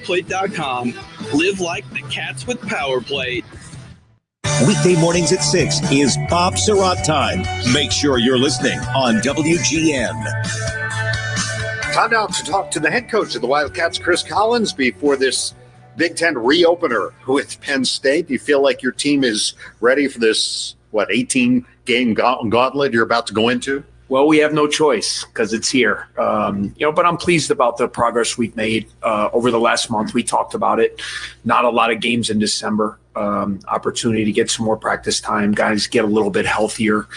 PowerPlate.com. Live like the cats with PowerPlate. Weekday mornings at 6 is Bob Surratt time. Make sure you're listening on WGN. Time now to talk to the head coach of the Wildcats, Chris Collins, before this Big Ten reopener with Penn State. Do you feel like your team is ready for this, 18-game gauntlet you're about to go into? Well, we have no choice because it's here. But I'm pleased about the progress we've made over the last month. We talked about it. Not a lot of games in December. Opportunity to get some more practice time. Guys get a little bit healthier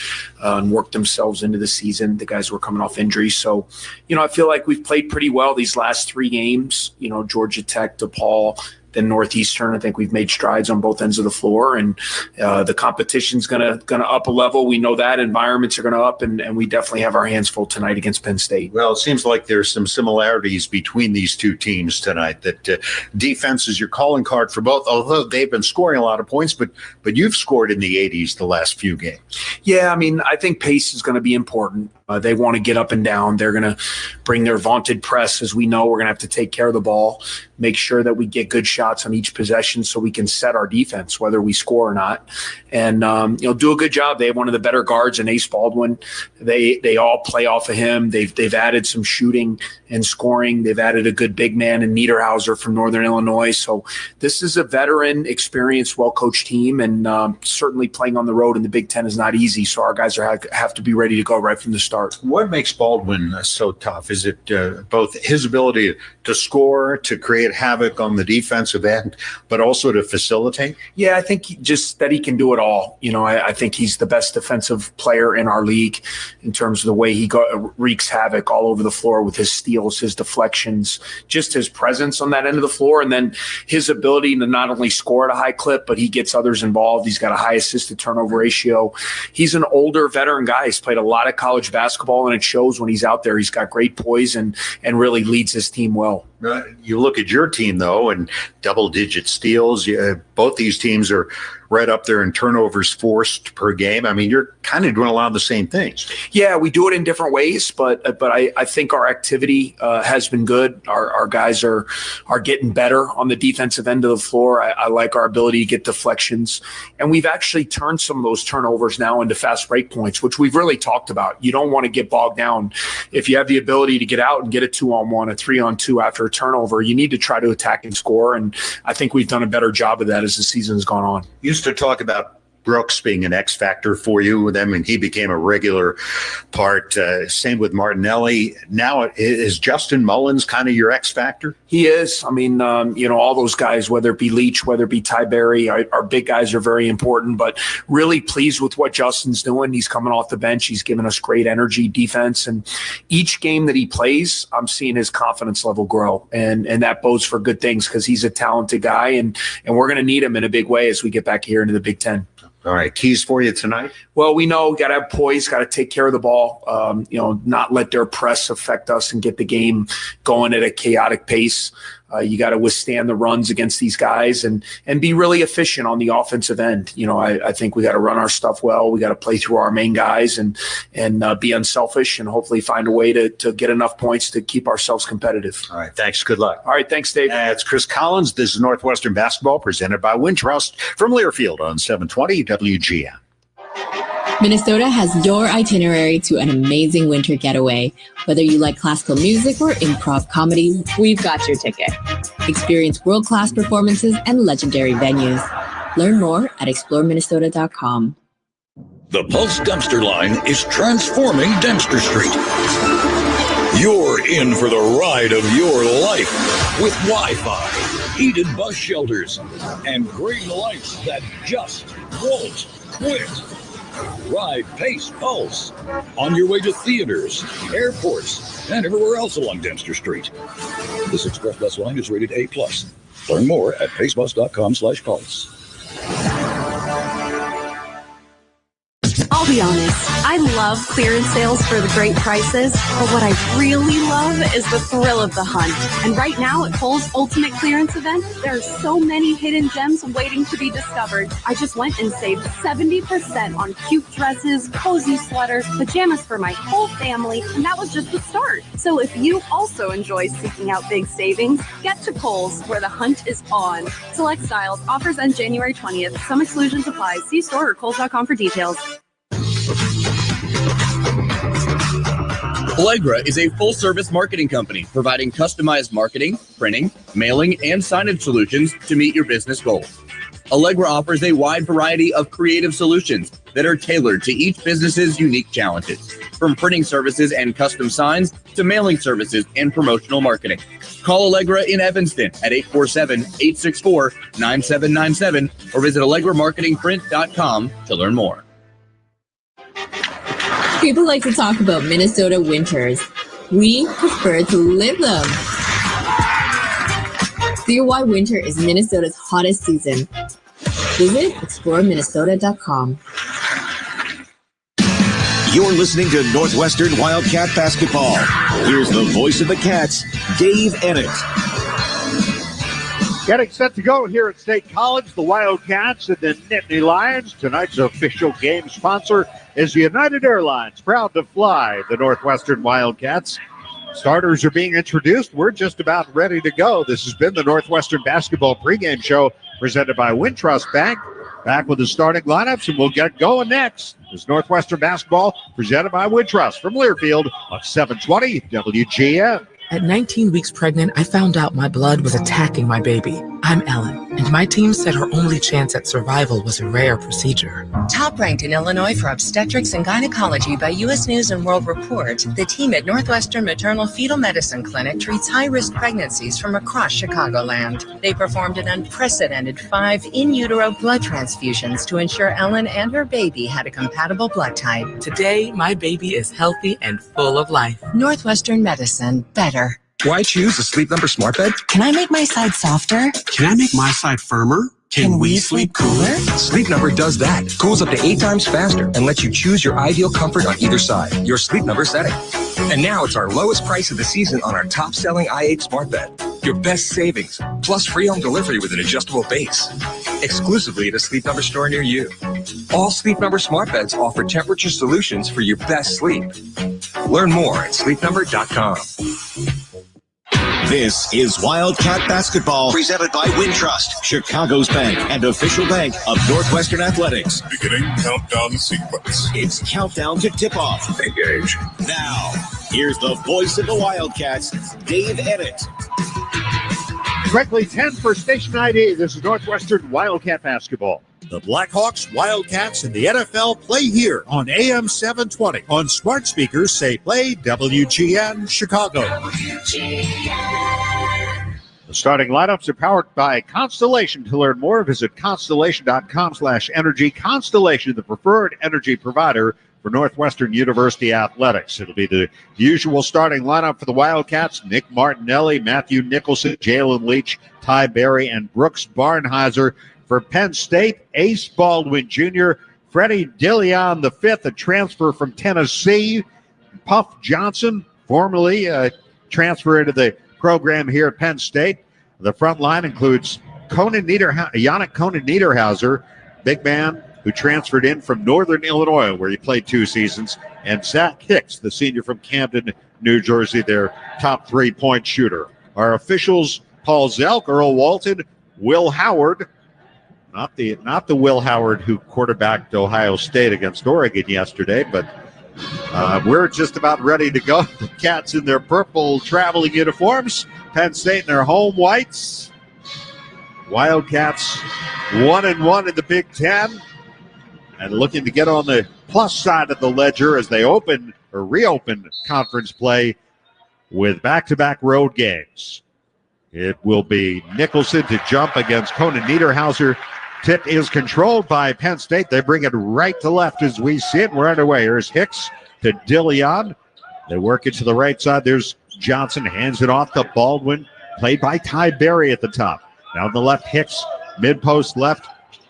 and work themselves into the season. The guys were coming off injuries. So, I feel like we've played pretty well these last 3 games. Georgia Tech, DePaul, then Northeastern. I think we've made strides on both ends of the floor, and the competition's gonna up a level. We know that environments are gonna up, and we definitely have our hands full tonight against Penn State. Well, it seems like there's some similarities between these two teams tonight. That defense is your calling card for both, although they've been scoring a lot of points, but you've scored in the 80s the last few games. Yeah, I think pace is going to be important. They want to get up and down. They're going to bring their vaunted press. As we know, we're going to have to take care of the ball, make sure that we get good shots on each possession so we can set our defense, whether we score or not, and do a good job. They have one of the better guards in Ace Baldwin. They all play off of him. They've added some shooting and scoring. They've added a good big man in Niederhauser from Northern Illinois. So this is a veteran, experienced, well-coached team, and certainly playing on the road in the Big Ten is not easy. So our guys have to be ready to go right from the start. What makes Baldwin so tough? Is it both his ability to score, to create havoc on the defensive end, but also to facilitate? Yeah, I think just that he can do it all. I think he's the best defensive player in our league in terms of the way he wreaks havoc all over the floor with his steals, his deflections, just his presence on that end of the floor, and then his ability to not only score at a high clip, but he gets others involved. He's got a high assist-to-turnover ratio. He's an older veteran guy. He's played a lot of college basketball, and it shows when he's out there. He's got great poise and really leads his team well. You look at your team, though, and double-digit steals. Both these teams are right up there in turnovers forced per game. You're kind of doing a lot of the same things. Yeah, we do it in different ways, but I think our activity has been good. Our guys are getting better on the defensive end of the floor. I like our ability to get deflections, and we've actually turned some of those turnovers now into fast break points, which we've really talked about. You don't want to get bogged down. If you have the ability to get out and get a 2-on-1, a 3-on-2 after a turnover, you need to try to attack and score, and I think we've done a better job of that as the season has gone on. You used to talk about Brooks being an X factor for you with them, and he became a regular part. Same with Martinelli. Now, is Justin Mullins kind of your X factor? He is. All those guys, whether it be Leach, whether it be Ty Berry, our big guys are very important, but really pleased with what Justin's doing. He's coming off the bench. He's giving us great energy, defense, and each game that he plays, I'm seeing his confidence level grow, and that bodes for good things because he's a talented guy, and we're going to need him in a big way as we get back here into the Big Ten. All right, keys for you tonight? Well, we know we got to have poise, got to take care of the ball, not let their press affect us and get the game going at a chaotic pace. You got to withstand the runs against these guys and be really efficient on the offensive end. I think we got to run our stuff well. We got to play through our main guys and be unselfish and hopefully find a way to get enough points to keep ourselves competitive. All right, thanks. Good luck. All right, thanks, Dave. It's Chris Collins. This is Northwestern Basketball presented by Wintrust from Learfield on 720 WGN. Minnesota has your itinerary to an amazing winter getaway. Whether you like classical music or improv comedy, we've got your ticket. Experience world-class performances and legendary venues. Learn more at exploreminnesota.com. The Pulse Dumpster Line is transforming Dempster Street. You're in for the ride of your life with Wi-Fi, heated bus shelters, and green lights that just won't quit. Ride Pace Pulse on your way to theaters, airports, and everywhere else along Dempster Street. This express bus line is rated A+. Learn more at pacebus.com/pulse. I'll be honest, I love clearance sales for the great prices, but what I really love is the thrill of the hunt. And right now at Kohl's Ultimate Clearance Event, there are so many hidden gems waiting to be discovered. I just went and saved 70% on cute dresses, cozy sweaters, pajamas for my whole family, and that was just the start. So if you also enjoy seeking out big savings, get to Kohl's, where the hunt is on. Select styles, offers end January 20th. Some exclusions apply. See store or Kohl's.com for details. Allegra is a full-service marketing company providing customized marketing, printing, mailing, and signage solutions to meet your business goals. Allegra offers a wide variety of creative solutions that are tailored to each business's unique challenges, from printing services and custom signs to mailing services and promotional marketing. Call Allegra in Evanston at 847-864-9797 or visit AllegraMarketingPrint.com to learn more. People like to talk about Minnesota winters. We prefer to live them. See why winter is Minnesota's hottest season. Visit exploreminnesota.com. You're listening to Northwestern Wildcat Basketball. Here's the voice of the Cats, Dave Ennett. Getting set to go here at State College, the Wildcats and the Nittany Lions. Tonight's official game sponsor is United Airlines, proud to fly the Northwestern Wildcats. Starters are being introduced. We're just about ready to go. This has been the Northwestern Basketball pregame show presented by Wintrust Bank. Back with the starting lineups, and we'll get going next. This Northwestern Basketball presented by Wintrust from Learfield on 720 WGN. At 19 weeks pregnant, I found out my blood was attacking my baby. I'm Ellen, and my team said her only chance at survival was a rare procedure. Top ranked in Illinois for obstetrics and gynecology by U.S. News and World Report, the team at Northwestern Maternal Fetal Medicine Clinic treats high-risk pregnancies from across Chicagoland. They performed an unprecedented 5 in utero blood transfusions to ensure Ellen and her baby had a compatible blood type. Today, my baby is healthy and full of life. Northwestern Medicine, better. Why choose a Sleep Number smart bed? Can I make my side softer? Can I make my side firmer? Can we sleep cooler? Sleep Number does that. Cools up to 8 times faster and lets you choose your ideal comfort on either side. Your Sleep Number setting. And now it's our lowest price of the season on our top-selling i8 smart bed. Your best savings, plus free home delivery with an adjustable base. Exclusively at a Sleep Number store near you. All Sleep Number smart beds offer temperature solutions for your best sleep. Learn more at sleepnumber.com. This is Wildcat Basketball, presented by Wintrust, Chicago's bank and official bank of Northwestern Athletics. Beginning countdown sequence. It's countdown to tip-off. Engage. Now, here's the voice of the Wildcats, Dave Ennett. Quickly, 10 for Station ID. This is Northwestern Wildcat Basketball. The Blackhawks, Wildcats, and the NFL play here on AM 720. On smart speakers, say play WGN Chicago. The starting lineups are powered by Constellation. To learn more, visit constellation.com/energy. Constellation, the preferred energy provider for Northwestern University Athletics. It'll be the usual starting lineup for the Wildcats: Nick Martinelli, Matthew Nicholson, Jalen Leach, Ty Berry, and Brooks Barnheiser. For Penn State, Ace Baldwin Jr., Freddie Dillon V, a transfer from Tennessee, Puff Johnson, formerly a transfer into the program here at Penn State. The front line includes Yannick Conan Niederhauser, big man who transferred in from Northern Illinois, where he played 2 seasons, and Zach Hicks, the senior from Camden, New Jersey, their top 3-point shooter. Our officials: Paul Zelk, Earl Walton, Will Howard. Not the Will Howard who quarterbacked Ohio State against Oregon yesterday, but we're just about ready to go. The Cats in their purple traveling uniforms, Penn State in their home whites. Wildcats 1-1 in the Big Ten, and looking to get on the plus side of the ledger as they reopen conference play with back-to-back road games. It will be Nicholson to jump against Conan Niederhauser. Tip is controlled by Penn State. They bring it right to left as we see it. We're underway. Here's Hicks to Dillon. They work it to the right side. There's Johnson, hands it off to Baldwin. Played by Ty Berry at the top. Down the left, Hicks, mid-post left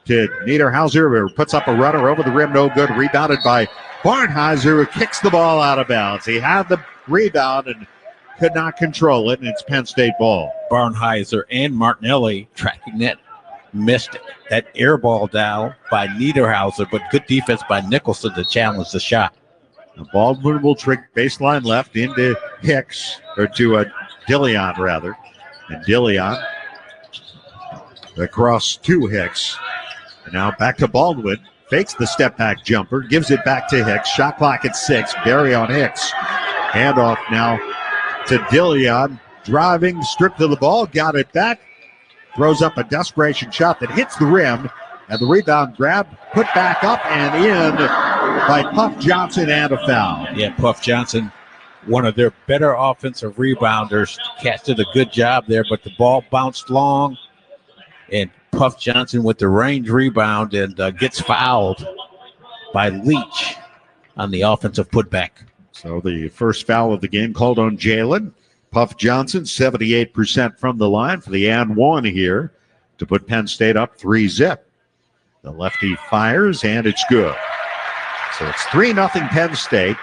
to Niederhauser, who puts up a runner over the rim. No good. Rebounded by Barnheiser kicks the ball out of bounds. He had the rebound and could not control it, and it's Penn State ball. Barnheiser and Martinelli tracking that, missed that air ball down by Niederhauser, but good defense by Nicholson to challenge the shot. The Baldwin will trick baseline left into Hicks, or to Dillion, rather. And Dillion across to Hicks. And now back to Baldwin. Fakes the step-back jumper, gives it back to Hicks. Shot clock at 6. Barry on Hicks. Handoff now to Dillion. Driving, stripped of the ball, got it back. Throws up a desperation shot that hits the rim. And the rebound grab, put back up and in by Puff Johnson, and a foul. Yeah, Puff Johnson, one of their better offensive rebounders. Cats did a good job there, but the ball bounced long. And Puff Johnson with the range rebound and gets fouled by Leach on the offensive putback. So the first foul of the game called on Jalen. Puff Johnson, 78% from the line for the and one here to put Penn State up 3-0. The lefty fires, and it's good. So it's 3-0 Penn State.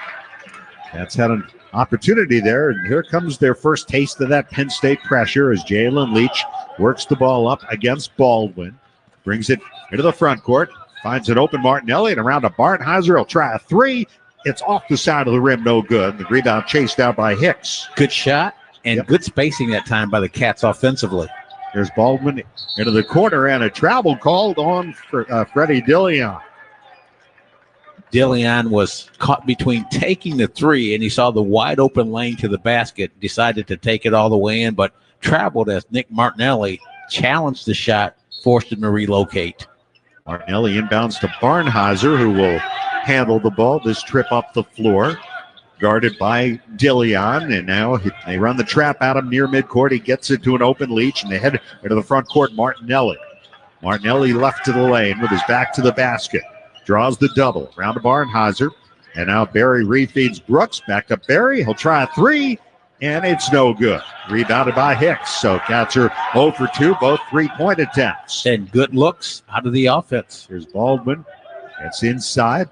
That's had an opportunity there, and here comes their first taste of that Penn State pressure as Jalen Leach works the ball up against Baldwin. Brings it into the front court. Finds an open Martinelli, and around to Barnheiser. He'll try a three. It's off the side of the rim, no good. The rebound chased out by Hicks. Good shot and good spacing that time by the Cats offensively. There's Baldwin into the corner, and a travel called on for Freddie Dillion. Dillion was caught between taking the three, and he saw the wide open lane to the basket, decided to take it all the way in, but traveled as Nick Martinelli challenged the shot, forced him to relocate. Martinelli inbounds to Barnheiser, who will handle the ball this trip up the floor. Guarded by Dillion, and now they run the trap at him near midcourt. He gets it to an open Leach, and they head into the front court, Martinelli. Martinelli left to the lane with his back to the basket. Draws the double. Round to Barnheiser. And now Barry refeeds Brooks. Back to Barry. He'll try a three, and it's no good. Rebounded by Hicks. So Cats are 0 for 2, both three-point attempts. And good looks out of the offense. Here's Baldwin. Gets inside.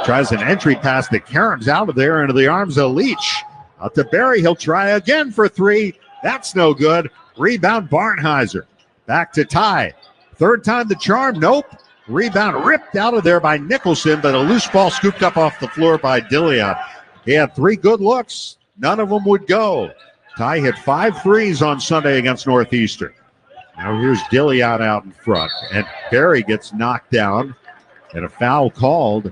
Tries an entry pass that caroms out of there into the arms of Leach. Out to Barry. He'll try again for three. That's no good. Rebound Barnheiser. Back to Ty. Third time the charm. Nope. Rebound ripped out of there by Nicholson, but a loose ball scooped up off the floor by Dillion. He had 3 good looks. None of them would go. Ty hit 5 threes on Sunday against Northeastern. Now here's Dillion out in front, and Barry gets knocked down, and a foul called.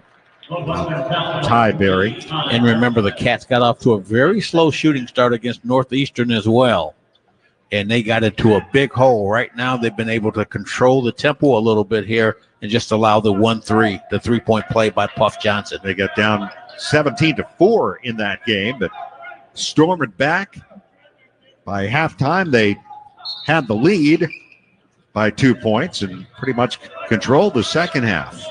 Ty Barry. And remember, the Cats got off to a very slow shooting start against Northeastern as well. And they got into a big hole. Right now, they've been able to control the tempo a little bit here and just allow the 1-3, the three-point play by Puff Johnson. They got down 17-4 in that game, but stormed it back. By halftime, they had the lead by 2 points and pretty much controlled the second half.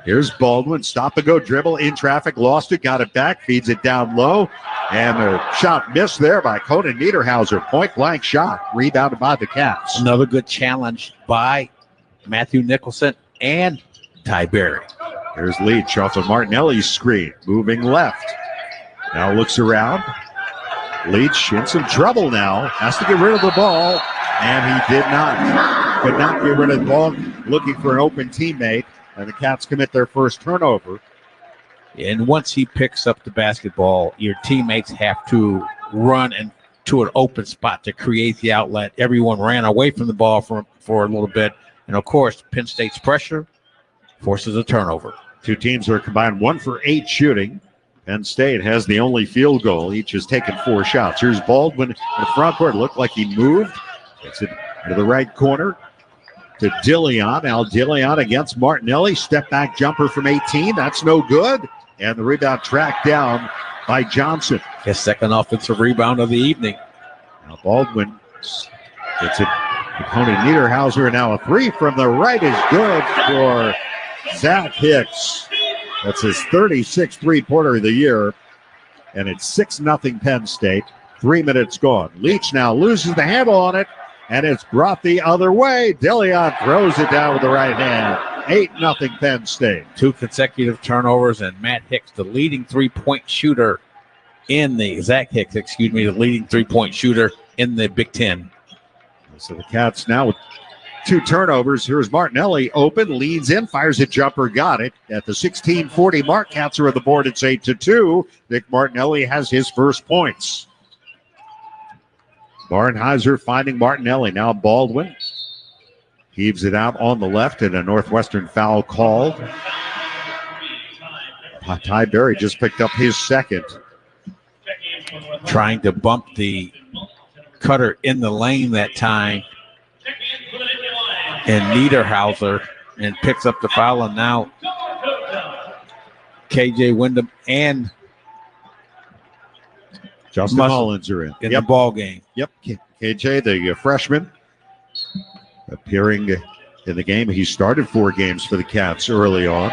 Here's Baldwin, stop and go dribble in traffic, lost it, got it back, feeds it down low, and a shot missed there by Conan Niederhauser. Point blank shot, rebounded by the Cats. Another good challenge by Matthew Nicholson and Ty Barry. There's Leach off of Martinelli's screen, moving left. Now looks around. Leach in some trouble now, has to get rid of the ball, and he did not. Could not get rid of the ball, looking for an open teammate. And the Cats commit their first turnover. And once he picks up the basketball, your teammates have to run into an open spot to create the outlet. Everyone ran away from the ball for a little bit. And, of course, Penn State's pressure forces a turnover. Two teams are combined 1 for 8 shooting. Penn State has the only field goal. Each has taken 4 shots. Here's Baldwin in the front court. Looked like he moved. Gets it to the right corner. To Dillion. Now Dillion against Martinelli. Step back jumper from 18. That's no good. And the rebound tracked down by Johnson. His second offensive rebound of the evening. Now Baldwin gets it. Opponent Niederhauser. Now a 3 from the right is good for Zach Hicks. That's his 36th three-pointer of the year. And it's 6-0 Penn State. 3 minutes gone. Leach now loses the handle on it. And it's brought the other way. Dillion throws it down with the right hand. 8-0 Penn State. 2 consecutive turnovers, and Matt Hicks, the leading three-point shooter Zach Hicks, the leading three-point shooter in the Big Ten. So the Cats now with 2 turnovers. Here's Martinelli open, leans in, fires a jumper, got it. At the 16:40 mark, Cats are on the board. It's 8-2. Nick Martinelli has his first points. Barnheiser finding Martinelli. Now Baldwin heaves it out on the left, and a Northwestern foul called. Ty Berry just picked up his second. Trying to bump the cutter in the lane that time. And Niederhauser and picks up the foul, and now KJ Wyndham and Justin Mullins are in the ball game. Yep, KJ, the freshman, appearing in the game. He started 4 games for the Cats early on.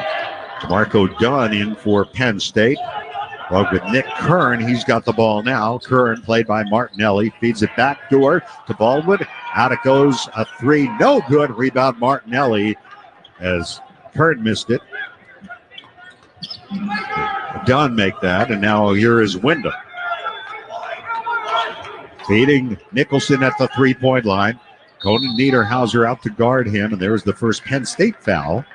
DeMarco Dunn in for Penn State. Well, with Nick Kern, he's got the ball now. Kern, played by Martinelli, feeds it backdoor to Baldwin. Out it goes, a 3, no good. Rebound Martinelli as Kern missed it. Dunn make that, and now here is Wyndham. Feeding Nicholson at the 3-point line. Conan Niederhauser out to guard him, and there's the first Penn State foul.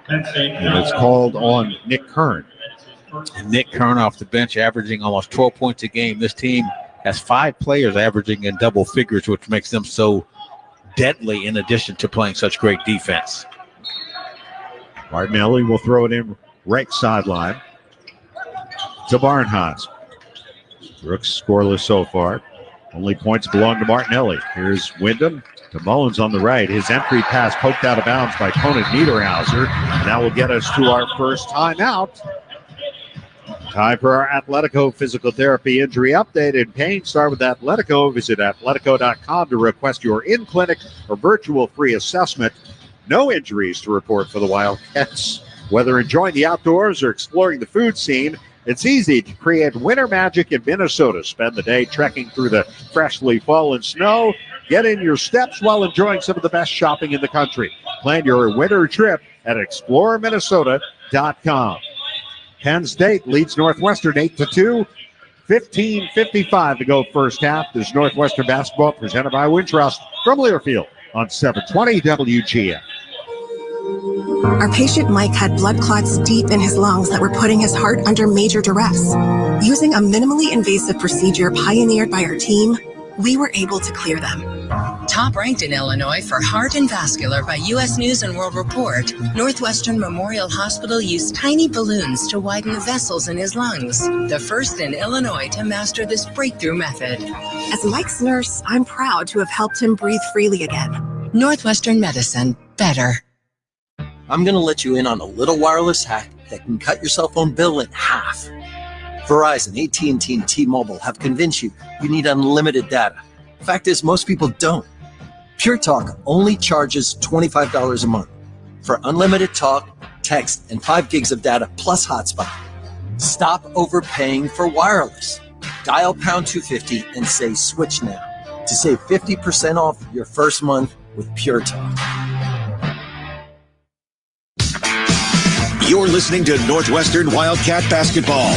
And it's called on Nick Kern. And Nick Kern off the bench, averaging almost 12 points a game. This team has 5 players averaging in double figures, which makes them so deadly in addition to playing such great defense. Martinelli will throw it in right sideline to Barnheiser. Brooks scoreless so far. Only points belong to Martinelli. Here's Wyndham to Mullins on the right. His entry pass poked out of bounds by Conan Niederhauser. And that will get us to our first timeout. Time for our Atletico Physical Therapy Injury Update and Pain. Start with Atletico. Visit atletico.com to request your in-clinic or virtual free assessment. No injuries to report for the Wildcats. Whether enjoying the outdoors or exploring the food scene, it's easy to create winter magic in Minnesota. Spend the day trekking through the freshly fallen snow. Get in your steps while enjoying some of the best shopping in the country. Plan your winter trip at explorerminnesota.com. Penn State leads Northwestern 8-2. 15:55 to go first half. This is Northwestern basketball presented by Wintrust from Learfield on 720 WGN. Our patient Mike had blood clots deep in his lungs that were putting his heart under major duress. Using a minimally invasive procedure pioneered by our team, we were able to clear them. Top ranked in Illinois for heart and vascular by U.S. News and World Report, Northwestern Memorial Hospital used tiny balloons to widen the vessels in his lungs, the first in Illinois to master this breakthrough method. As Mike's nurse, I'm proud to have helped him breathe freely again. Northwestern Medicine, better. I'm going to let you in on a little wireless hack that can cut your cell phone bill in half. Verizon, AT&T, and T-Mobile have convinced you need unlimited data. Fact is, most people don't. Pure Talk only charges $25 a month for unlimited talk, text, and 5 gigs of data plus hotspot. Stop overpaying for wireless. Dial pound 250 and say switch now to save 50% off your first month with Pure Talk. You're listening to Northwestern Wildcat Basketball.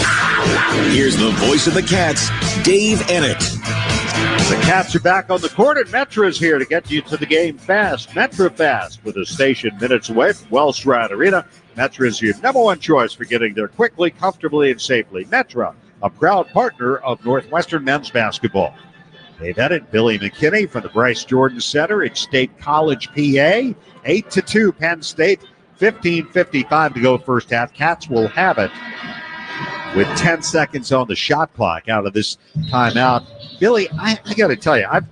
Here's the voice of the Cats, Dave Ennett. The Cats are back on the court, and Metra's here to get you to the game fast. Metra Fast, with a station minutes away from Wellstride Arena. Metra is your number one choice for getting there quickly, comfortably, and safely. Metra, a proud partner of Northwestern men's basketball. Dave Ennett, Billy McKinney from the Bryce Jordan Center at State College, PA. 8-2 Penn State. 15:55 to go first half. Cats will have it with 10 seconds on the shot clock out of this timeout. Billy, I got to tell you, I've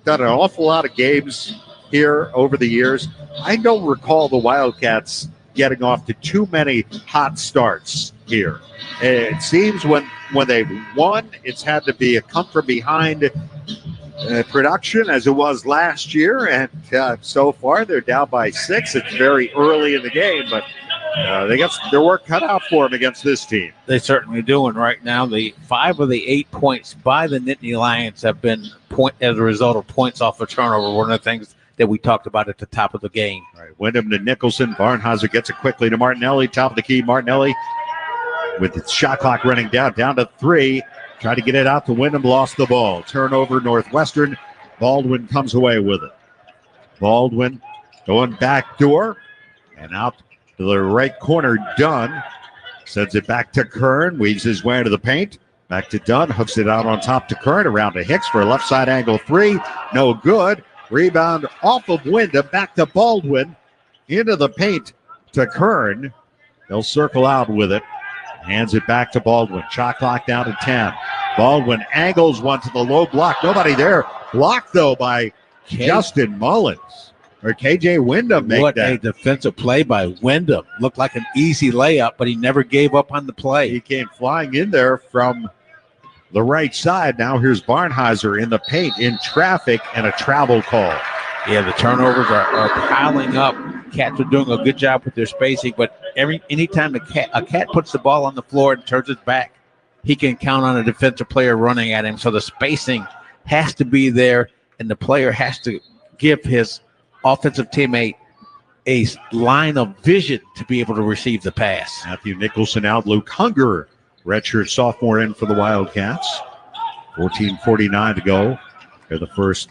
done an awful lot of games here over the years. I don't recall the Wildcats getting off to too many hot starts here. It seems when they've won, it's had to be a come from behind production as it was last year, and so far they're down by 6. It's very early in the game, but they got their work cut out for them against this team. They certainly do, and right now the 5 of the 8 points by the Nittany Lions have been as a result of points off a turnover. One of the things that we talked about at the top of the game. All right, Wyndham to Nicholson. Barnheiser gets it quickly to Martinelli. Top of the key, Martinelli with the shot clock running down to 3. Tried to get it out to Wyndham, lost the ball. Turnover, Northwestern. Baldwin comes away with it. Baldwin going back door and out to the right corner. Dunn sends it back to Kern, weaves his way into the paint. Back to Dunn, hooks it out on top to Kern, around to Hicks for a left side angle 3. No good. Rebound off of Wyndham, back to Baldwin. Into the paint to Kern. They'll circle out with it. Hands it back to Baldwin. Shot clock down to 10. Baldwin angles one to the low block. Nobody there. Blocked, though, by Justin Mullins. Or KJ Wyndham make what that. A defensive play by Wyndham. Looked like an easy layup, but he never gave up on the play. He came flying in there from the right side. Now here's Barnheiser in the paint, in traffic, and a travel call. Yeah, the turnovers are piling up. Cats are doing a good job with their spacing, but anytime a cat puts the ball on the floor and turns it back, he can count on a defensive player running at him. So the spacing has to be there, and the player has to give his offensive teammate a line of vision to be able to receive the pass. Matthew Nicholson out. Luke Hunger, redshirt sophomore, in for the Wildcats. 14:49 to go for the first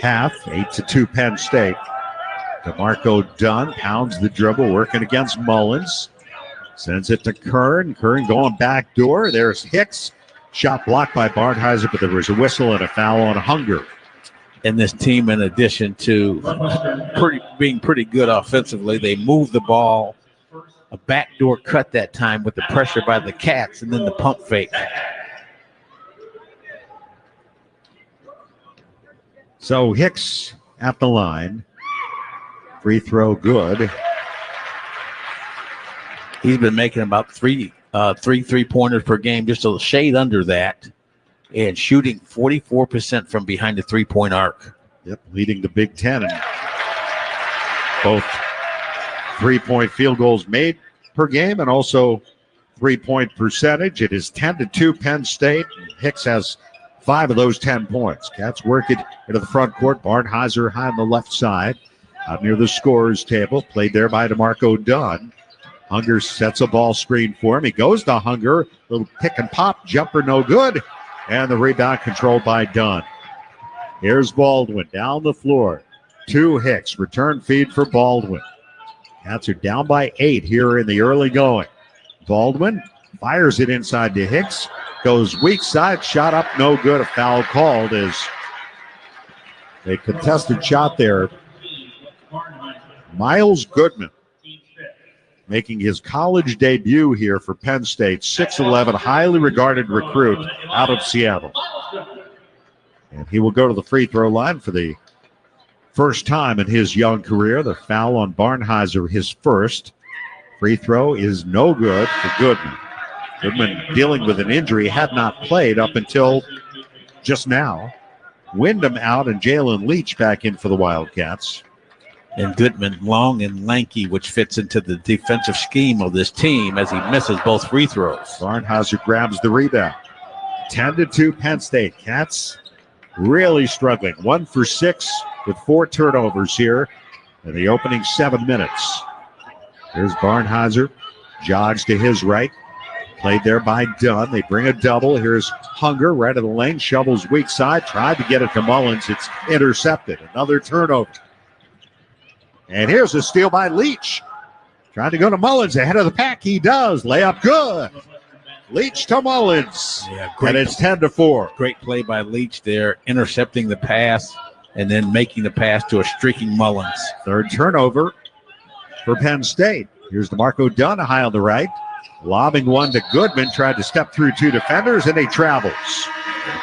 half. 8-2 Penn State. DeMarco Dunn pounds the dribble, working against Mullins. Sends it to Kern. Kern going back door. There's Hicks. Shot blocked by Barnheiser, but there was a whistle and a foul on Hunger. And this team, in addition to being pretty good offensively, they move the ball. A backdoor cut that time with the pressure by the Cats, and then the pump fake. So Hicks at the line. Free throw good. He's been making about three 3-pointers per game, just a shade under that, and shooting 44% from behind the 3-point arc. Yep, leading the Big Ten in both 3-point field goals made per game and also 3-point percentage. It is 10-2 Penn State. Hicks has 5 of those 10 points. Cats work it into the front court. Barnheiser high on the left side. Out near the scorer's table. Played there by DeMarco Dunn. Hunger sets a ball screen for him. He goes to Hunger. Little pick and pop. Jumper no good. And the rebound controlled by Dunn. Here's Baldwin down the floor. To Hicks. Return feed for Baldwin. Cats are down by 8 here in the early going. Baldwin fires it inside to Hicks. Goes weak side. Shot up no good. A foul called as a contested shot there. Miles Goodman making his college debut here for Penn State. 6'11", highly regarded recruit out of Seattle. And he will go to the free throw line for the first time in his young career. The foul on Barnheiser, his first. Free throw is no good for Goodman. Goodman dealing with an injury, had not played up until just now. Wyndham out and Jalen Leach back in for the Wildcats. And Goodman, long and lanky, which fits into the defensive scheme of this team as he misses both free throws. Barnheiser grabs the rebound. 10-2 Penn State. Cats really struggling. 1 for 6 with 4 turnovers here in the opening 7 minutes. Here's Barnheiser. Jogs to his right. Played there by Dunn. They bring a double. Here's Hunger right of the lane. Shovels weak side. Tried to get it to Mullins. It's intercepted. Another turnover. And here's a steal by Leach. Trying to go to Mullins ahead of the pack. He does. Layup good. Leach to Mullins. Yeah, and it's 10-4. Great play by Leach there, intercepting the pass and then making the pass to a streaking Mullins. Third turnover for Penn State. Here's DeMarco Dunn high on the right. Lobbing one to Goodman. Tried to step through 2 defenders, and he travels.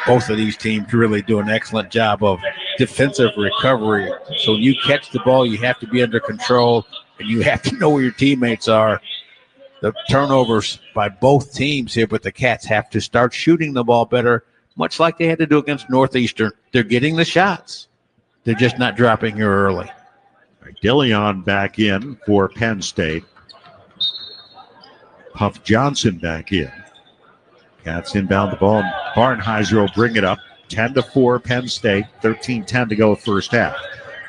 Both of these teams really do an excellent job of defensive recovery. So when you catch the ball, you have to be under control, and you have to know where your teammates are. The turnovers by both teams here, but the Cats have to start shooting the ball better, much like they had to do against Northeastern. They're getting the shots. They're just not dropping here early. Dillion back in for Penn State. Puff Johnson back in. Cats inbound the ball. Barnheiser will bring it up. 10-4 Penn State. 13-10 to go first half.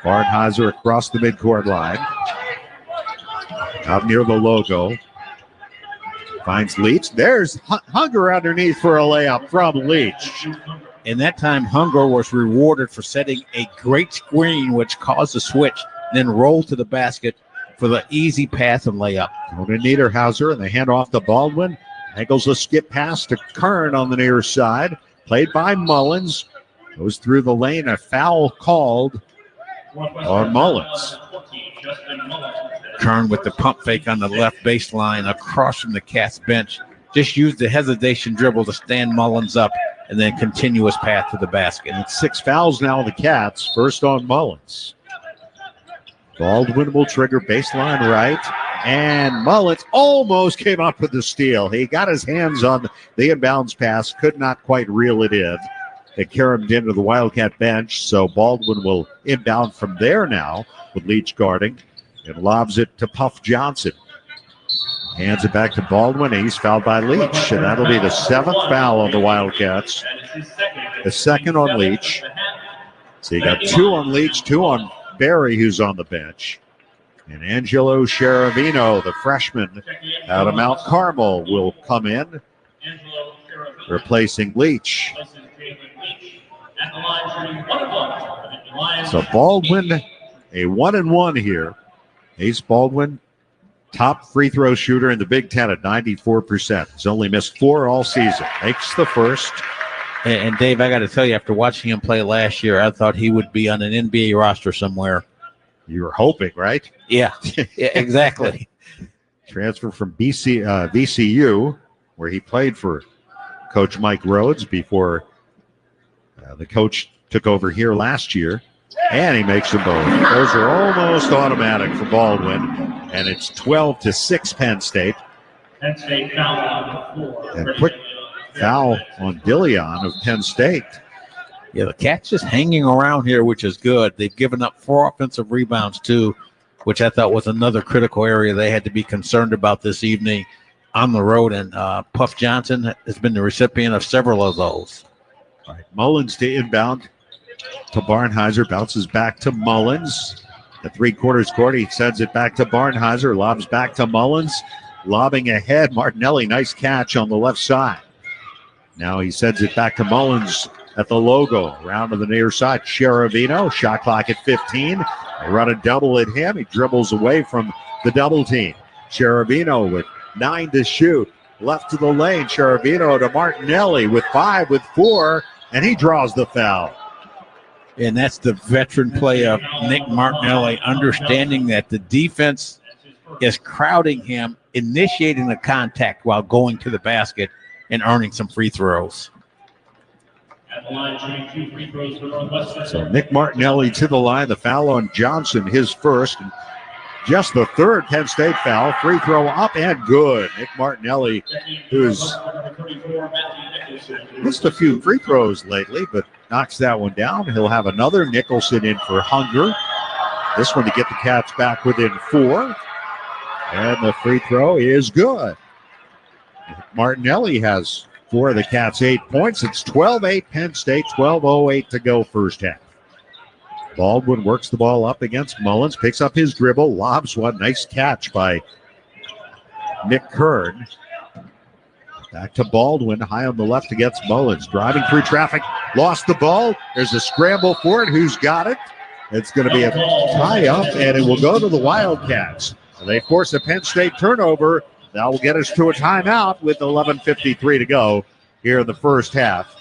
Barnheiser across the midcourt line. Out near the logo. Finds Leach. There's Hunger underneath for a layup from Leach. And that time, Hunger was rewarded for setting a great screen, which caused a switch, then rolled to the basket for the easy pass and layup. Going to Niederhauser, and they hand off to Baldwin. Angles a skip pass to Kern on the near side. Played by Mullins. Goes through the lane. A foul called on Mullins. Kern with the pump fake on the left baseline across from the Cats bench. Just used the hesitation dribble to stand Mullins up and then continuous path to the basket. And it's 6 fouls now on the Cats. First on Mullins. Baldwin will trigger baseline right. And Mullins almost came up with the steal. He got his hands on the inbounds pass, could not quite reel it in. It carried into the Wildcat bench, so Baldwin will inbound from there now with Leach guarding and lobs it to Puff Johnson. Hands it back to Baldwin. He's fouled by Leach, and that'll be the 7th foul on the Wildcats. The 2nd on Leach. So you got 2 on Leach, 2 on Barry, who's on the bench. And Angelo Cheravino, the freshman out of Mount Carmel, will come in, replacing Leach. So Baldwin, a 1-1 here. Ace Baldwin, top free throw shooter in the Big Ten at 94%. He's only missed 4 all season. Makes the first. And Dave, I got to tell you, after watching him play last year, I thought he would be on an NBA roster somewhere. You were hoping, right? Yeah, yeah, exactly. Transfer from VCU, where he played for Coach Mike Rhodes before the coach took over here last year. And he makes them both. Those are almost automatic for Baldwin. And it's 12-6 Penn State. Penn State foul on the floor. And quick foul on Dillion of Penn State. Yeah, the Cats just hanging around here, which is good. They've given up 4 offensive rebounds, too, which I thought was another critical area they had to be concerned about this evening on the road. And Puff Johnson has been the recipient of several of those. All right, Mullins to inbound to Barnheiser. Bounces back to Mullins. The 3/4 court, he sends it back to Barnheiser. Lobs back to Mullins. Lobbing ahead. Martinelli, nice catch on the left side. Now he sends it back to Mullins at the logo. Round to the near side. Cheravino. Shot clock at 15. They run a double at him. He dribbles away from the double team. Cheravino with 9 to shoot. Left to the lane. Cheravino to Martinelli with 5, with 4. And he draws the foul. And that's the veteran play of Nick Martinelli, understanding that the defense is crowding him, initiating the contact while going to the basket and earning some free throws. At the line, shooting 2 free throws for Northwestern. So Nick Martinelli to the line. The foul on Johnson, his first. And just the 3rd Penn State foul. Free throw up and good. Nick Martinelli, who's missed a few free throws lately, but knocks that one down. He'll have another. Nicholson in for Hunger. This one to get the Cats back within 4. And the free throw is good. Martinelli has 4 of the Cats' 8 points. It's 12-8 Penn State, 12:08 to go first half. Baldwin works the ball up against Mullins, picks up his dribble, lobs one. Nice catch by Nick Kern. Back to Baldwin, high on the left against Mullins. Driving through traffic, lost the ball. There's a scramble for it. Who's got it? It's going to be a tie-up, and it will go to the Wildcats. They force a Penn State turnover. That will get us to a timeout with 11:53 to go here in the first half.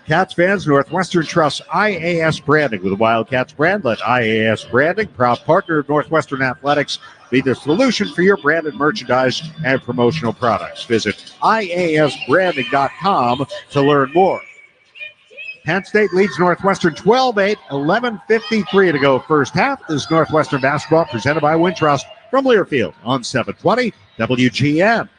Cats fans, Northwestern trusts IAS branding with the Wildcats brand. Let IAS branding, proud partner of Northwestern Athletics, be the solution for your branded merchandise and promotional products. Visit IASbranding.com to learn more. Penn State leads Northwestern 12-8, 11:53 to go first half. This is Northwestern basketball presented by Wintrust from Learfield on 720 WGN.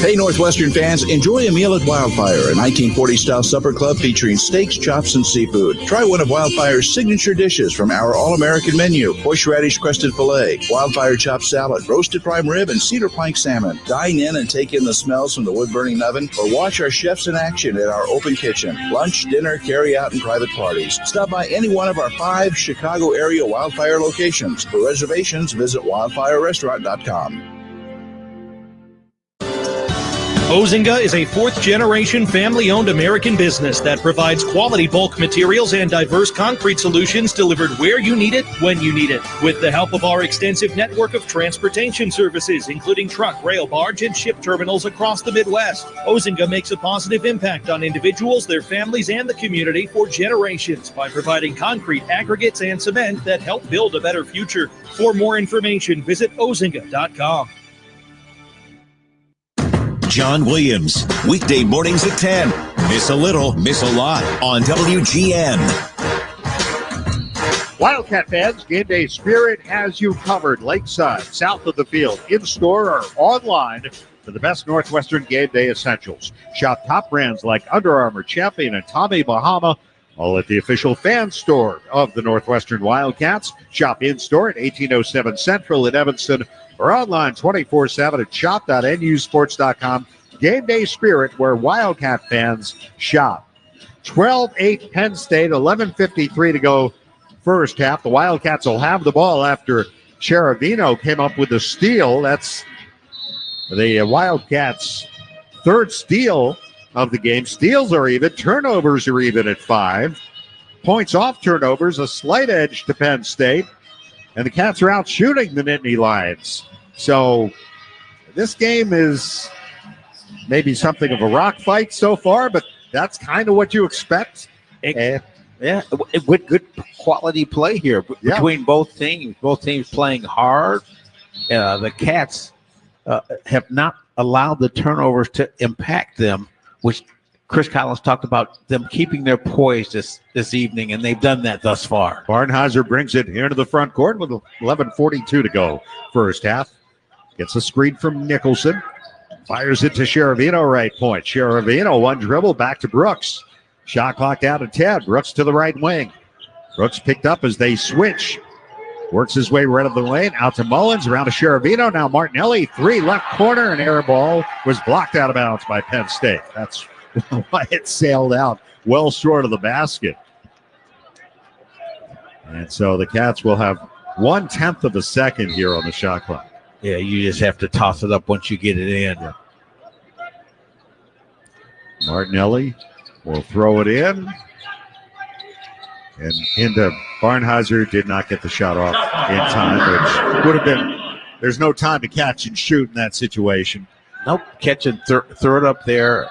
Hey, Northwestern fans, enjoy a meal at Wildfire, a 1940-style supper club featuring steaks, chops, and seafood. Try one of Wildfire's signature dishes from our all-American menu: horseradish-crusted filet, Wildfire chopped salad, roasted prime rib, and cedar plank salmon. Dine in and take in the smells from the wood-burning oven, or watch our chefs in action at our open kitchen. Lunch, dinner, carry-out, and private parties. Stop by any one of our 5 Chicago area Wildfire locations. For reservations, visit wildfirerestaurant.com. Ozinga is a fourth-generation family-owned American business that provides quality bulk materials and diverse concrete solutions delivered where you need it, when you need it. With the help of our extensive network of transportation services, including truck, rail, barge, and ship terminals across the Midwest, Ozinga makes a positive impact on individuals, their families, and the community for generations by providing concrete, aggregates, and cement that help build a better future. For more information, visit ozinga.com. John Williams, weekday mornings at 10. Miss a little, miss a lot on WGN. Wildcat fans, Game Day Spirit has you covered lakeside, south of the field, in-store or online for the best Northwestern Game Day essentials. Shop top brands like Under Armour, Champion, and Tommy Bahama, all at the official fan store of the Northwestern Wildcats. Shop in-store at 1807 Central in Evanston, or online 24/7 at shop.nusports.com. Game Day Spirit, where Wildcat fans shop. 12-8 Penn State, 11:53 to go first half. The Wildcats will have the ball after Cheravino came up with a steal. That's the Wildcats' third steal of the game. Steals are even. Turnovers are even at 5. Points off turnovers, a slight edge to Penn State. And the Cats are out shooting the Nittany Lions. So this game is maybe something of a rock fight so far, but that's kind of what you expect. Yeah, with good quality play here between both teams. Both teams playing hard. The Cats have not allowed the turnovers to impact them, which Chris Collins talked about them keeping their poise this evening, and they've done that thus far. Barnheiser brings it into the front court with 11:42 to go first half. Gets a screen from Nicholson. Fires it to Cheravino, right point. Cheravino, one dribble, back to Brooks. Shot clock down to 10. Brooks to the right wing. Brooks picked up as they switch. Works his way right of the lane. Out to Mullins, around to Cheravino. Now Martinelli, 3 left corner, and air ball was blocked out of bounds by Penn State. That's why it sailed out well short of the basket. And so the Cats will have 1/10 of a second here on the shot clock. Yeah, you just have to toss it up once you get it in. Yeah. Martinelli will throw it in. And into Barnheiser, did not get the shot off in time, which would have been, there's no time to catch and shoot in that situation. Nope, catch and throw it up there.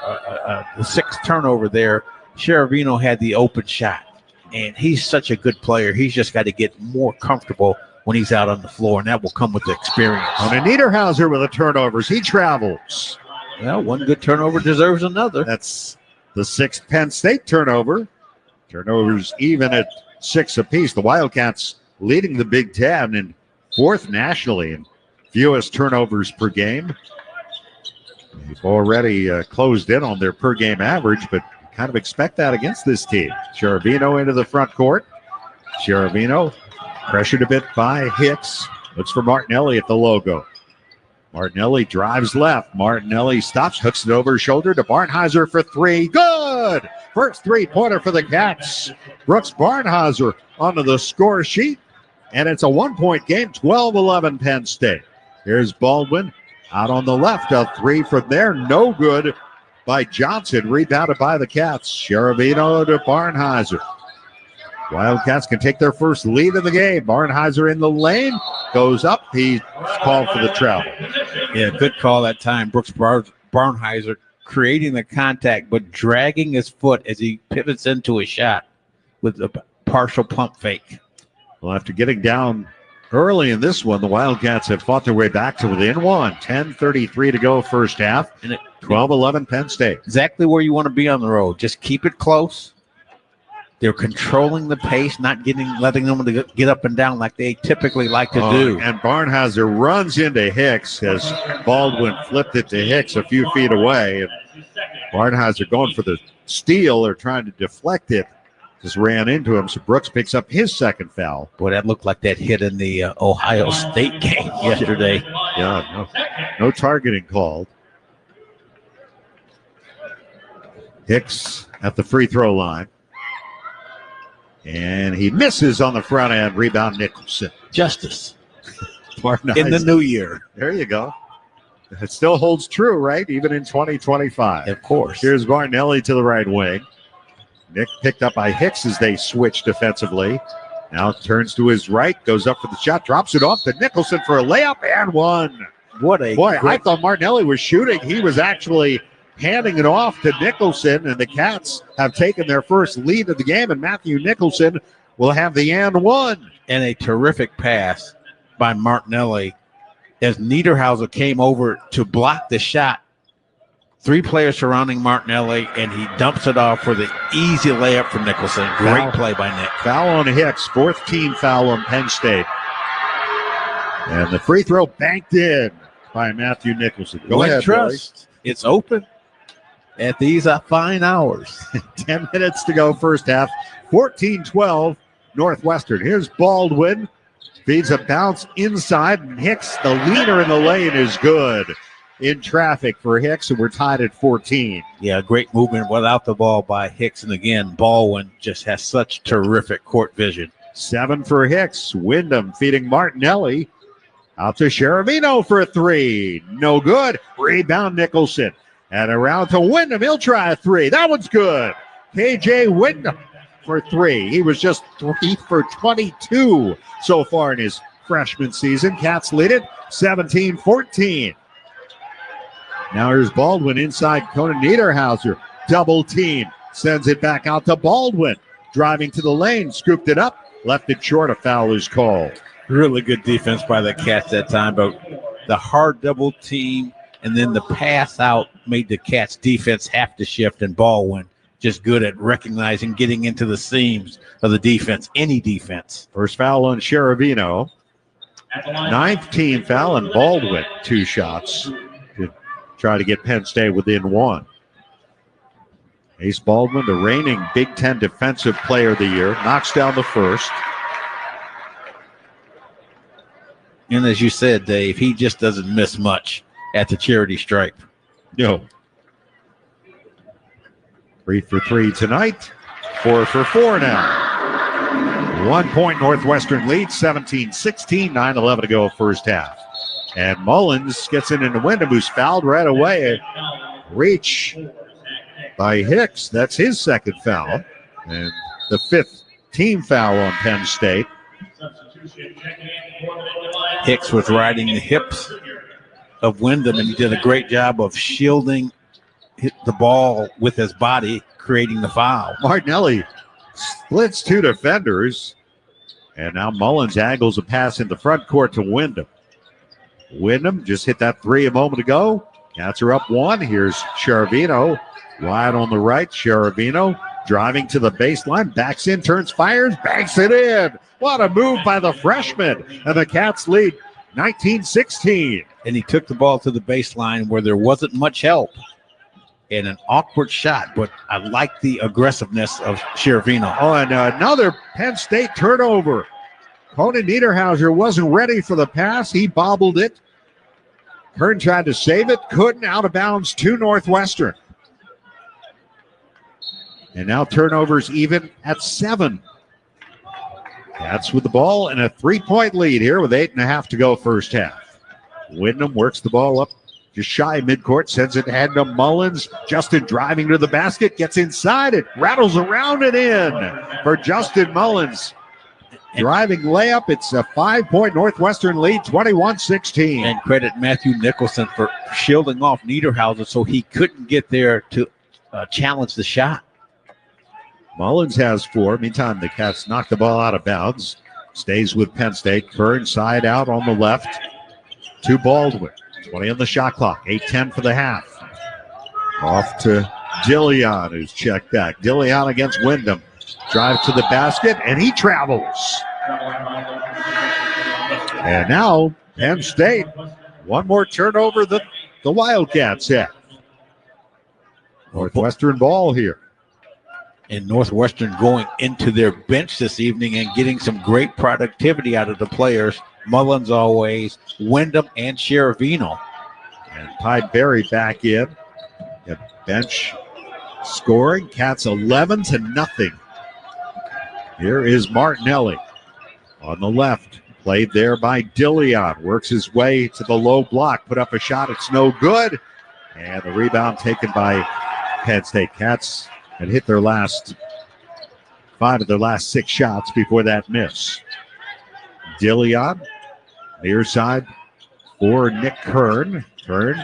The 6th turnover there. Cheravino had the open shot, and he's such a good player. He's just got to get more comfortable when he's out on the floor, and that will come with the experience. On a Niederhauser with the turnovers, he travels. Well, one good turnover deserves another. That's the 6th Penn State turnover. Turnovers even at 6 apiece. The Wildcats leading the Big Ten and 4th nationally in fewest turnovers per game. They've already closed in on their per game average, but kind of expect that against this team. Cheravino into the front court. Cheravino pressured a bit by Hicks. Looks for Martinelli at the logo. Martinelli drives left. Martinelli stops, hooks it over his shoulder to Barnheiser for 3. Good! First 3-pointer for the Cats. Brooks Barnheiser onto the score sheet. And it's a 1-point game, 12-11 Penn State. Here's Baldwin out on the left. A 3 from there. No good by Johnson. Rebounded by the Cats. Cheravino to Barnheiser. Wildcats can take their first lead of the game. Barnheiser in the lane. Goes up. He's called for the travel. Yeah, good call that time. Brooks Barnheiser creating the contact, but dragging his foot as he pivots into a shot with a partial pump fake. Well, after getting down early in this one, the Wildcats have fought their way back to within 1. 10:33 to go first half. 12-11 Penn State. Exactly where you want to be on the road. Just keep it close. They're controlling the pace, not letting them to get up and down like they typically like to do. And Barnhauser runs into Hicks as Baldwin flipped it to Hicks a few feet away. And Barnhauser going for the steal or trying to deflect it. Just ran into him, so Brooks picks up his second foul. Boy, that looked like that hit in the Ohio State game yesterday. Yeah, no targeting called. Hicks at the free throw line. And he misses on the front end. Rebound Nicholson. Justice. Barnhauser. In the new year. There you go. It still holds true, right? Even in 2025. Of course. Here's Barnelli to the right wing. Nick picked up by Hicks as they switch defensively. Now turns to his right, goes up for the shot, drops it off to Nicholson for a layup and one. What a boy! I thought Martinelli was shooting. He was actually handing it off to Nicholson, and the Cats have taken their first lead of the game, and Matthew Nicholson will have the and one. And a terrific pass by Martinelli as Niederhauser came over to block the shot. 3 players surrounding Martinelli, and he dumps it off for the easy layup for Nicholson. Great play by Nick. Foul on Hicks, 4th team foul on Penn State. And the free throw banked in by Matthew Nicholson. Go ahead, Trust. Billy. It's open at these fine hours. 10 minutes to go first half. 14-12 Northwestern. Here's Baldwin. Feeds a bounce inside, and Hicks, the leader in the lane, is good. In traffic for Hicks, and we're tied at 14. Yeah, great movement without the ball by Hicks. And again, Baldwin just has such terrific court vision. 7 for Hicks. Wyndham feeding Martinelli. Out to Cheravino for a 3. No good. Rebound Nicholson. And around to Wyndham. He'll try a 3. That one's good. KJ Wyndham for 3. He was just 3 for 22 so far in his freshman season. Cats lead it 17-14. Now here's Baldwin inside Conan Niederhauser. Double team. Sends it back out to Baldwin. Driving to the lane. Scooped it up. Left it short. A foul is called. Really good defense by the Cats that time. But the hard double team and then the pass out made the Cats defense have to shift. And Baldwin just good at recognizing, getting into the seams of the defense. Any defense. First foul on Cheravino. 9th team foul on Baldwin. 2 shots. Try to get Penn State within 1. Ace Baldwin, the reigning Big Ten Defensive Player of the Year, knocks down the first. And as you said, Dave, he just doesn't miss much at the charity stripe. No. 3 for 3 tonight. 4 for 4 now. 1 point Northwestern lead, 17-16, 9-11 to go first half. And Mullins gets it into Wyndham, who's fouled right away. Reach by Hicks. That's his second foul. And the 5th team foul on Penn State. Hicks was riding the hips of Wyndham, and he did a great job of shielding the ball with his body, creating the foul. Martinelli splits 2 defenders. And now Mullins angles a pass in the front court to Wyndham. Wyndham just hit that 3 a moment ago. Cats are up 1. Here's Cheravino. Wide on the right. Cheravino driving to the baseline. Backs in, turns, fires, banks it in. What a move by the freshman. And the Cats lead 19-16. And he took the ball to the baseline where there wasn't much help. And an awkward shot, but I like the aggressiveness of Cheravino. Oh, and another Penn State turnover. Conan Niederhauser wasn't ready for the pass. He bobbled it. Kern tried to save it. Couldn't. Out of bounds to Northwestern. And now turnovers even at 7. Cats with the ball and a 3-point lead here with 8.5 to go first half. Wyndham works the ball up just shy midcourt. Sends it ahead to Mullins. Justin driving to the basket. Gets inside. It rattles around and in for Justin Mullins. Driving layup. It's a 5-point Northwestern lead, 21-16. And credit Matthew Nicholson for shielding off Niederhauser so he couldn't get there to challenge the shot. Mullins has 4. Meantime, the Cats knock the ball out of bounds. Stays with Penn State. Kern side out on the left to Baldwin. 20 on the shot clock. 8:10 for the half. Off to Dillion, who's checked back. Dillion against Wyndham. Drive to the basket, and he travels. And now Penn State, one more turnover the Wildcats have. Northwestern ball here. And Northwestern going into their bench this evening and getting some great productivity out of the players. Mullins always, Wyndham, and Sheravino. And Ty Berry back in. The bench scoring. Cats 11-0. Here is Martinelli on the left. Played there by Dillion. Works his way to the low block. Put up a shot. It's no good. And the rebound taken by Penn State. Cats had hit their last 5 of their last 6 shots before that miss. Dillion, near side for Nick Kern. Kern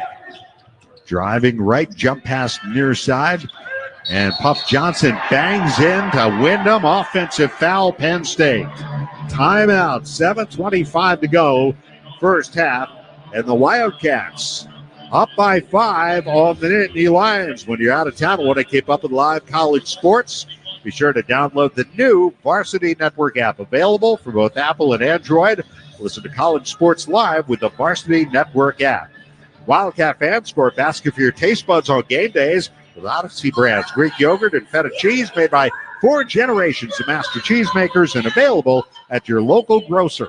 driving right, jump pass near side. And Puff Johnson bangs into Wyndham. Offensive foul, Penn State. Timeout, 7:25 to go, first half. And the Wildcats up by 5 on the Nittany Lions. When you're out of town and want to keep up with live college sports, be sure to download the new Varsity Network app, available for both Apple and Android. Listen to college sports live with the Varsity Network app. Wildcat fans, score a basket for your taste buds on game days with Odyssey Brands Greek yogurt and feta cheese, made by 4 generations of master cheesemakers and available at your local grocer.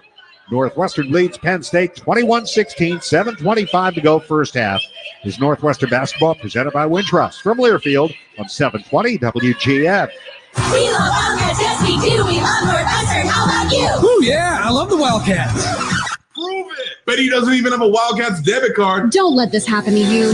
Northwestern leads Penn State 21-16, 7:25 to go, first half. Is Northwestern basketball presented by Wintrust from Learfield on 720 WGN. We love Wildcats, yes we do. We love Northwestern. How about you? Oh yeah, I love the Wildcats. Prove it. Bet he doesn't even have a Wildcats debit card. Don't let this happen to you.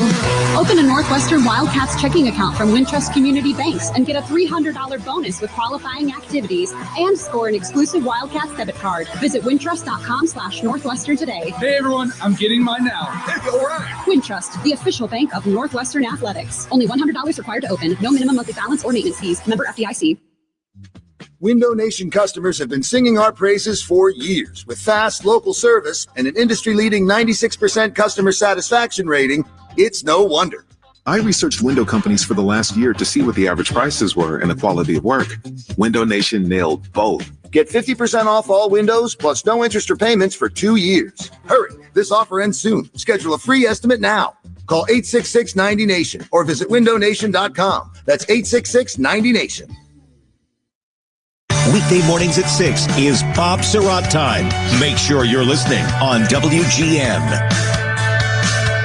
Open a Northwestern Wildcats checking account from Wintrust Community Banks and get a $300 bonus with qualifying activities and score an exclusive Wildcats debit card. Visit wintrust.com/Northwestern today. Hey everyone, I'm getting mine now. Hey, all right. Wintrust, the official bank of Northwestern Athletics. Only $100 required to open. No minimum monthly balance or maintenance fees. Member FDIC. Window Nation customers have been singing our praises for years. With fast local service and an industry-leading 96% customer satisfaction rating, it's no wonder. I researched window companies for the last year to see what the average prices were and the quality of work. Window Nation nailed both. Get 50% off all windows plus no interest or payments for 2 years. Hurry, this offer ends soon. Schedule a free estimate now. Call 866-90NATION or visit windownation.com. That's 866-90NATION. Weekday mornings at 6 is Bob Surratt time. Make sure you're listening on WGN.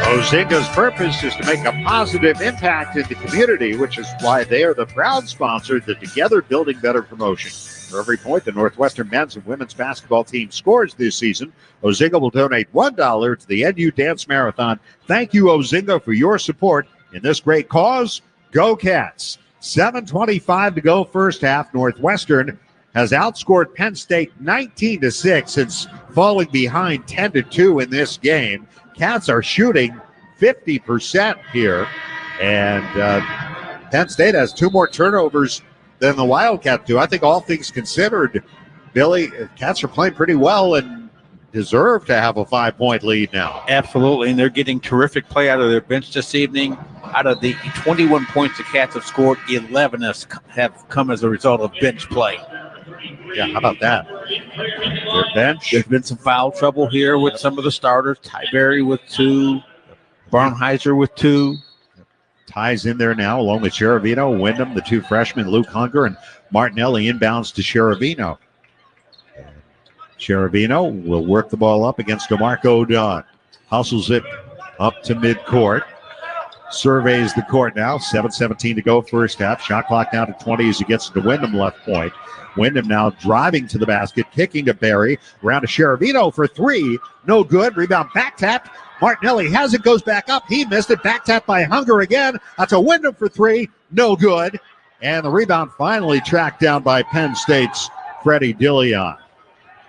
Ozinga's purpose is to make a positive impact in the community, which is why they are the proud sponsor of the Together Building Better promotion. For every point the Northwestern men's and women's basketball team scores this season, Ozinga will donate $1 to the NU Dance Marathon. Thank you, Ozinga, for your support in this great cause. Go Cats! 7:25 to go, first half. Northwestern has outscored Penn State 19-6 since falling behind 10-2 in this game. Cats are shooting 50% here, and Penn State has 2 more turnovers than the Wildcats do. I think all things considered, Billy, Cats are playing pretty well and deserve to have a 5-point lead now. Absolutely, and they're getting terrific play out of their bench this evening. Out of the 21 points the Cats have scored, 11 have come as a result of bench play. Yeah, how about that? Their bench. There's been some foul trouble here with some of the starters. Ty Berry with 2. Barnheiser with 2. Ty's in there now, along with Sheravino, Wyndham, the 2 freshmen, Luke Hunger, and Martinelli inbounds to Sheravino. Sheravino will work the ball up against DeMarco Dunn. Hustles it up to midcourt. Surveys the court now. 7:17 to go, first half. Shot clock down to 20 as he gets to Wyndham left point. Wyndham now driving to the basket, kicking to Berry. Around to Sheravino for 3. No good. Rebound back tapped. Martinelli has it, goes back up. He missed it. Back tapped by Hunger again. That's a Wyndham for 3. No good. And the rebound finally tracked down by Penn State's Freddie Dillion.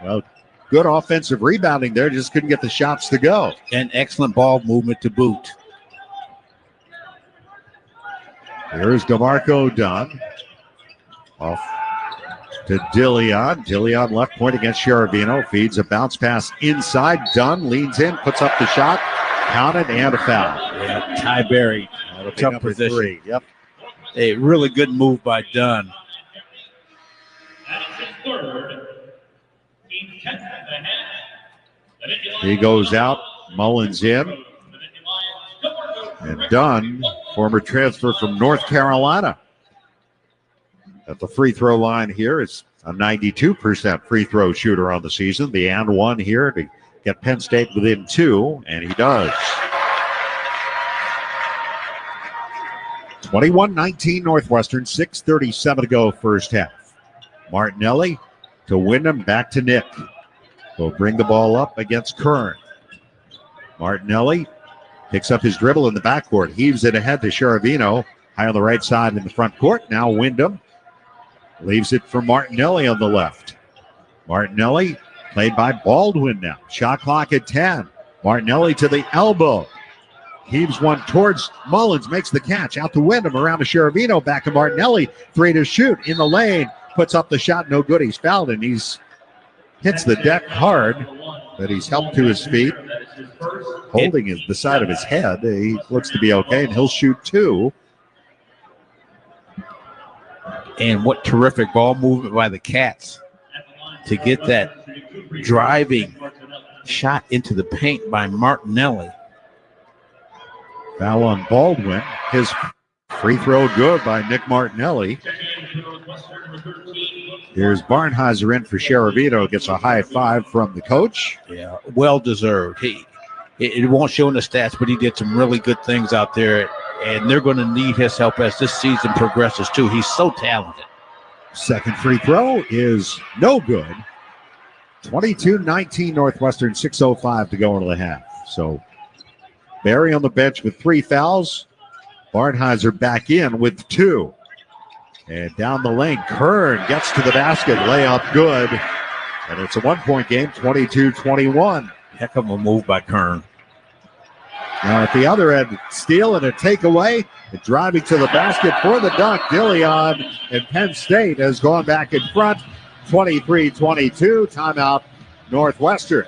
Well, good offensive rebounding there. Just couldn't get the shots to go. And excellent ball movement to boot. Here's DeMarco Dunn. Off to Dillion. Dillion left point against Sheravino. Feeds a bounce pass inside. Dunn leans in, puts up the shot. Counted and a foul. Yeah, Ty Berry. Tough position. 3. Yep. A really good move by Dunn. He goes out. Mullins in. And Dunn, former transfer from North Carolina. At the free throw line here is a 92% free throw shooter on the season. The and one here to get Penn State within 2, and he does. 21-19 Northwestern, 6:37 to go first half. Martinelli to Wyndham, back to Nick. Will bring the ball up against Kern. Martinelli picks up his dribble in the backcourt, heaves it ahead to Cheravino, high on the right side in the front court. Now Wyndham leaves it for Martinelli on the left. Martinelli played by Baldwin now. Shot clock at 10. Martinelli to the elbow. Heaves one towards Mullins, makes the catch. Out to Wyndham, around to Cheravino, back to Martinelli. 3 to shoot in the lane. Puts up the shot, no good. He's fouled, and he's hits the deck hard, but he's helped to his feet. Holding the side of his head. He looks to be okay, and he'll shoot 2. And what terrific ball movement by the Cats to get that driving shot into the paint by Martinelli. Foul on Baldwin. His free throw good by Nick Martinelli. Here's Barnheiser in for Cheravino. Gets a high 5 from the coach. Yeah, well deserved. It won't show in the stats, but he did some really good things out there, and they're going to need his help as this season progresses too. He's so talented. Second free throw is no good. 22-19 Northwestern, 6:05 to go into the half. So Barry on the bench with 3 fouls. Barnheiser back in with 2. And down the lane, Kern gets to the basket. Layup good. And it's a 1-point game, 22-21. Heck of a move by Kern. Now at the other end, steal and a takeaway. And driving to the basket for the dunk, Dillion, and Penn State has gone back in front. 23-22. Timeout Northwestern.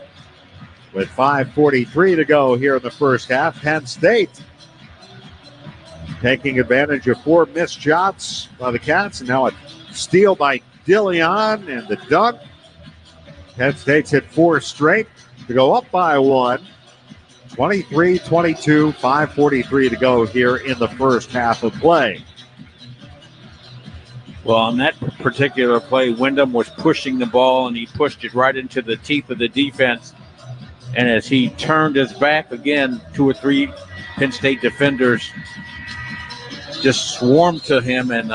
With 5:43 to go here in the first half. Penn State taking advantage of 4 missed shots by the Cats. And now a steal by Dillion and the dunk. Penn State's hit 4 straight to go up by 1. 23-22, 5:43 to go here in the first half of play. Well, on that particular play, Wyndham was pushing the ball, and he pushed it right into the teeth of the defense. And as he turned his back again, 2 or 3 Penn State defenders just swarmed to him, and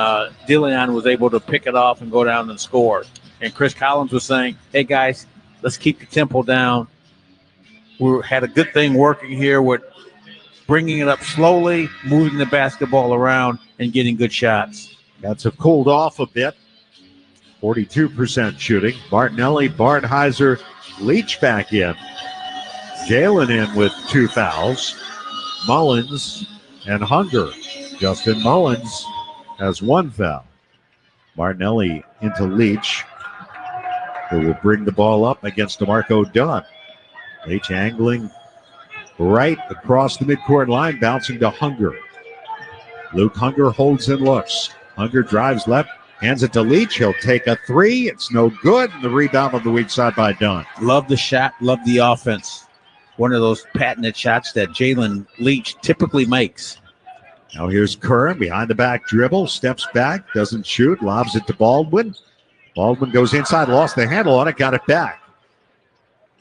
Dillion was able to pick it off and go down and score. And Chris Collins was saying, hey, guys, let's keep the tempo down. We had a good thing working here with bringing it up slowly, moving the basketball around, and getting good shots. That's cooled off a bit. 42% shooting. Martinelli, Barnheiser, Leach back in. Jalen in with 2 fouls. Mullins and Hunger. Justin Mullins has 1 foul. Martinelli into Leach, who will bring the ball up against DeMarco Dunn. Leach angling right across the midcourt line, bouncing to Hunger. Luke Hunger holds and looks. Hunger drives left, hands it to Leach. He'll take a 3. It's no good. And the rebound on the weak side by Dunn. Love the shot, love the offense. One of those patented shots that Jalen Leach typically makes. Now here's Kern behind the back dribble, steps back, doesn't shoot, lobs it to Baldwin. Baldwin goes inside, lost the handle on it, got it back.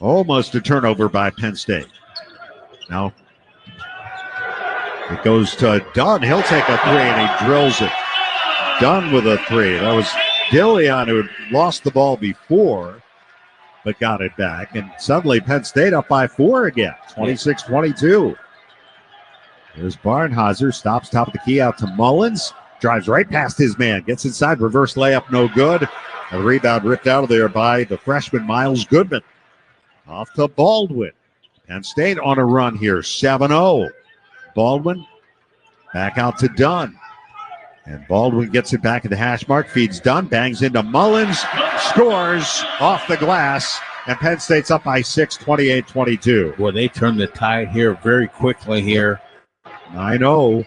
Almost a turnover by Penn State. Now it goes to Dunn. He'll take a 3 and he drills it. Dunn with a 3. That was Dillion who had lost the ball before, but got it back. And suddenly Penn State up by 4 again, 26-22. Here's Barnheiser, stops top of the key out to Mullins. Drives right past his man, gets inside, reverse layup, no good. A rebound ripped out of there by the freshman Miles Goodman. Off to Baldwin. Penn State on a run here, 7-0. Baldwin back out to Dunn. And Baldwin gets it back at the hash mark, feeds Dunn, bangs into Mullins, scores off the glass, and Penn State's up by 6, 28-22. Well, they turned the tide here very quickly here. 9-0,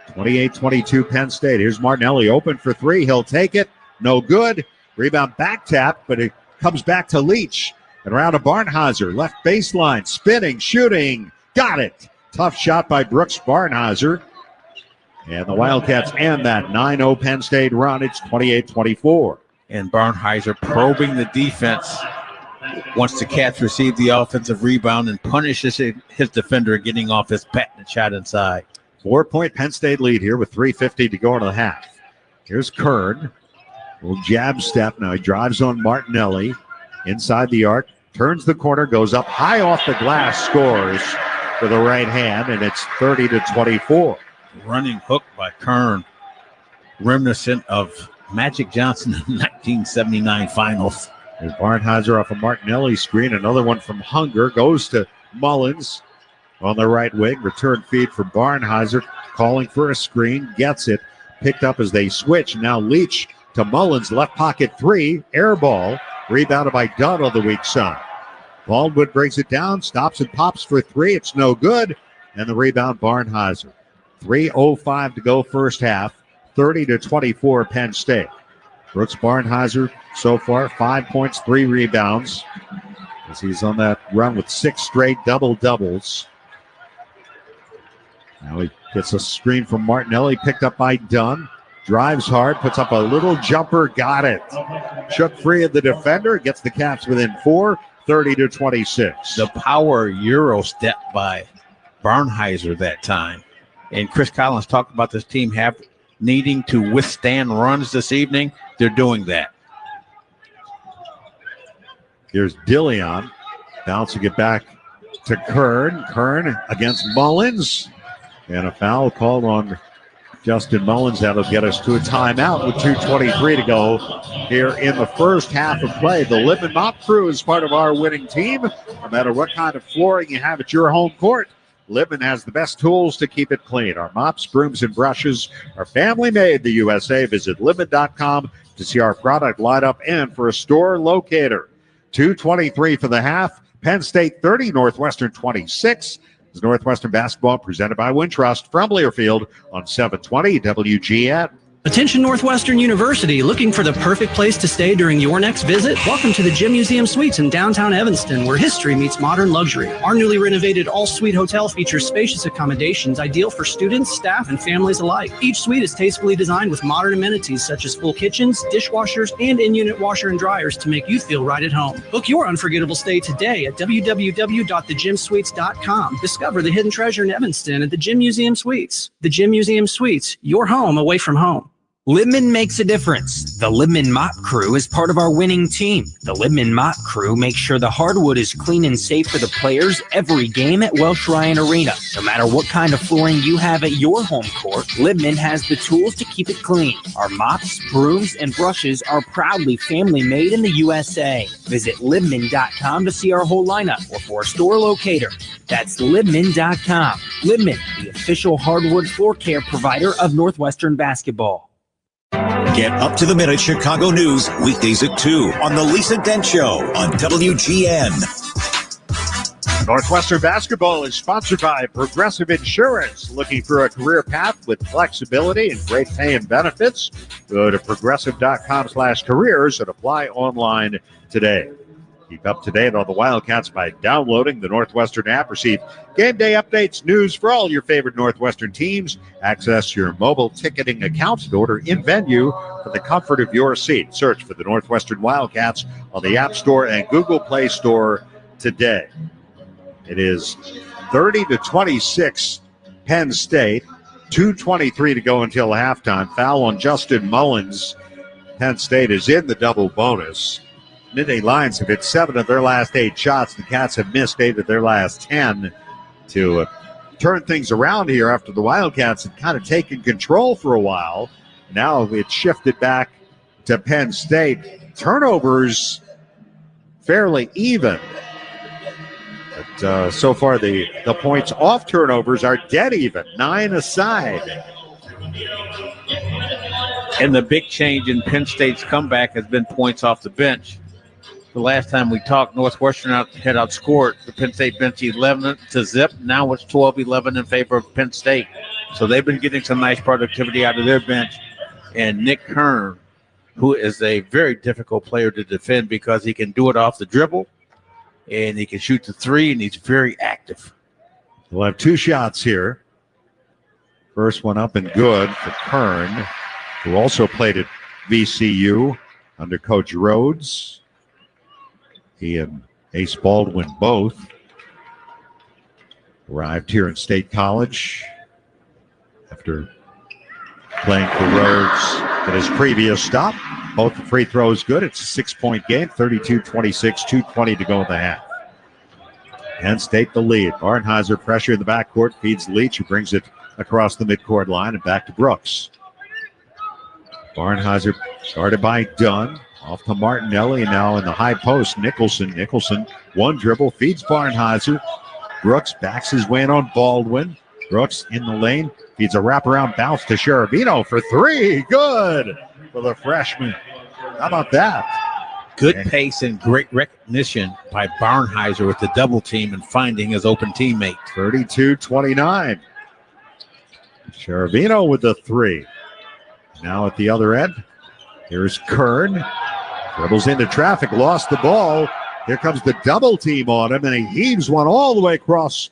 28-22 Penn State. Here's Martinelli open for 3. He'll take it. No good. Rebound back tap, but comes back to Leach. And around to Barnheiser, left baseline, spinning, shooting, got it. Tough shot by Brooks Barnheiser. And the Wildcats end that 9-0 Penn State run. It's 28-24. And Barnheiser probing the defense once the Cats receive the offensive rebound and punishes his defender getting off his patented shot inside. 4-point Penn State lead here with 3:50 to go in the half. Here's Kern. Little jab step. Now he drives on Martinelli. Inside the arc. Turns the corner. Goes up high off the glass. Scores with the right hand. And it's 30-24. Running hook by Kern. Reminiscent of Magic Johnson in the 1979 finals. There's Barnheiser off a Martinelli screen. Another one from Hunger. Goes to Mullins on the right wing. Return feed for Barnheiser. Calling for a screen. Gets it. Picked up as they switch. Now Leach to Mullins. Left pocket three. Air ball. Rebounded by Dunn on the weak side. Baldwin brings it down. Stops and pops for three. It's no good. And the rebound Barnheiser. 3:05 to go first half. 30-24 Penn State. Brooks Barnheiser so far 5 points, 3 rebounds. As he's on that run with 6 straight double-doubles. Now he gets a screen from Martinelli, picked up by Dunn. Drives hard, puts up a little jumper, got it. Shook free of the defender, gets the Caps within 4, 30-26. The power Euro step by Barnheiser that time. And Chris Collins talked about this team needing to withstand runs this evening. They're doing that. Here's Dillion bouncing it back to Kern. Kern against Mullins. And a foul called on Justin Mullins. That'll get us to a timeout with 2:23 to go here in the first half of play. The Lippman Mop Crew is part of our winning team. No matter what kind of flooring you have at your home court, Lippman has the best tools to keep it clean. Our mops, brooms, and brushes are family made in the USA. Visit Lippman.com to see our product lineup and for a store locator. 2:23 for the half. Penn State 30, Northwestern 26. This is Northwestern basketball presented by Wintrust from Learfield on 720 WGN. Attention Northwestern University, looking for the perfect place to stay during your next visit? Welcome to the Gym Museum Suites in downtown Evanston, where history meets modern luxury. Our newly renovated all-suite hotel features spacious accommodations ideal for students, staff, and families alike. Each suite is tastefully designed with modern amenities such as full kitchens, dishwashers, and in-unit washer and dryers to make you feel right at home. Book your unforgettable stay today at www.thegymsuites.com. Discover the hidden treasure in Evanston at the Gym Museum Suites. The Gym Museum Suites, your home away from home. Lippman makes a difference. The Lippman Mop Crew is part of our winning team. The Lippman Mop Crew makes sure the hardwood is clean and safe for the players every game at Welsh Ryan Arena. No matter what kind of flooring you have at your home court, Lippman has the tools to keep it clean. Our mops, brooms, and brushes are proudly family made in the USA. Visit Lippman.com to see our whole lineup or for a store locator. That's Lippman.com. Lippman, the official hardwood floor care provider of Northwestern basketball. Get up-to-the-minute Chicago news weekdays at 2 on The Lisa Dent Show on WGN. Northwestern basketball is sponsored by Progressive Insurance. Looking for a career path with flexibility and great pay and benefits? Go to progressive.com/careers and apply online today. Keep up to date on the Wildcats by downloading the Northwestern app. Receive game day updates, news for all your favorite Northwestern teams. Access your mobile ticketing account and order in venue from the comfort of your seat. Search for the Northwestern Wildcats on the App Store and Google Play Store today. It is 30-26 Penn State. 2:23 to go until halftime. Foul on Justin Mullins. Penn State is in the double bonus. Nittany Lions have hit 7 of their last 8 shots. The Cats have missed 8 of their last 10 to turn things around here after the Wildcats had kind of taken control for a while. Now it's shifted back to Penn State. Turnovers fairly even. But so far the points off turnovers are dead even, 9 aside. And the big change in Penn State's comeback has been points off the bench. The last time we talked, Northwestern had outscored the Penn State bench 11-0. Now it's 12-11 in favor of Penn State. So they've been getting some nice productivity out of their bench. And Nick Kern who is a very difficult player to defend because he can do it off the dribble and he can shoot the three, and he's very active. We'll have two shots here. First one up and good for Kern, who also played at VCU under Coach Rhodes. He and Ace Baldwin both arrived here in State College after playing for Rhodes at his previous stop. Both the free throws good. It's a 6-point game, 32-26, 2:20 to go in the half. Penn State the lead. Barnheiser pressure in the backcourt, feeds Leach, who brings it across the midcourt line and back to Brooks. Barnheiser started by Dunn. Off to Martinelli, now in the high post. Nicholson, one dribble, feeds Barnheiser. Brooks backs his way in on Baldwin. Brooks in the lane, feeds a wraparound bounce to Cherubino for three. Good for the freshman. How about that? Good pace and great recognition by Barnheiser with the double team and finding his open teammate. 32-29. Cherubino with the three. Now at the other end, here's Kern. Dribbles into traffic, lost the ball. Here comes the double team on him, and he heaves one all the way across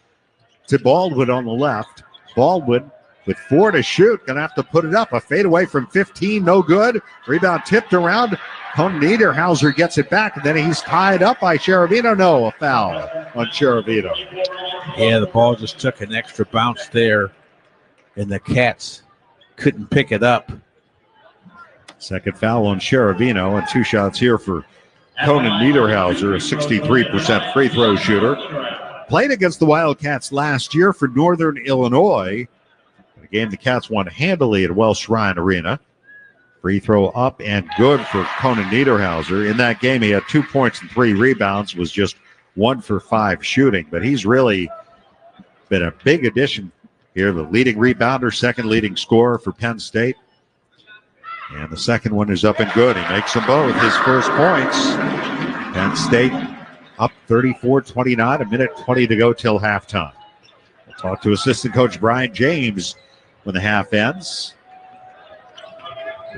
to Baldwin on the left. Baldwin with 4 to shoot, going to have to put it up. A fadeaway from 15, no good. Rebound tipped around. Cohn Niederhauser gets it back, and then he's tied up by Cherubino. No, a foul on Cherubino. Yeah, the ball just took an extra bounce there, and the Cats couldn't pick it up. Second foul on Cherubino, and 2 shots here for Conan Niederhauser, a 63% free throw shooter. Played against the Wildcats last year for Northern Illinois. A game the Cats won handily at Welsh Ryan Arena. Free throw up and good for Conan Niederhauser. In that game, he had 2 points and 3 rebounds, was just 1 for 5 shooting. But he's really been a big addition here. The leading rebounder, second leading scorer for Penn State. And the second one is up and good. He makes them both his first points. Penn State up 34-29, a minute 20 to go till halftime. We'll talk to assistant coach Brian James when the half ends.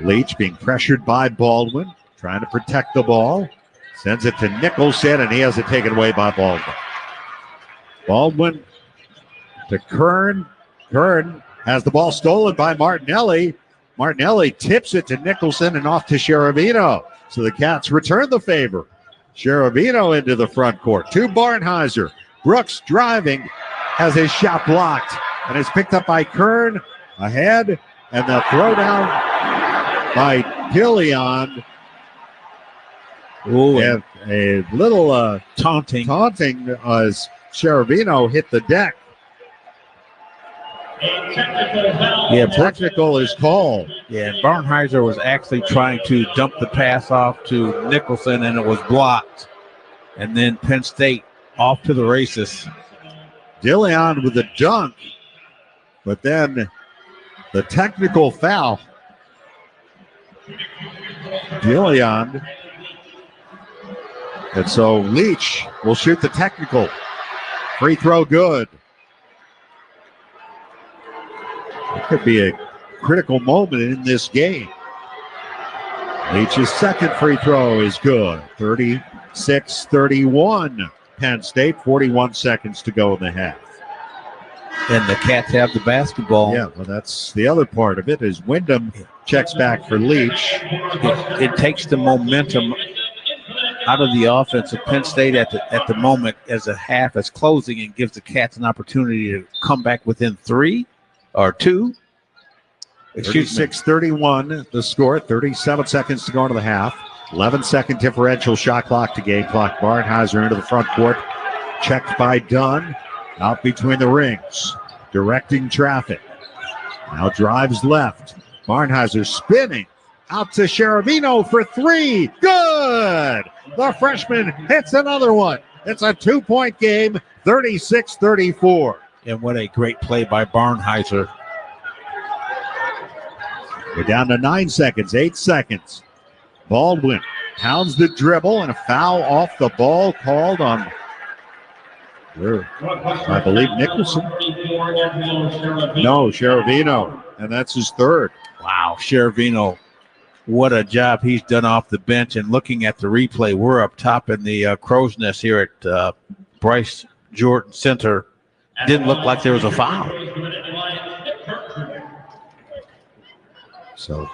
Leach being pressured by Baldwin, trying to protect the ball. Sends it to Nicholson, and he has it taken away by Baldwin. Baldwin to Kern. Kern has the ball stolen by Martinelli. Martinelli tips it to Nicholson and off to Cherubino. So the Cats return the favor. Cherubino into the front court. To Barnheiser. Brooks driving, has his shot blocked, and it's picked up by Kern. Ahead, and the throwdown by Dillion. Ooh, and a little taunting as Cherubino hit the deck. Yeah, technical is called. Yeah, Barnheiser was actually trying to dump the pass off to Nicholson, and it was blocked. And then Penn State off to the races. Dillion with the dunk, but then the technical foul. Dillion. And so Leach will shoot the technical. Free throw good. It could be a critical moment in this game. Leach's second free throw is good. 36-31. Penn State, 41 seconds to go in the half. And the Cats have the basketball. Yeah, well, that's the other part of it, is Wyndham checks back for Leach. It takes the momentum out of the offense of Penn State at the moment as the half is closing, and gives the Cats an opportunity to come back within 3 or 2. 36-31 the score. 37 seconds to go into the half. 11-second differential shot clock to game clock. Barnheiser into the front court. Checked by Dunn. Out between the rings. Directing traffic. Now drives left. Barnheiser spinning. Out to Cherubino for 3. Good! The freshman hits another one. It's a 2-point game. 36-34. And what a great play by Barnheiser. We're down to 9 seconds, 8 seconds. Baldwin pounds the dribble, and a foul off the ball called on, I believe, Nicholson. No, Cherubino, and that's his third. Wow, Cherubino what a job he's done off the bench. And looking at the replay, we're up top in the crow's nest here at Bryce Jordan Center. Didn't look like there was a foul. So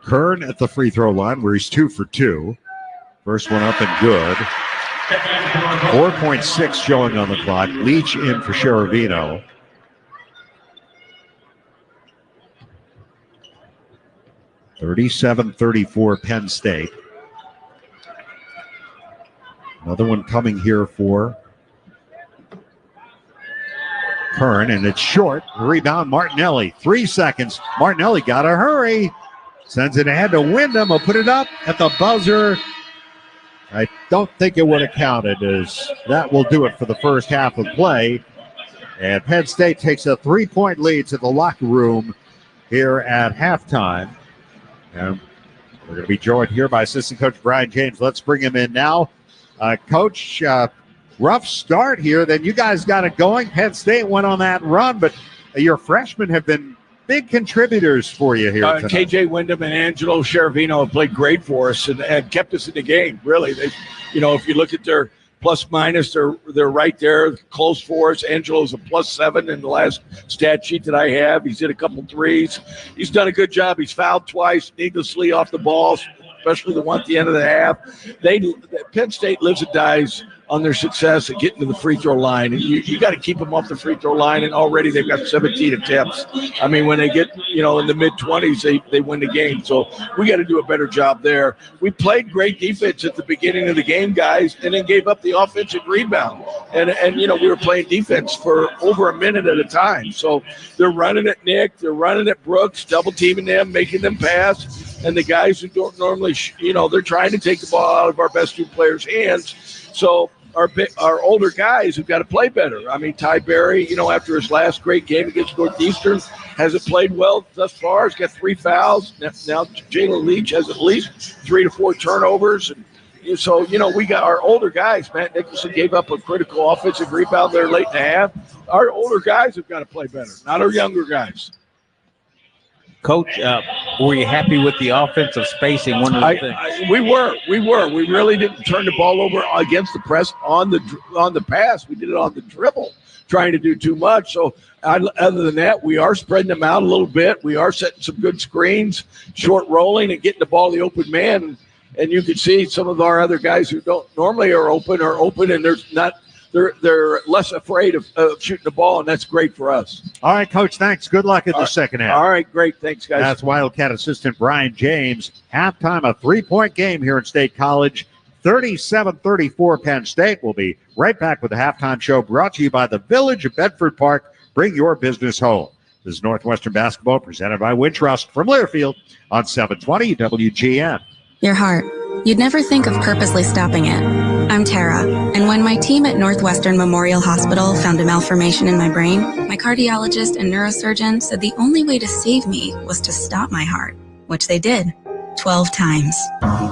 Kern at the free throw line where he's 2 for 2. First one up and good. 4.6 showing on the clock. Leach in for Sheravino. (37-34) Penn State. Another one coming here for Kern, and it's short. Rebound, Martinelli. 3 seconds. Martinelli got to hurry. Sends it ahead to Wyndham. Will put it up at the buzzer. I don't think it would have counted, as that will do it for the first half of play. And Penn State takes a 3-point lead to the locker room here at halftime. And we're going to be joined here by assistant coach Brian James. Let's bring him in now. Coach, rough start here. Then you guys got it going. Penn State went on that run, but your freshmen have been big contributors for you here tonight. KJ Wyndham and Angelo Sheravino have played great for us and kept us in the game, really. They, if you look at their plus minus, they're right there, close for us. Angelo's a +7 in the last stat sheet that I have. He's hit a couple threes. He's done a good job. He's fouled twice needlessly off the ball, especially the one at the end of the half. Penn State lives and dies on their success at getting to the free throw line. And you got to keep them off the free throw line, and already they've got 17 attempts. I mean, when they get, in the mid-20s, they win the game. So we got to do a better job there. We played great defense at the beginning of the game, guys, and then gave up the offensive rebound. And we were playing defense for over a minute at a time. So they're running at Nick, they're running at Brooks, double-teaming them, making them pass. And the guys who don't normally, they're trying to take the ball out of our best 2 players' hands. So our older guys have got to play better. I mean, Ty Berry, after his last great game against Northeastern, hasn't played well thus far. He's got 3 fouls. Now Jalen Leach has at least 3 to 4 turnovers. And so, we got our older guys. Matt Nicholson gave up a critical offensive rebound there late in the half. Our older guys have got to play better, not our younger guys. Coach, were you happy with the offensive spacing? One of the things. We were. We really didn't turn the ball over against the press on the pass. We did it on the dribble, trying to do too much. So other than that, we are spreading them out a little bit. We are setting some good screens, short rolling, and getting the ball to the open man. And you can see some of our other guys who don't normally are open, and there's not. They're less afraid of shooting the ball, and that's great for us. All right, Coach, thanks. Good luck in the second half. All right, great. Thanks, guys. That's Wildcat assistant Brian James. Halftime, a 3-point game here at State College. 37-34 Penn State. We'll be right back with the halftime show brought to you by the Village of Bedford Park. Bring your business home. This is Northwestern basketball presented by Wintrust from Learfield on 720 WGN. Your heart. You'd never think of purposely stopping it. I'm Tara, and when my team at Northwestern Memorial Hospital found a malformation in my brain, my cardiologist and neurosurgeon said the only way to save me was to stop my heart, which they did 12 times.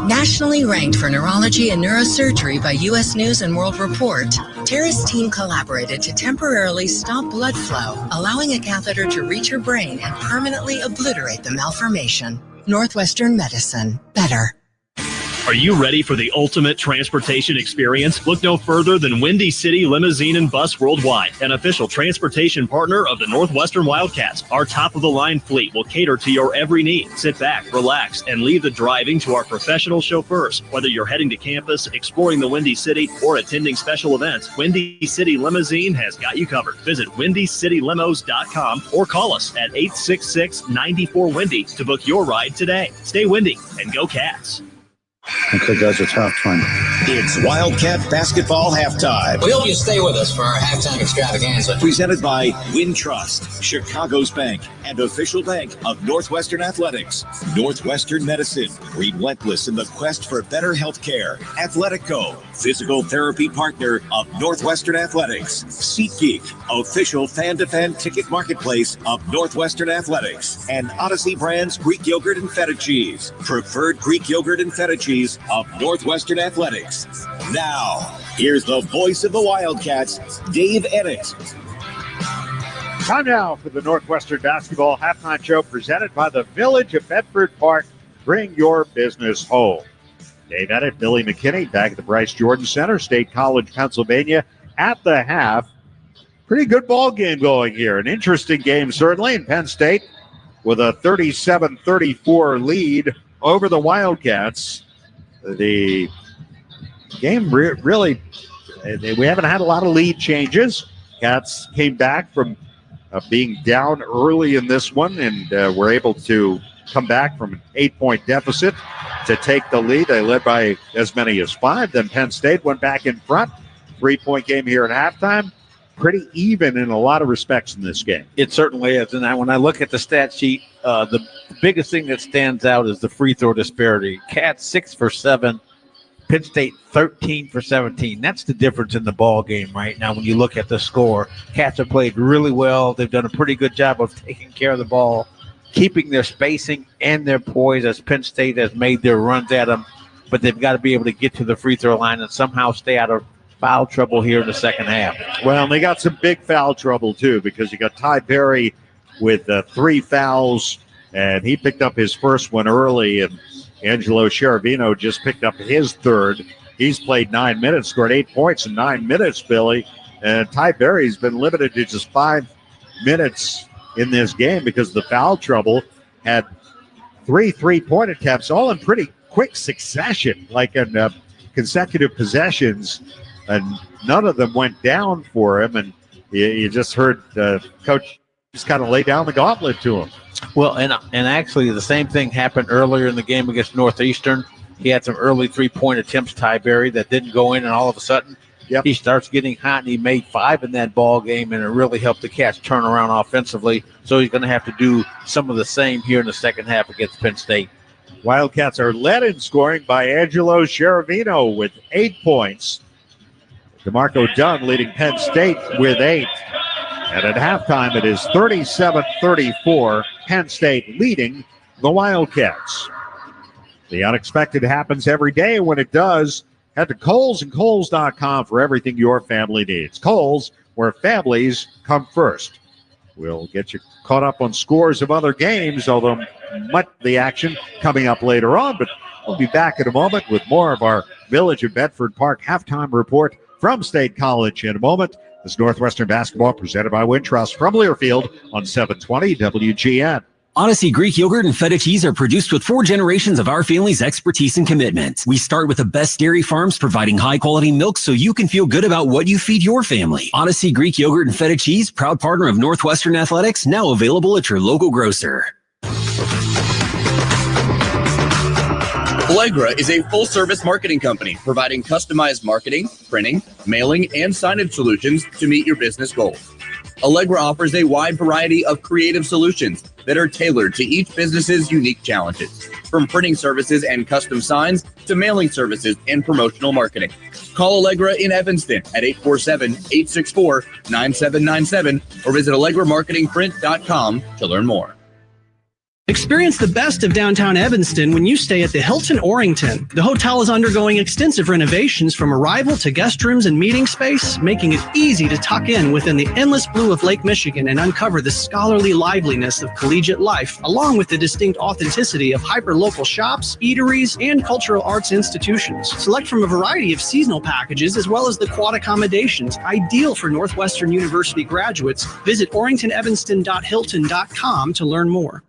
Nationally ranked for neurology and neurosurgery by U.S. News and World Report, Tara's team collaborated to temporarily stop blood flow, allowing a catheter to reach her brain and permanently obliterate the malformation. Northwestern Medicine. Better. Are you ready for the ultimate transportation experience? Look no further than Windy City Limousine and Bus Worldwide, an official transportation partner of the Northwestern Wildcats. Our top-of-the-line fleet will cater to your every need. Sit back, relax, and leave the driving to our professional chauffeurs. Whether you're heading to campus, exploring the Windy City, or attending special events, Windy City Limousine has got you covered. Visit WindyCityLimos.com or call us at 866-94-WINDY to book your ride today. Stay windy and go Cats. Okay, guys, it's halftime. It's Wildcat Basketball Halftime. We hope you stay with us for our halftime extravaganza. Presented by Wintrust, Chicago's bank and official bank of Northwestern Athletics. Northwestern Medicine, relentless in the quest for better health care. Athletico, physical therapy partner of Northwestern Athletics. SeatGeek, official fan-to-fan ticket marketplace of Northwestern Athletics. And Odyssey Brands Greek Yogurt and Feta Cheese, preferred Greek Yogurt and Feta Cheese of Northwestern Athletics. Now, here's the voice of the Wildcats, Dave Ennett. Time now for the Northwestern basketball halftime show presented by the Village of Bedford Park. Bring your business home. Dave Edit, Billy McKinney back at the Bryce Jordan Center, State College, Pennsylvania at the half. Pretty good ball game going here. An interesting game, certainly, in Penn State with a 37-34 lead over the Wildcats. The game really, we haven't had a lot of lead changes. Cats came back from being down early in this one and were able to come back from an 8-point deficit to take the lead. They led by as many as 5. Then Penn State went back in front. 3-point game here at halftime. Pretty even in a lot of respects in this game. It certainly is. And when I look at the stat sheet, the biggest thing that stands out is the free throw disparity. Cats 6 for 7. Penn State 13 for 17. That's the difference in the ball game right now when you look at the score. Cats have played really well. They've done a pretty good job of taking care of the ball, keeping their spacing and their poise as Penn State has made their runs at them. But they've got to be able to get to the free throw line and somehow stay out of foul trouble here in the second half. Well, and they got some big foul trouble, too, because you got Ty Berry with 3 fouls, and he picked up his first one early, and Angelo Cheravino just picked up his third. He's played 9 minutes, scored 8 points in 9 minutes, Billy. And Ty Berry's been limited to just 5 minutes in this game because of the foul trouble. Had 3 3-point attempts, all in pretty quick succession, like in consecutive possessions. And none of them went down for him. And you just heard Coach just kind of lay down the gauntlet to him. Well, and actually the same thing happened earlier in the game against Northeastern. He had some early 3-point attempts, Ty Berry, that didn't go in, and all of a sudden he starts getting hot, and he made 5 in that ball game, and it really helped the Cats turn around offensively. So he's going to have to do some of the same here in the second half against Penn State. Wildcats are led in scoring by Angelo Cheravino with 8 points. DeMarco Dunn leading Penn State with 8. And at halftime, it is 37-34, Penn State leading the Wildcats. The unexpected happens every day. When it does, head to Kohl's and Kohl's.com for everything your family needs. Kohl's, where families come first. We'll get you caught up on scores of other games, although much of the action coming up later on. But we'll be back in a moment with more of our Village of Bedford Park halftime report from State College in a moment. This Northwestern basketball presented by Wintrust from Learfield on 720 WGN. Odyssey Greek yogurt and feta cheese are produced with 4 generations of our family's expertise and commitment. We start with the best dairy farms providing high-quality milk so you can feel good about what you feed your family. Odyssey Greek yogurt and feta cheese, proud partner of Northwestern Athletics, now available at your local grocer. Allegra is a full-service marketing company providing customized marketing, printing, mailing, and signage solutions to meet your business goals. Allegra offers a wide variety of creative solutions that are tailored to each business's unique challenges, from printing services and custom signs to mailing services and promotional marketing. Call Allegra in Evanston at 847-864-9797 or visit AllegraMarketingPrint.com to learn more. Experience the best of downtown Evanston when you stay at the Hilton Orrington. The hotel is undergoing extensive renovations from arrival to guest rooms and meeting space, making it easy to tuck in within the endless blue of Lake Michigan and uncover the scholarly liveliness of collegiate life, along with the distinct authenticity of hyper-local shops, eateries, and cultural arts institutions. Select from a variety of seasonal packages as well as the quad accommodations, ideal for Northwestern University graduates. Visit orringtonevanston.hilton.com to learn more.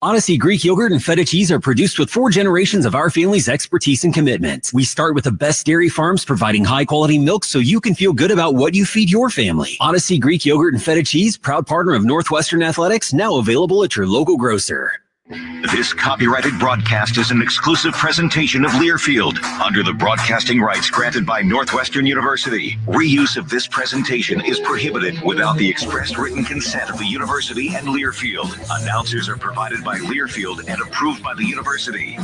Odyssey Greek yogurt and feta cheese are produced with 4 generations of our family's expertise and commitment. We start with the best dairy farms providing high-quality milk so you can feel good about what you feed your family. Odyssey Greek yogurt and feta cheese, proud partner of Northwestern Athletics, now available at your local grocer. This copyrighted broadcast is an exclusive presentation of Learfield under the broadcasting rights granted by Northwestern University. Reuse of this presentation is prohibited without the express written consent of the university and Learfield. Announcers are provided by Learfield and approved by the university.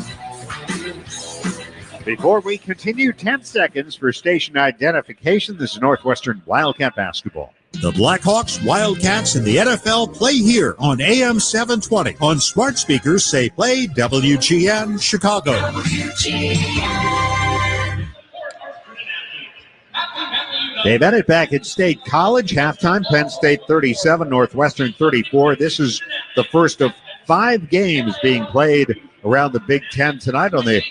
Before we continue, 10 seconds for station identification. This is Northwestern Wildcat basketball. The Blackhawks, Wildcats, and the NFL play here on AM 720. On smart speakers, say play WGN Chicago. Dave Edit back at State College. Halftime, Penn State 37, Northwestern 34. This is the first of 5 games being played around the Big Ten tonight on the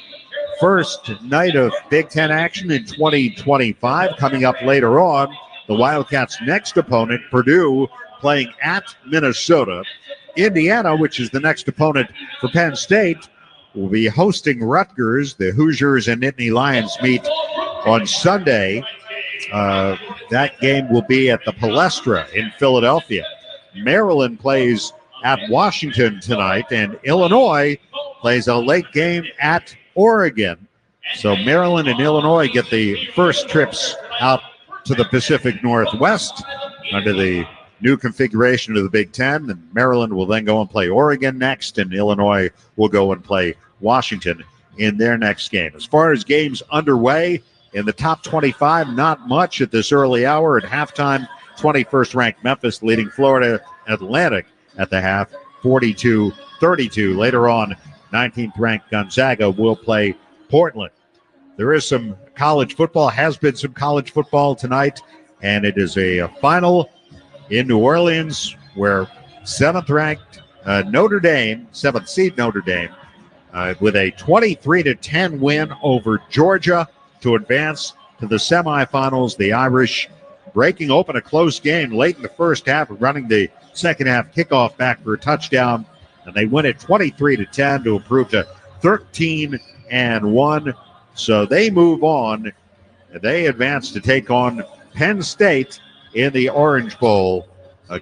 first night of Big Ten action in 2025. Coming up later on, the Wildcats' next opponent, Purdue, playing at Minnesota. Indiana, which is the next opponent for Penn State, will be hosting Rutgers. The Hoosiers and Nittany Lions meet on Sunday. That game will be at the Palestra in Philadelphia. Maryland plays at Washington tonight, and Illinois plays a late game at Oregon. So Maryland and Illinois get the first trips out to the Pacific Northwest under the new configuration of the Big Ten. And Maryland will then go and play Oregon next, and Illinois will go and play Washington in their next game. As far as games underway, in the top 25, not much at this early hour. At halftime, 21st ranked Memphis leading Florida Atlantic at the half, 42-32. Later on, 19th ranked Gonzaga will play Portland. There is some college football, has been some college football tonight, and it is a final in New Orleans where 7th ranked Notre Dame, 7th seed Notre Dame, with a 23-10 win over Georgia to advance to the semifinals. The Irish breaking open a close game late in the first half and running the second half kickoff back for a touchdown. And they win it 23-10 to improve to 13-1. So they move on. They advance to take on Penn State in the Orange Bowl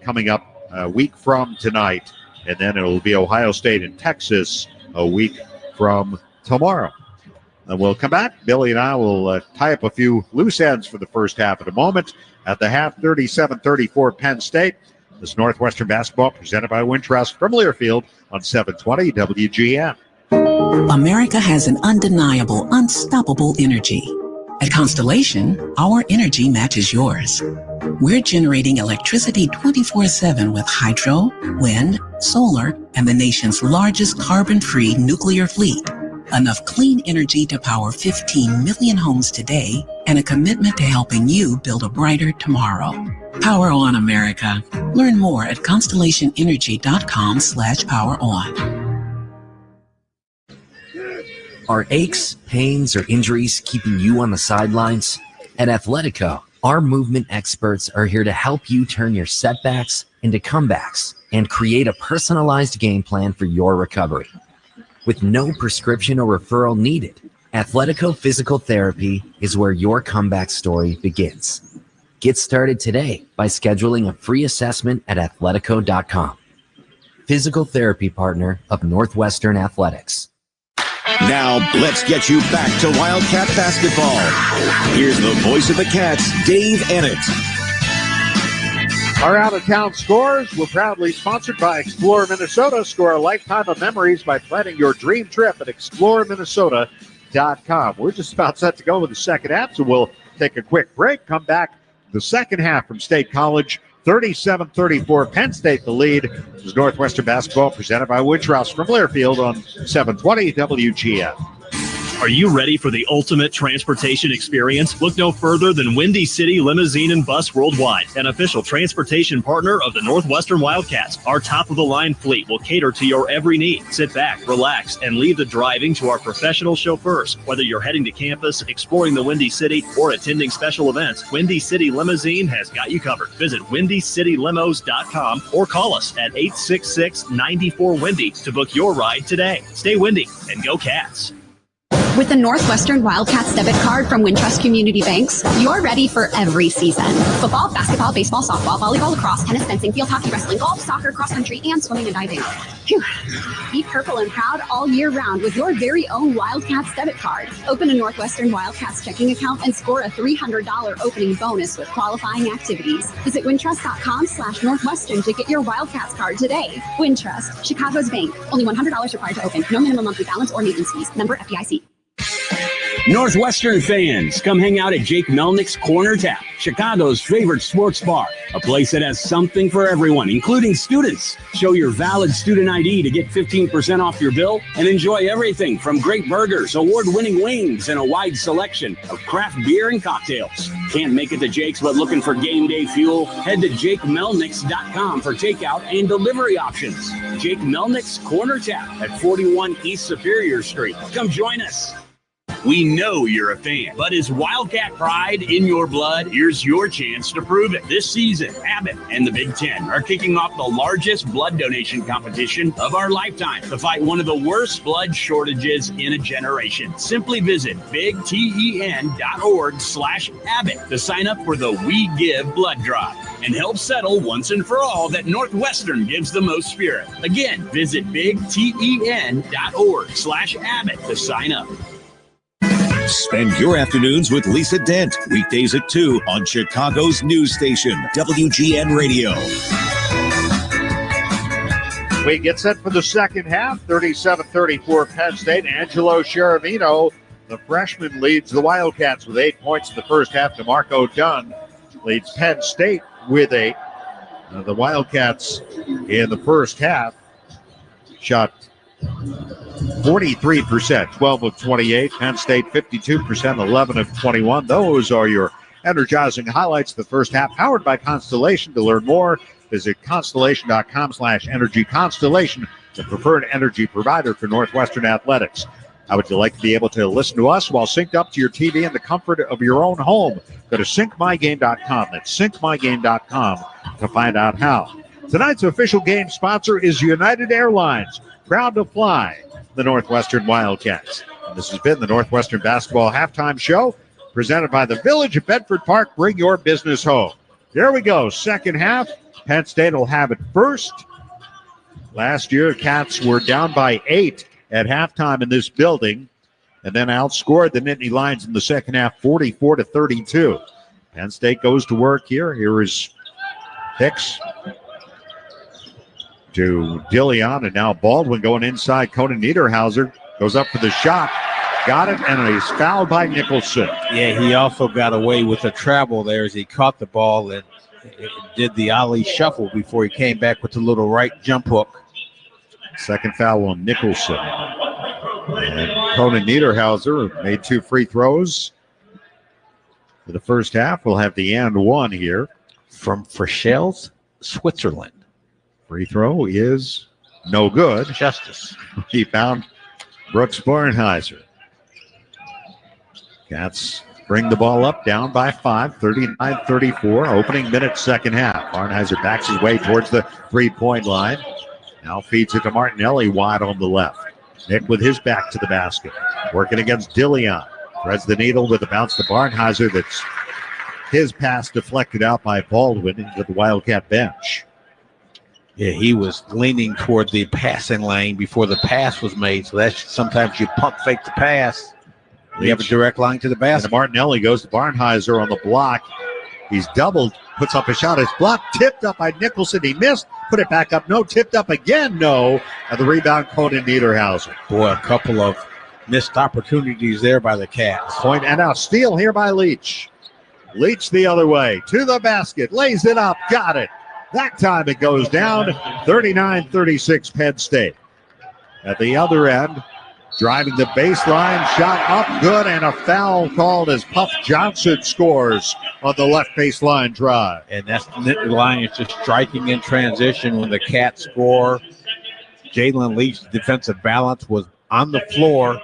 coming up a week from tonight. And then it will be Ohio State and Texas a week from tomorrow. And we'll come back. Billy and I will tie up a few loose ends for the first half in a moment. At the half, 37-34 Penn State. This Northwestern basketball presented by Wintrust from Learfield on 720 WGN. America has an undeniable, unstoppable energy. At Constellation, our energy matches yours. We're generating electricity 24/7 with hydro, wind, solar, and the nation's largest carbon-free nuclear fleet. Enough clean energy to power 15 million homes today, and a commitment to helping you build a brighter tomorrow. Power on, America. Learn more at constellationenergy.com/poweron. Are aches, pains, or injuries keeping you on the sidelines? At Athletico, our movement experts are here to help you turn your setbacks into comebacks and create a personalized game plan for your recovery. With no prescription or referral needed, Athletico Physical Therapy is where your comeback story begins. Get started today by scheduling a free assessment at athletico.com. Physical therapy partner of Northwestern Athletics. Now, let's get you back to Wildcat basketball. Here's the voice of the Cats, Dave Ennett. Our out-of-town scores were proudly sponsored by Explore Minnesota. Score a lifetime of memories by planning your dream trip at exploreminnesota.com. We're just about set to go with the second half, so we'll take a quick break, come back the second half from State College. 37-34, Penn State the lead. This is Northwestern basketball presented by Wintrust from Learfield on 720 WGN. Are you ready for the ultimate transportation experience? Look no further than Windy City Limousine and Bus Worldwide, an official transportation partner of the Northwestern Wildcats. Our top-of-the-line fleet will cater to your every need. Sit back, relax, and leave the driving to our professional chauffeurs. Whether you're heading to campus, exploring the Windy City, or attending special events, Windy City Limousine has got you covered. Visit WindyCityLimos.com or call us at 866-94-WINDY to book your ride today. Stay windy and go Cats. With the Northwestern Wildcats debit card from Wintrust Community Banks, you're ready for every season. Football, basketball, baseball, softball, volleyball, lacrosse, tennis, fencing, field hockey, wrestling, golf, soccer, cross country, and swimming and diving. Phew. Be purple and proud all year round with your very own Wildcats debit card. Open a Northwestern Wildcats checking account and score a $300 opening bonus with qualifying activities. Visit wintrust.com/Northwestern to get your Wildcats card today. Wintrust, Chicago's bank. Only $100 required to open. No minimum monthly balance or maintenance fees. Member FDIC. Northwestern fans, come hang out at Jake Melnick's Corner Tap, Chicago's favorite sports bar. A place that has something for everyone, including students. Show your valid student ID to get 15% off your bill and enjoy everything from great burgers, award-winning wings, and a wide selection of craft beer and cocktails. Can't make it to Jake's but looking for game day fuel? Head to JakeMelnicks.com for takeout and delivery options. Jake Melnick's Corner Tap at 41 East Superior Street. Come join us. We know you're a fan, but is Wildcat pride in your blood? Here's your chance to prove it. This season, Abbott and the Big Ten are kicking off the largest blood donation competition of our lifetime to fight one of the worst blood shortages in a generation. Simply visit bigten.org/Abbott to sign up for the We Give blood drive and help settle once and for all that Northwestern gives the most spirit. Again, visit bigten.org/Abbott to sign up. Spend your afternoons with Lisa Dent, weekdays at 2 on Chicago's news station, WGN Radio. We get set for the second half, 37-34 Penn State. Angelo Cheravino, the freshman, leads the Wildcats with 8 points in the first half. DeMarco Dunn leads Penn State with 8. The Wildcats in the first half shot 43%, 12 of 28. Penn State 52%, 11 of 21. Those are your energizing highlights of the first half, powered by Constellation. To learn more, visit Constellation.com/energy. Constellation, the preferred energy provider for Northwestern athletics. How would you like to be able to listen to us while synced up to your TV in the comfort of your own home? Go to syncmygame.com. That's syncmygame.com to find out how. Tonight's official game sponsor is United Airlines, proud to fly the Northwestern Wildcats. And this has been the Northwestern Basketball Halftime Show, presented by the Village of Bedford Park. Bring your business home. Here we go, second half. Penn State will have it first. Last year, Cats were down by 8 at halftime in this building, and then outscored the Nittany Lions in the second half, 44-32. Penn State goes to work here. Here is Hicks to Dillion, and now Baldwin going inside. Conan Niederhauser goes up for the shot. Got it, and he's fouled by Nicholson. Yeah, he also got away with a travel there as he caught the ball and did the ollie shuffle before he came back with the little right jump hook. Second foul on Nicholson. And Conan Niederhauser made 2 free throws for the first half. We'll have the and one here. From Frischels, Switzerland. Free throw is no good. Justice. He found Brooks Barnheiser. Cats bring the ball up, down by 5, 39-34. Opening minute, second half. Barnheiser backs his way towards the three-point line. Now feeds it to Martinelli wide on the left. Nick with his back to the basket. Working against Dillion. Threads the needle with a bounce to Barnheiser. That's his pass deflected out by Baldwin into the Wildcat bench. Yeah, he was leaning toward the passing lane before the pass was made. So that's sometimes you pump fake the pass. You have a direct line to the basket. And Martinelli goes to Barnheiser on the block. He's doubled, puts up a shot. It's blocked, tipped up by Nicholson. He missed, put it back up. No, tipped up again. No. And the rebound, Conan Niederhauser. Boy, a couple of missed opportunities there by the Cats. Point and out. Steal here by Leach. Leach the other way to the basket. Lays it up. Got it. That time it goes down. 39-36 Penn State. At the other end, driving the baseline, shot up good, and a foul called as Puff Johnson scores on the left baseline drive. And that's the Nittany Lions just striking in transition when the Cats score. Jalen Leach's defensive balance was on the floor.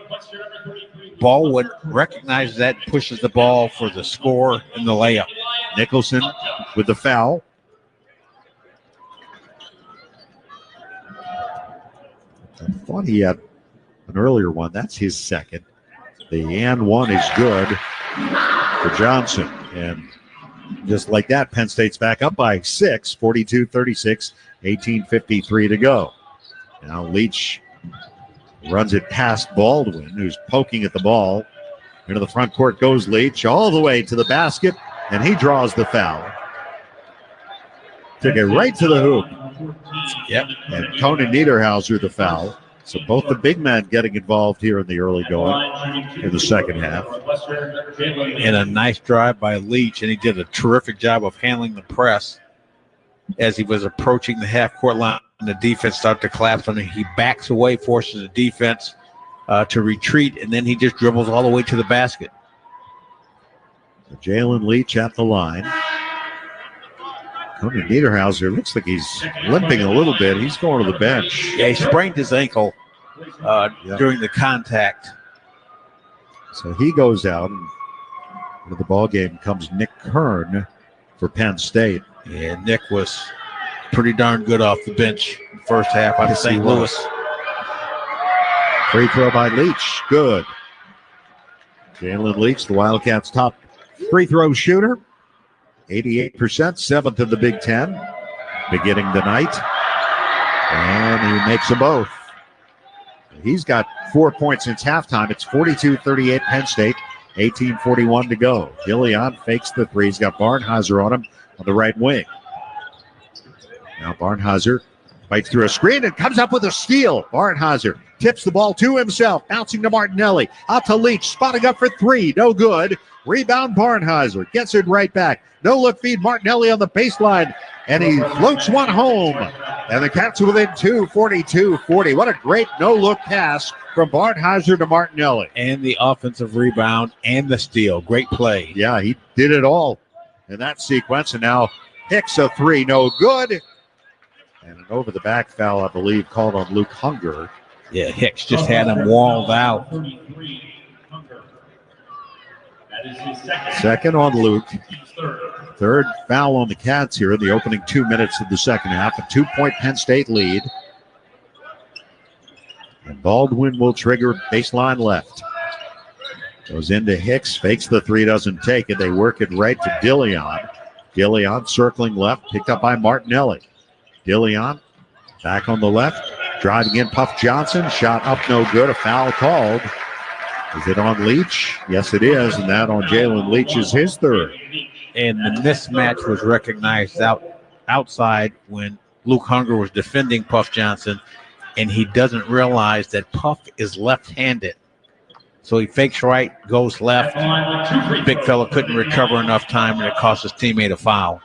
Baldwin recognizes that and pushes the ball for the score and the layup. Nicholson with the foul. I thought he had an earlier one. That's his second. The and one is good for Johnson. And just like that, Penn State's back up by 6, 42-36, 18:53 to go. Now Leach runs it past Baldwin, who's poking at the ball. Into the front court goes Leach, all the way to the basket, and he draws the foul. Took it right to the hoop. Yep. And Conan Niederhauser the foul. So both the big men getting involved here in the early going in the second half. And a nice drive by Leach, and he did a terrific job of handling the press as he was approaching the half-court line. And the defense started to collapse on him. He backs away, forces the defense to retreat, and then he just dribbles all the way to the basket. So Jalen Leach at the line. Tony Niederhauser looks like he's limping a little bit. He's going to the bench. Yeah, he sprained his ankle during the contact. So he goes out, and into the ball game comes Nick Kern for Penn State. Yeah, Nick was pretty darn good off the bench in the first half out of St. Louis. Free throw by Leach. Good. Jalen Leach, the Wildcats' top free throw shooter. 88%, 7th in the Big Ten, beginning tonight. And he makes them both. He's got 4 points since halftime. It's 42-38 Penn State, 18:41 to go. Gillian fakes the three. He's got Barnheiser on him on the right wing. Now Barnheiser fights through a screen and comes up with a steal. Barnheiser tips the ball to himself, bouncing to Martinelli. Out to Leach, spotting up for three. No good. Rebound Barnheiser. Gets it right back. No-look feed Martinelli on the baseline. And he floats one home. And the Cats within two, 42-40. What a great no-look pass from Barnheiser to Martinelli. And the offensive rebound and the steal. Great play. Yeah, he did it all in that sequence. And now Hicks a three. No good. And an over-the-back foul, I believe, called on Luke Hunger. Yeah, Hicks just had him walled out. Second on Luke. Third foul on the Cats here in the opening 2 minutes of the second half. A 2-point Penn State lead. And Baldwin will trigger baseline left. Goes into Hicks, fakes the three, doesn't take it. They work it right to Dillion. Dillion circling left, picked up by Martinelli. Dillion back on the left, driving in Puff Johnson. Shot up, no good. A foul called. Is it on Leach? Yes, it is, and that on Jalen Leach is his third. And the mismatch was recognized outside when Luke Hunger was defending Puff Johnson, and he doesn't realize that Puff is left-handed. So he fakes right, goes left. Big fella couldn't recover enough time, and it cost his teammate a foul.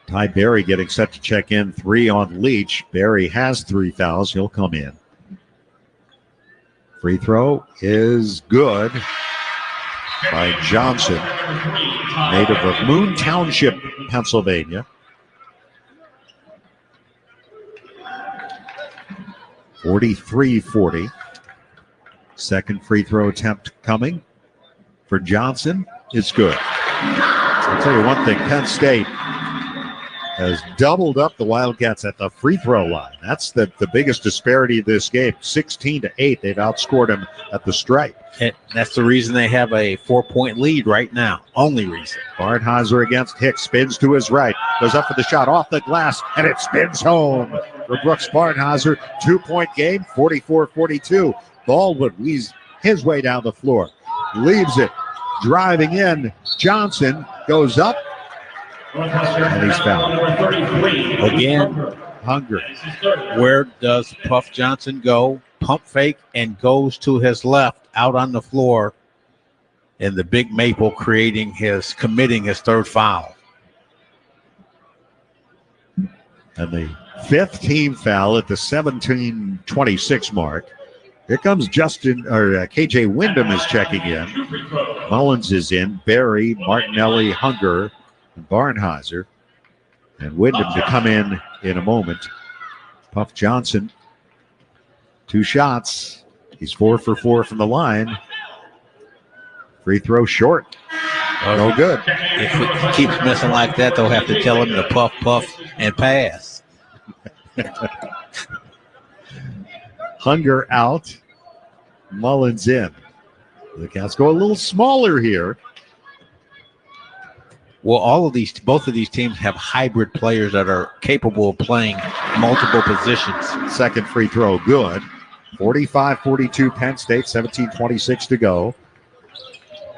Ty Berry getting set to check in. Three on Leach. Berry has 3 fouls. He'll come in. Free throw is good by Johnson, native of Moon Township, Pennsylvania. 43-40. Second free throw attempt coming for Johnson. It's good. I'll tell you one thing, Penn State has doubled up the Wildcats at the free throw line. That's the biggest disparity of this game. 16-8. They've outscored them at the stripe. And that's the reason they have a 4-point lead right now. Only reason. Barnheiser against Hicks. Spins to his right. Goes up for the shot off the glass. And it spins home for Brooks Barnheiser. 2-point game. 44-42. Baldwin weaves his way down the floor. Leaves it. Driving in. Johnson goes up. And he's fouled. Again, Hunger. Where does Puff Johnson go? Pump fake and goes to his left out on the floor. And the Big Maple committing his third foul. And the fifth team foul at the 17:26 mark. Here comes KJ Wyndham is checking in. Mullins is in. Berry, Martinelli, Hunger, and Barnheiser. And Wyndham to come in a moment. Puff Johnson, 2 shots. He's 4 for 4 from the line. Free throw short. No good. If it keeps missing like that, they'll have to tell him to puff, and pass. Hunger out. Mullins in. The Cats go a little smaller here. Well, both of these teams have hybrid players that are capable of playing multiple positions. Second free throw, good. 45-42 Penn State, 17:26 to go.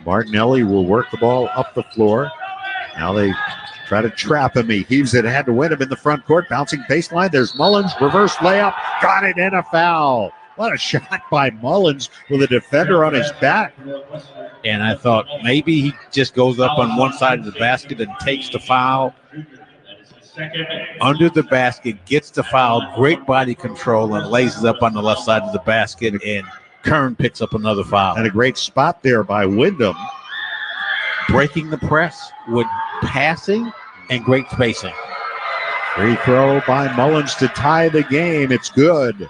Martinelli will work the ball up the floor. Now they Try to trap him. He heaves it ahead to win him in the front court. Bouncing baseline. There's Mullins. Reverse layup. Got it and a foul. What a shot by Mullins with a defender on his back. And I thought maybe he just goes up on one side of the basket and takes the foul. Under the basket, gets the foul, great body control, and lays it up on the left side of the basket, and Kern picks up another foul. And a great spot there by Wyndham. Breaking the press with passing and great spacing. Free throw by Mullins to tie the game. It's good.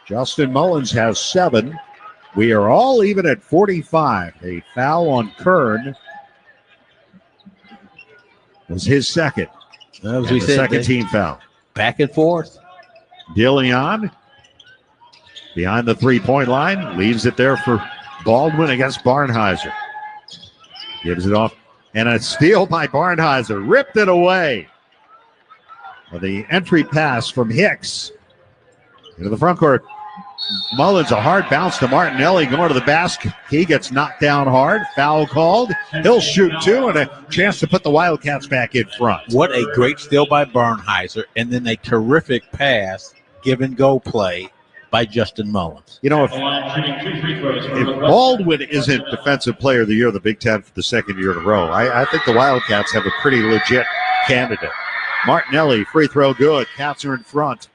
Justin Mullins has 7. We are all even at 45. A foul on Kern was his second. As we said, second team foul. Back and forth. DeLeon behind the three-point line. Leaves it there for Baldwin against Barnheiser. Gives it off. And a steal by Barnheiser. Ripped it away. The entry pass from Hicks into the front court. Mullins, a hard bounce to Martinelli going to the basket. He gets knocked down hard. Foul called. He'll shoot 2 and a chance to put the Wildcats back in front. What a great steal by Barnheiser, and then a terrific pass, give and go play by Justin Mullins. You know, if Baldwin isn't Defensive Player of the Year of the Big Ten for the second year in a row, I think the Wildcats have a pretty legit candidate. Martinelli, free throw good. Cats are in front.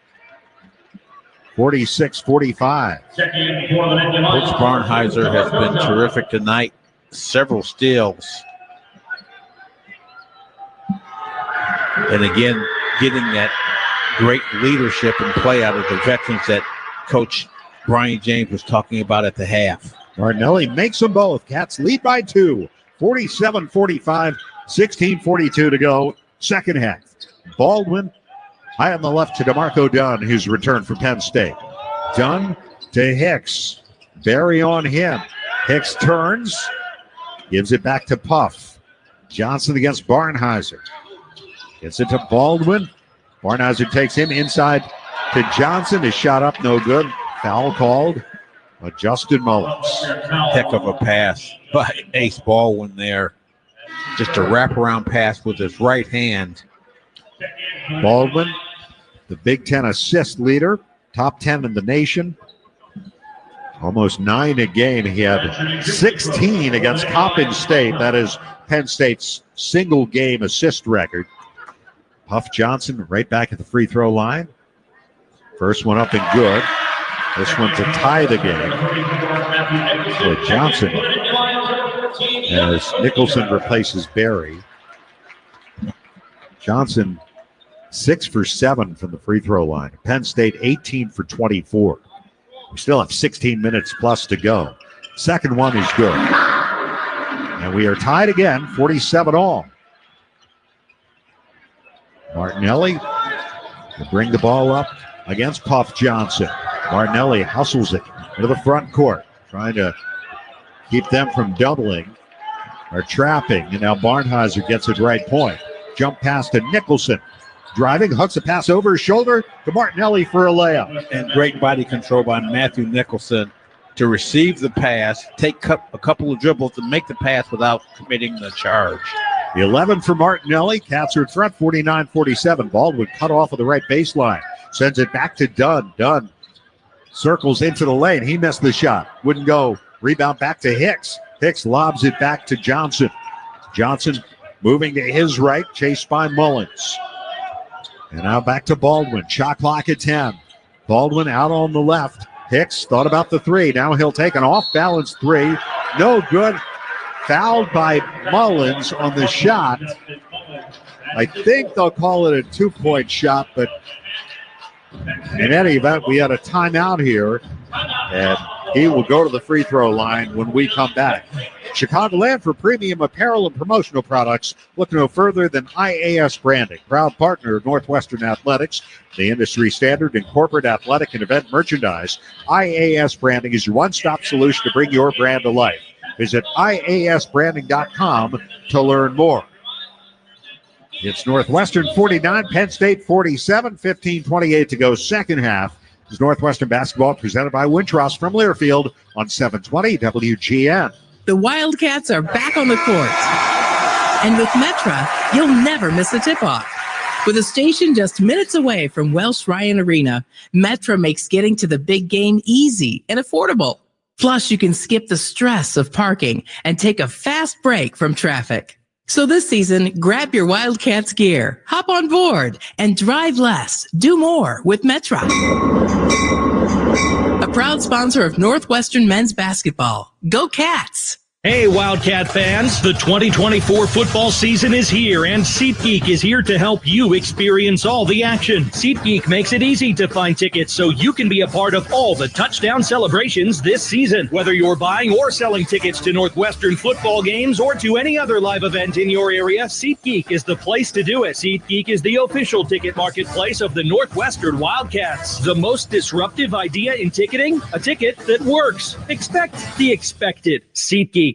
46-45. Coach Barnheiser has been terrific tonight. Several steals. And again, getting that great leadership and play out of the veterans that Coach Brian James was talking about at the half. Martinelli makes them both. Cats lead by 2. 47-45, 16:42 to go. Second half. Baldwin high on the left to DeMarco Dunn, who's returned from Penn State. Dunn to Hicks. Barry on him. Hicks turns. Gives it back to Puff. Johnson against Barnheiser. Gets it to Baldwin. Barnheiser takes him inside to Johnson. His shot up, no good. Foul called by Justin Mullins. Heck of a pass by Ace Baldwin there. Just a wraparound pass with his right hand. Baldwin, the Big Ten assist leader, top 10 in the nation. Almost 9 a game. He had 16 against Coppin State. That is Penn State's single game assist record. Puff Johnson right back at the free throw line. First one up and good. This one to tie the game. So Johnson, as Nicholson replaces Barry. Johnson 6 for 7 from the free throw line. Penn State 18 for 24. We still have 16 minutes plus to go. Second one is good. And we are tied again, 47 all. Martinelli will bring the ball up against Puff Johnson. Martinelli hustles it into the front court, trying to keep them from doubling or trapping. And now Barnheiser gets it right point. Jump pass to Nicholson. Driving, hooks a pass over his shoulder to Martinelli for a layup. And great body control by Matthew Nicholson to receive the pass, take a couple of dribbles, and make the pass without committing the charge. 11 for Martinelli. Cats are in front, 49-47. Baldwin cut off of the right baseline. Sends it back to Dunn. Dunn circles into the lane. He missed the shot. Wouldn't go. Rebound back to Hicks. Hicks lobs it back to Johnson. Johnson moving to his right, chased by Mullins. And now back to Baldwin. Shot clock at 10. Baldwin out on the left. Hicks thought about the 3. Now he'll take an off-balance 3. No good. Fouled by Mullins on the shot. I think they'll call it a 2-point shot, but in any event, we had a timeout here, and he will go to the free throw line when we come back. Chicagoland for premium apparel and promotional products. Look no further than IAS Branding, proud partner of Northwestern Athletics, the industry standard in corporate athletic and event merchandise. IAS Branding is your one-stop solution to bring your brand to life. Visit IASbranding.com to learn more. It's Northwestern 49, Penn State 47, 15:28 to go second half. It's Northwestern basketball presented by Wintross from Learfield on 720 WGN. The Wildcats are back on the court. And with Metra, you'll never miss a tip-off. With a station just minutes away from Welsh Ryan Arena, Metra makes getting to the big game easy and affordable. Plus, you can skip the stress of parking and take a fast break from traffic. So this season, grab your Wildcats gear, hop on board, and drive less, do more with Metra. A proud sponsor of Northwestern men's basketball. Go Cats! Hey, Wildcat fans, the 2024 football season is here, and SeatGeek is here to help you experience all the action. SeatGeek makes it easy to find tickets so you can be a part of all the touchdown celebrations this season. Whether you're buying or selling tickets to Northwestern football games or to any other live event in your area, SeatGeek is the place to do it. SeatGeek is the official ticket marketplace of the Northwestern Wildcats. The most disruptive idea in ticketing? A ticket that works. Expect the expected. SeatGeek.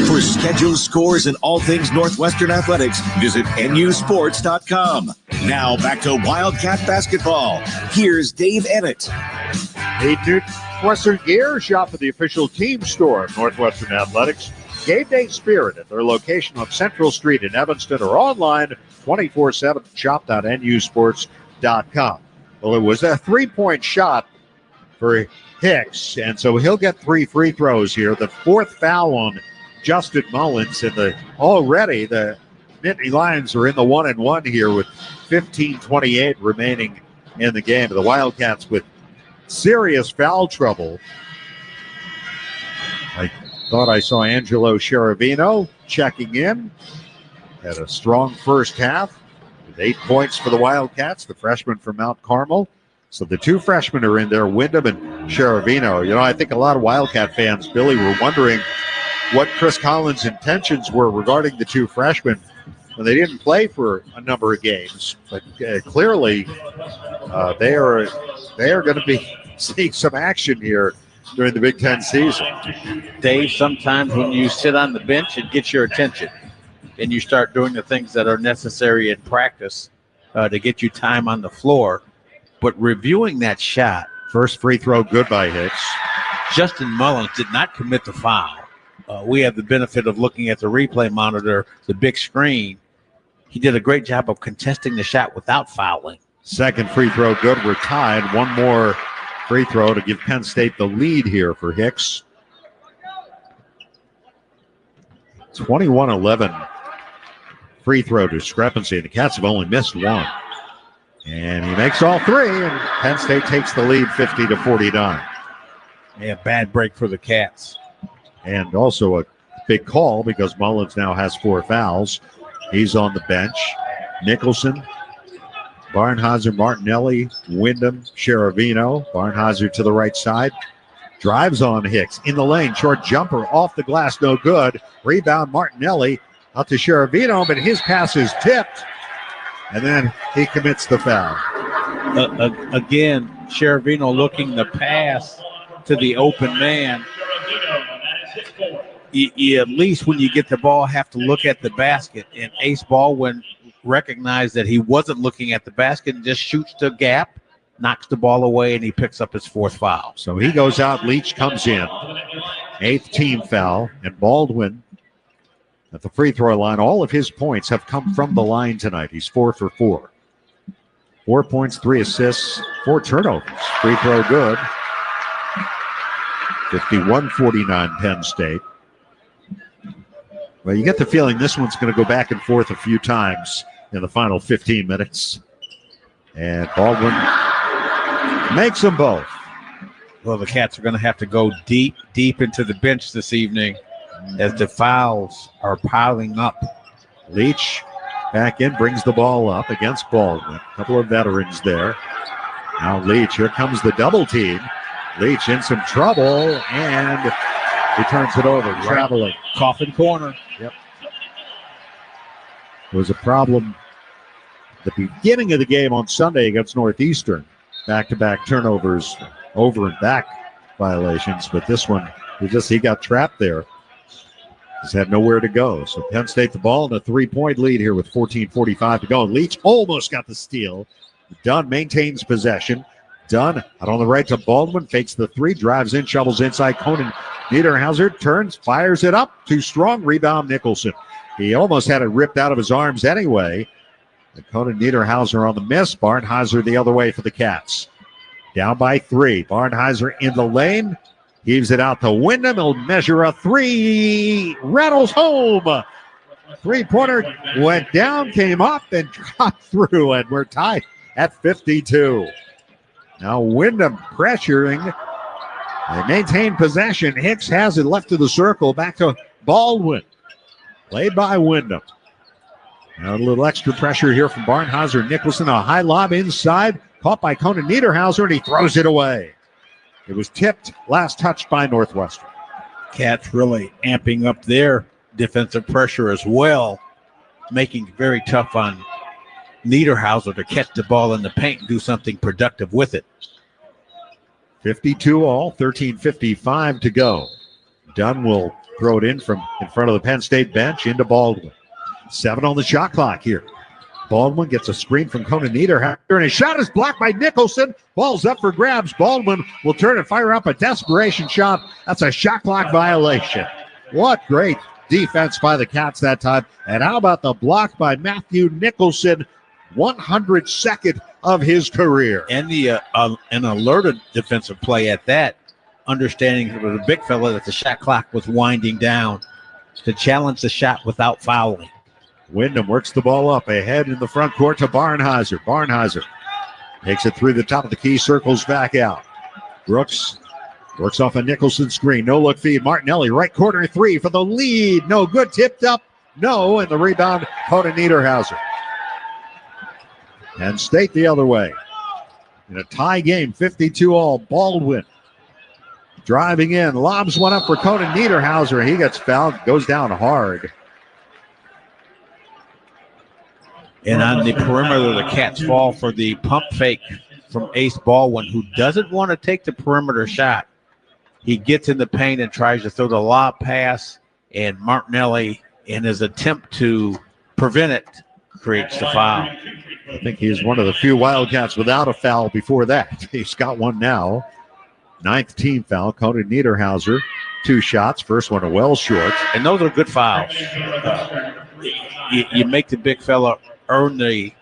For schedules, scores, and all things Northwestern athletics, visit nusports.com. Now back to Wildcat basketball. Here's Dave Ennett. Hey, Northwestern Gear, shop at the official team store of Northwestern Athletics. Game Day Spirit at their location on Central Street in Evanston or online 24/7 shop.nusports.com. Well, it was a three-point shot for Hicks, and so he'll get 3 free throws here. The fourth foul on Justin Mullins, and already the Nittany Lions are in the 1-1 here with 15:28 remaining in the game. The Wildcats with serious foul trouble. I thought I saw Angelo Cheravino checking in. Had a strong first half with 8 points for the Wildcats, the freshman from Mount Carmel. So the two freshmen are in there, Wyndham and Cheravino. You know, I think a lot of Wildcat fans, Billy, were wondering what Chris Collins' intentions were regarding the two freshmen when they didn't play for a number of games. But clearly, they are going to be seeing some action here during the Big Ten season. Dave, sometimes when you sit on the bench, it gets your attention, and you start doing the things that are necessary in practice to get you time on the floor. But reviewing that shot, first free throw good by Hicks. Justin Mullins did not commit the foul. We have the benefit of looking at the replay monitor, the big screen. He did a great job of contesting the shot without fouling. Second free throw good. We're tied. One more free throw to give Penn State the lead here for Hicks. 21-11 free throw discrepancy. The Cats have only missed one. And he makes all 3, and Penn State takes the lead 50-49. Yeah, bad break for the Cats. And also a big call because Mullins now has 4 fouls. He's on the bench. Nicholson, Barnhauser, Martinelli, Wyndham, Cheravino. Barnhauser to the right side. Drives on Hicks. In the lane, short jumper off the glass, no good. Rebound, Martinelli out to Cheravino, but his pass is tipped. And then he commits the foul. Again, Cheravino looking the pass to the open man. You at least when you get the ball have to look at the basket. And Ace Baldwin recognized that he wasn't looking at the basket and just shoots the gap, knocks the ball away, and he picks up his 4th foul. So he goes out. Leach comes in. 8th team foul. And Baldwin at the free throw line. All of his points have come from the line tonight. He's 4 for 4. 4 points, 3 assists, 4 turnovers. Free throw good. 51-49 Penn State. Well, you get the feeling this one's going to go back and forth a few times in the final 15 minutes. And Baldwin makes them both. Well, the Cats are going to have to go deep into the bench this evening as the fouls are piling up. Leach back in, brings the ball up against Baldwin. A couple of veterans there. Now Leach, here comes the double team. Leach in some trouble, and he turns it over, traveling. Coffin corner. Yep. There was a problem at the beginning of the game on Sunday against Northeastern. Back-to-back turnovers, over and back violations, but this one, he got trapped there. Just had nowhere to go. So Penn State the ball in a 3-point lead here with 14:45 to go. Leach almost got the steal. Dunn maintains possession. Dunn out on the right to Baldwin. Fakes the 3. Drives in. Shovels inside. Conan Niederhauser turns. Fires it up. Too strong. Rebound Nicholson. He almost had it ripped out of his arms anyway. Conan Niederhauser on the miss. Barnheiser the other way for the Cats. Down by 3. Barnheiser in the lane. Heaves it out to Wyndham. He'll measure a 3. Rattles home. Three-pointer went down, came up, and dropped through. And we're tied at 52. Now Wyndham pressuring. They maintain possession. Hicks has it left to the circle. Back to Baldwin. Played by Wyndham. Now a little extra pressure here from Barnheiser. Nicholson, a high lob inside. Caught by Conan Niederhauser, and he throws it away. It was tipped, last touched by Northwestern. Cats really amping up their defensive pressure as well, making it very tough on Niederhauser to catch the ball in the paint and do something productive with it. 52 all, 13:55 to go. Dunn will throw it in from in front of the Penn State bench into Baldwin. 7 on the shot clock here. Baldwin gets a screen from Conan Niederhauser, and his shot is blocked by Nicholson. Ball's up for grabs. Baldwin will turn and fire up a desperation shot. That's a shot clock violation. What great defense by the Cats that time. And how about the block by Matthew Nicholson, 102nd of his career. And the an alerted defensive play at that, understanding it was a big fella that the shot clock was winding down to challenge the shot without fouling. Wyndham works the ball up ahead in the front court to Barnheiser. Barnheiser takes it through the top of the key, circles back out. Brooks works off a Nicholson screen. No look feed. Martinelli, right corner 3 for the lead. No good. Tipped up. No. And the rebound, Conan Niederhauser. Penn State the other way. In a tie game, 52 all. Baldwin driving in. Lobs one up for Conan Niederhauser. He gets fouled. Goes down hard. And on the perimeter, the Cats fall for the pump fake from Ace Baldwin, who doesn't want to take the perimeter shot. He gets in the paint and tries to throw the lob pass, and Martinelli, in his attempt to prevent it, creates the foul. I think he's one of the few Wildcats without a foul before that. He's got one now. 9th team foul. Conan Niederhauser, 2 shots. First one well short. And those are good fouls. You make the big fella earn the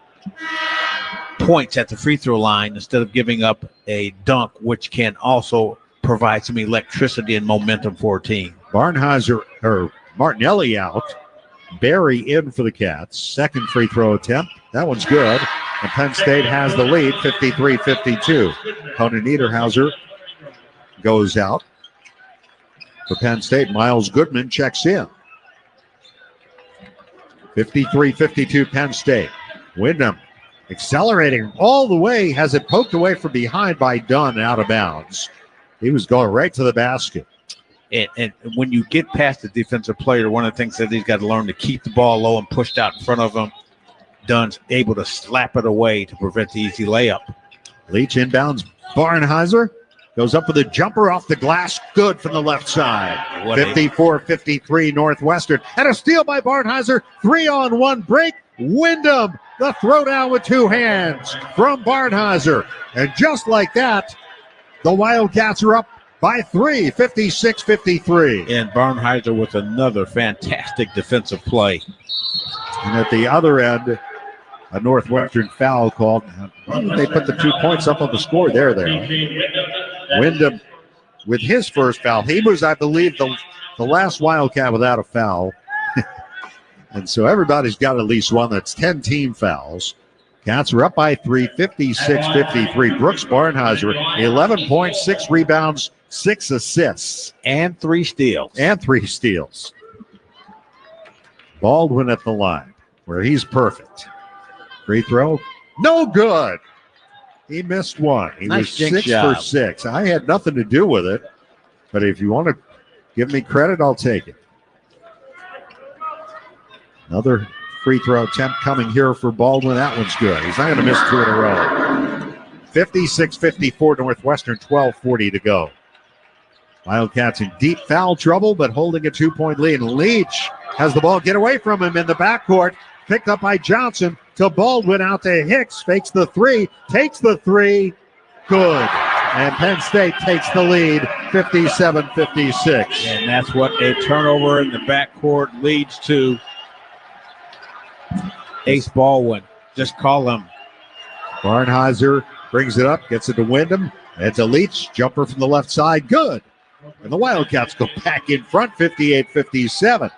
points at the free throw line instead of giving up a dunk, which can also provide some electricity and momentum for a team. Martinelli out. Barry in for the Cats. Second free throw attempt. That one's good. And Penn State has the lead, 53-52. Conan Niederhauser goes out. For Penn State, Miles Goodman checks in. 53-52 Penn State. Wyndham accelerating all the way, has it poked away from behind by Dunn out of bounds. He was going right to the basket. And when you get past the defensive player, one of the things that he's got to learn to keep the ball low and pushed out in front of him. Dunn's able to slap it away to prevent the easy layup. Leach inbounds. Barnheiser goes up with a jumper off the glass. Good from the left side. 54-53 Northwestern. And a steal by Barnheiser. 3-on-1 break. Wyndham, the throwdown with 2 hands from Barnheiser. And just like that, the Wildcats are up by 3, 56-53. And Barnheiser with another fantastic defensive play. And at the other end, a Northwestern foul called. They put the 2 points up on the score there. Wyndham with his first foul. He was, I believe, the last Wildcat without a foul. And so everybody's got at least one. That's 10 team fouls. Cats are up by 3, 56-53. Brooks Barnheiser, 11 points, 6 rebounds, 6 assists. And 3 steals. Baldwin at the line, where he's perfect. Free throw, no good. He missed one. He was 6 for 6. I had nothing to do with it, but if you want to give me credit, I'll take it. Another free throw attempt coming here for Baldwin. That one's good. He's not going to miss 2 in a row. 56-54 Northwestern, 12:40 to go. Wildcats in deep foul trouble, but holding a 2-point lead. And Leach has the ball get away from him in the backcourt. Picked up by Johnson to Baldwin, out to Hicks. Fakes the 3, takes the 3. Good. And Penn State takes the lead, 57-56. And that's what a turnover in the backcourt leads to. Ace Baldwin. Just call him. Barnheiser brings it up, gets it to Wyndham. It's a Leach. Jumper from the left side. Good. And the Wildcats go back in front, 58-57.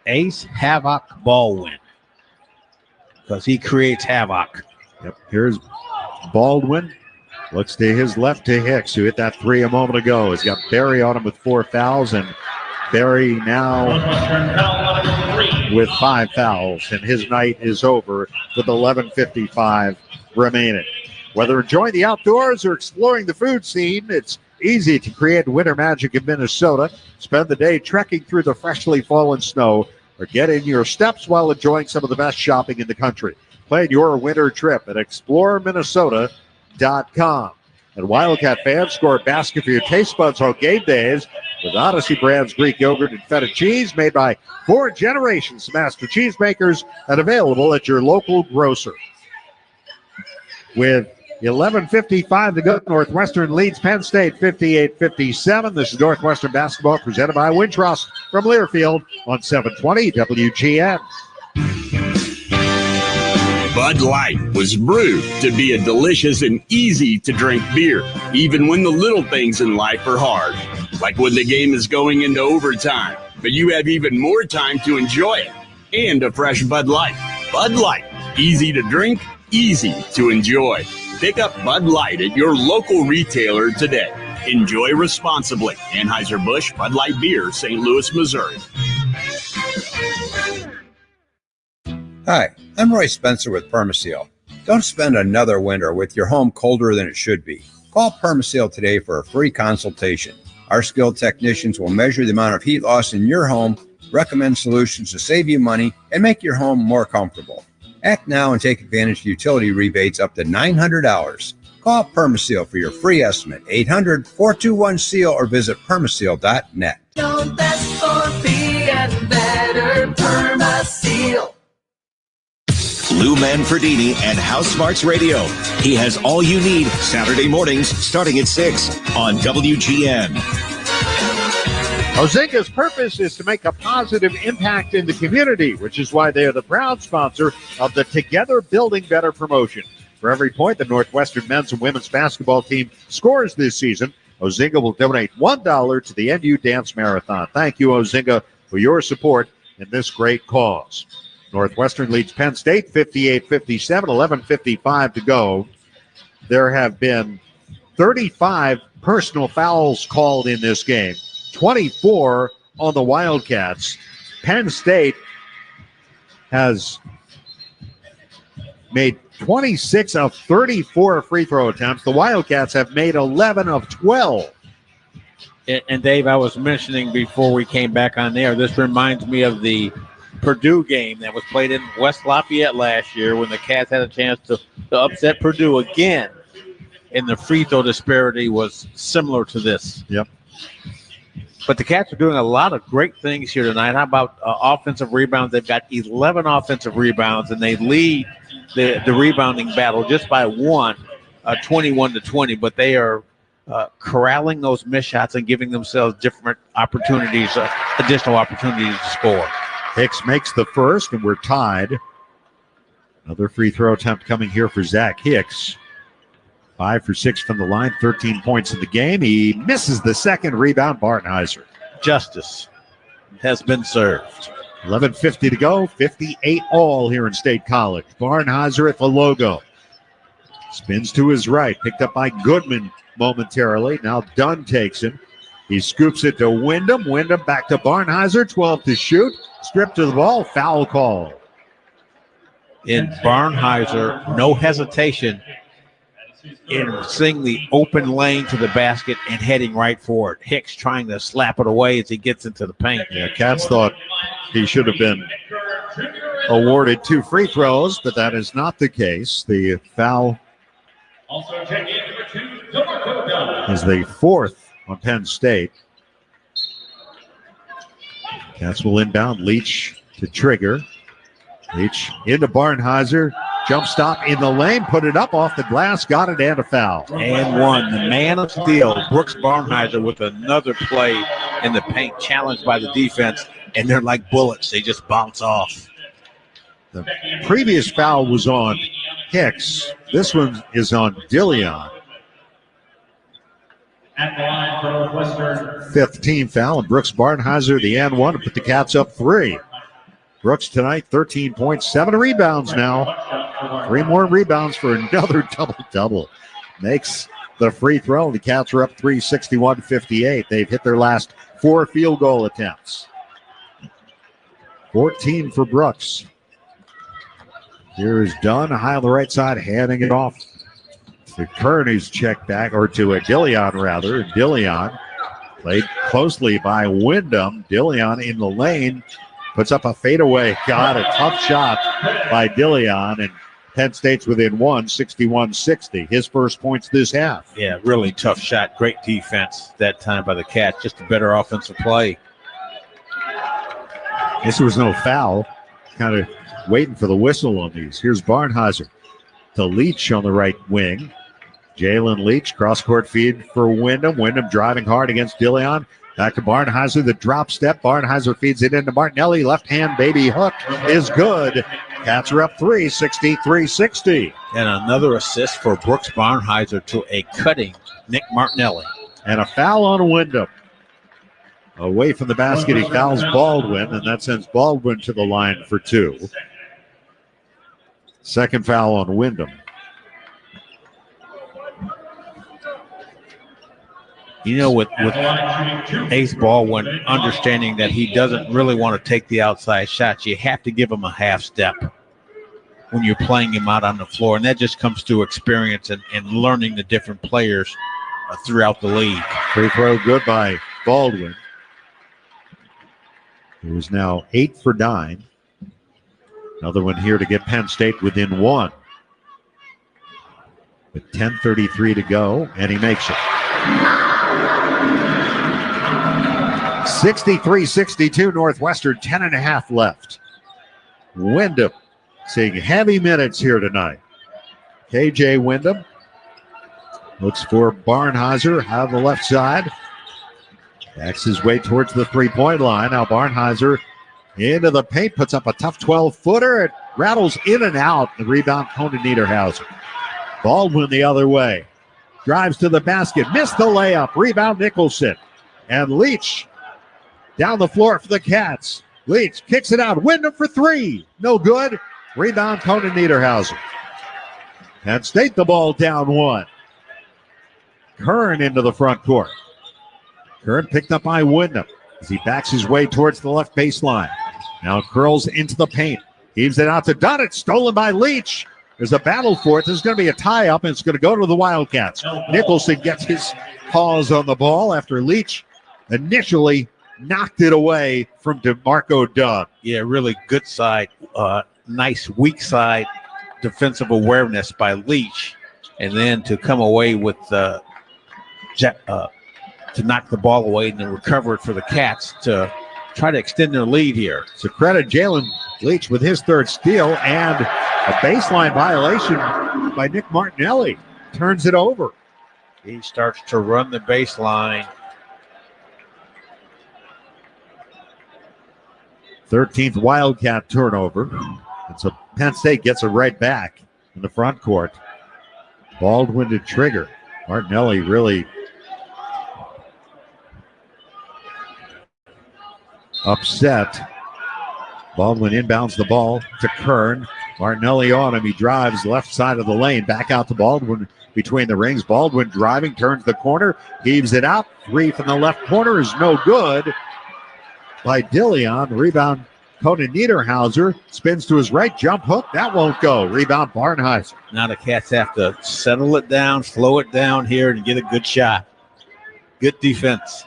Ace Havoc Baldwin. Because he creates havoc. Yep. Here's Baldwin. Looks to his left to Hicks, who hit that three a moment ago. He's got Barry on him with 4 fouls, and Barry now with 5 fouls, and his night is over with 11:55 remaining. Whether enjoying the outdoors or exploring the food scene, it's easy to create winter magic in Minnesota. Spend the day trekking through the freshly fallen snow or get in your steps while enjoying some of the best shopping in the country. Plan your winter trip at exploreminnesota.com. And Wildcat fans, score a basket for your taste buds on game days with Odyssey Brands Greek yogurt and feta cheese made by 4 generations of master cheesemakers and available at your local grocer. With 11:55 to go, Northwestern leads Penn State 58-57. This is Northwestern basketball presented by Wintrust from Learfield on 720 WGN. Bud Light was brewed to be a delicious and easy to drink beer, even when the little things in life are hard, like when the game is going into overtime, but you have even more time to enjoy it. And a fresh Bud Light. Bud Light, easy to drink, easy to enjoy. Pick up Bud Light at your local retailer today. Enjoy responsibly. Anheuser-Busch Bud Light Beer, St. Louis, Missouri. Hi, I'm Roy Spencer with Permaseal. Don't spend another winter with your home colder than it should be. Call Permaseal today for a free consultation. Our skilled technicians will measure the amount of heat loss in your home, recommend solutions to save you money, and make your home more comfortable. Act now and take advantage of utility rebates up to $900. Call Permaseal for your free estimate, 800-421-SEAL, or visit permaseal.net. Don't best for and better Permaseal. Lou Manfredini and House Smarts Radio. He has all you need Saturday mornings starting at 6 on WGN. Ozinga's purpose is to make a positive impact in the community, which is why they are the proud sponsor of the Together Building Better promotion. For every point the Northwestern men's and women's basketball team scores this season, Ozinga will donate $1 to the NU Dance Marathon. Thank you, Ozinga, for your support in this great cause. Northwestern leads Penn State 58-57, 11:55 to go. There have been 35 personal fouls called in this game, 24 on the Wildcats. Penn State has made 26 of 34 free throw attempts. The Wildcats have made 11 of 12. And Dave, I was mentioning before we came back on there, this reminds me of the Purdue game that was played in West Lafayette last year when the Cats had a chance to upset Purdue again. And the free throw disparity was similar to this. Yep. But the Cats are doing a lot of great things here tonight. How about offensive rebounds? They've got 11 offensive rebounds, and they lead the rebounding battle just by one, 21-20. But they are corralling those missed shots and giving themselves different opportunities, additional opportunities to score. Hicks makes the first, and we're tied. Another free throw attempt coming here for Zach Hicks. 5 for 6 from the line, 13 points in the game. He misses the second. Rebound, Barnheiser. Justice has been served. 11:50 to go, 58 all here in State College. Barnheiser at the logo. Spins to his right, picked up by Goodman momentarily. Now Dunn takes him. He scoops it to Wyndham. Wyndham back to Barnheiser, 12 to shoot. Stripped to the ball, foul call. In Barnheiser, no hesitation in seeing the open lane to the basket and heading right for it. Hicks trying to slap it away as he gets into the paint. Yeah, Cats thought he should have been awarded 2 free throws, but that is not the case. The foul is the 4th on Penn State. Cats will inbound. Leach to Trigger. Leach into Barnheiser. Jump stop in the lane. Put it up off the glass. Got it and a foul. And one. The man of steel, Brooks Barnheiser, with another play in the paint, challenged by the defense. And they're like bullets. They just bounce off. The previous foul was on Hicks. This one is on Dillion. At the line for Northwestern. Fifth team foul, and Brooks Barnheiser, the and one, to put the Cats up 3. Brooks tonight, 13 points, 7 rebounds now. 3 more rebounds for another double-double. Makes the free throw. The Cats are up 3, 61-58. They've hit their last 4 field goal attempts. 14 for Brooks. Here is Dunn, high on the right side, handing it off to Kern, who's checked back, or to Dillion, rather. Dillion played closely by Wyndham. Dillion in the lane, puts up a fadeaway. Got a tough shot by Dillion, and Penn State's within 1, 61-60. His first points this half. Yeah, really tough shot. Great defense that time by the Cats. Just a better offensive play. This was no foul. Kind of waiting for the whistle on these. Here's Barnheiser to Leach on the right wing. Jalen Leach, cross-court feed for Wyndham. Wyndham driving hard against Dillion. Back to Barnheiser, the drop step. Barnheiser feeds it into Martinelli. Left hand baby hook is good. Cats are up 3, 63-60. And another assist for Brooks Barnheiser to a cutting Nick Martinelli. And a foul on Wyndham. Away from the basket, he fouls Baldwin, and that sends Baldwin to the line for 2. Second foul on Wyndham. You know, with Ace Baldwin understanding that he doesn't really want to take the outside shots, you have to give him a half step when you're playing him out on the floor. And that just comes through experience and learning the different players throughout the league. Free throw good by Baldwin, who is now 8 for 9. Another one here to get Penn State within 1. With 10:33 to go, and he makes it. 63-62 Northwestern, 10.5 left. Wyndham seeing heavy minutes here tonight. KJ Wyndham looks for Barnheiser out on the left side. Backs his way towards the three-point line. Now Barnheiser into the paint, puts up a tough 12-footer. It rattles in and out. The rebound, Conan Niederhauser. Baldwin the other way. Drives to the basket. Missed the layup. Rebound Nicholson. And Leach down the floor for the Cats. Leach kicks it out. Wyndham for 3. No good. Rebound Conan Niederhauser. Penn State the ball down 1. Kern into the front court. Kern picked up by Wyndham as he backs his way towards the left baseline. Now curls into the paint. Heaves it out to Dunn. It's stolen by Leach. There's a battle for it. There's going to be a tie-up, and it's going to go to the Wildcats. Nicholson gets his paws on the ball after Leach initially knocked it away from DeMarco Dunn. Yeah, really good side, nice weak side defensive awareness by Leach, and then to come away with to knock the ball away and then recover it for the Cats to try to extend their lead here. So credit Jalen Leach with his third steal, and a baseline violation by Nick Martinelli. Turns it over. He starts to run the baseline. 13th Wildcat turnover. And so Penn State gets it right back in the front court. Baldwin to trigger. Martinelli really upset. Baldwin inbounds the ball to Kern. Martinelli on him. He drives left side of the lane. Back out to Baldwin between the rings. Baldwin driving, turns the corner, heaves it out. 3 from the left corner is no good by Dillion. Rebound, Conan Niederhauser. Spins to his right. Jump hook. That won't go. Rebound, Barnheiser. Now the Cats have to settle it down, slow it down here, and get a good shot. Good defense.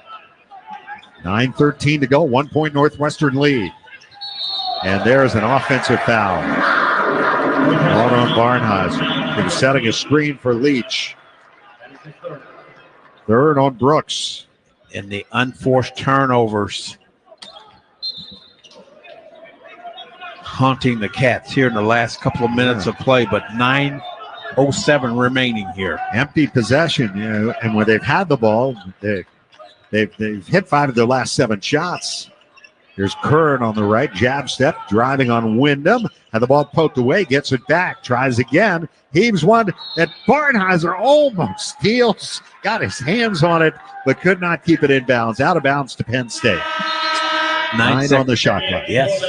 9:13 to go. 1 point Northwestern lead. And there's an offensive foul. Out on Barnheiser. He was setting a screen for Leach. Third on Brooks. And the unforced turnovers haunting the Cats here in the last couple of minutes of play, but 9:07 remaining here. Empty possession, and when they've had the ball, they've hit 5 of their last 7 shots. Here's Kern on the right, jab step, driving on Wyndham. And the ball poked away, gets it back, tries again. Heaves one that Barnheiser almost steals. Got his hands on it, but could not keep it inbounds. Out of bounds to Penn State. 9 on the shot clock. Yes.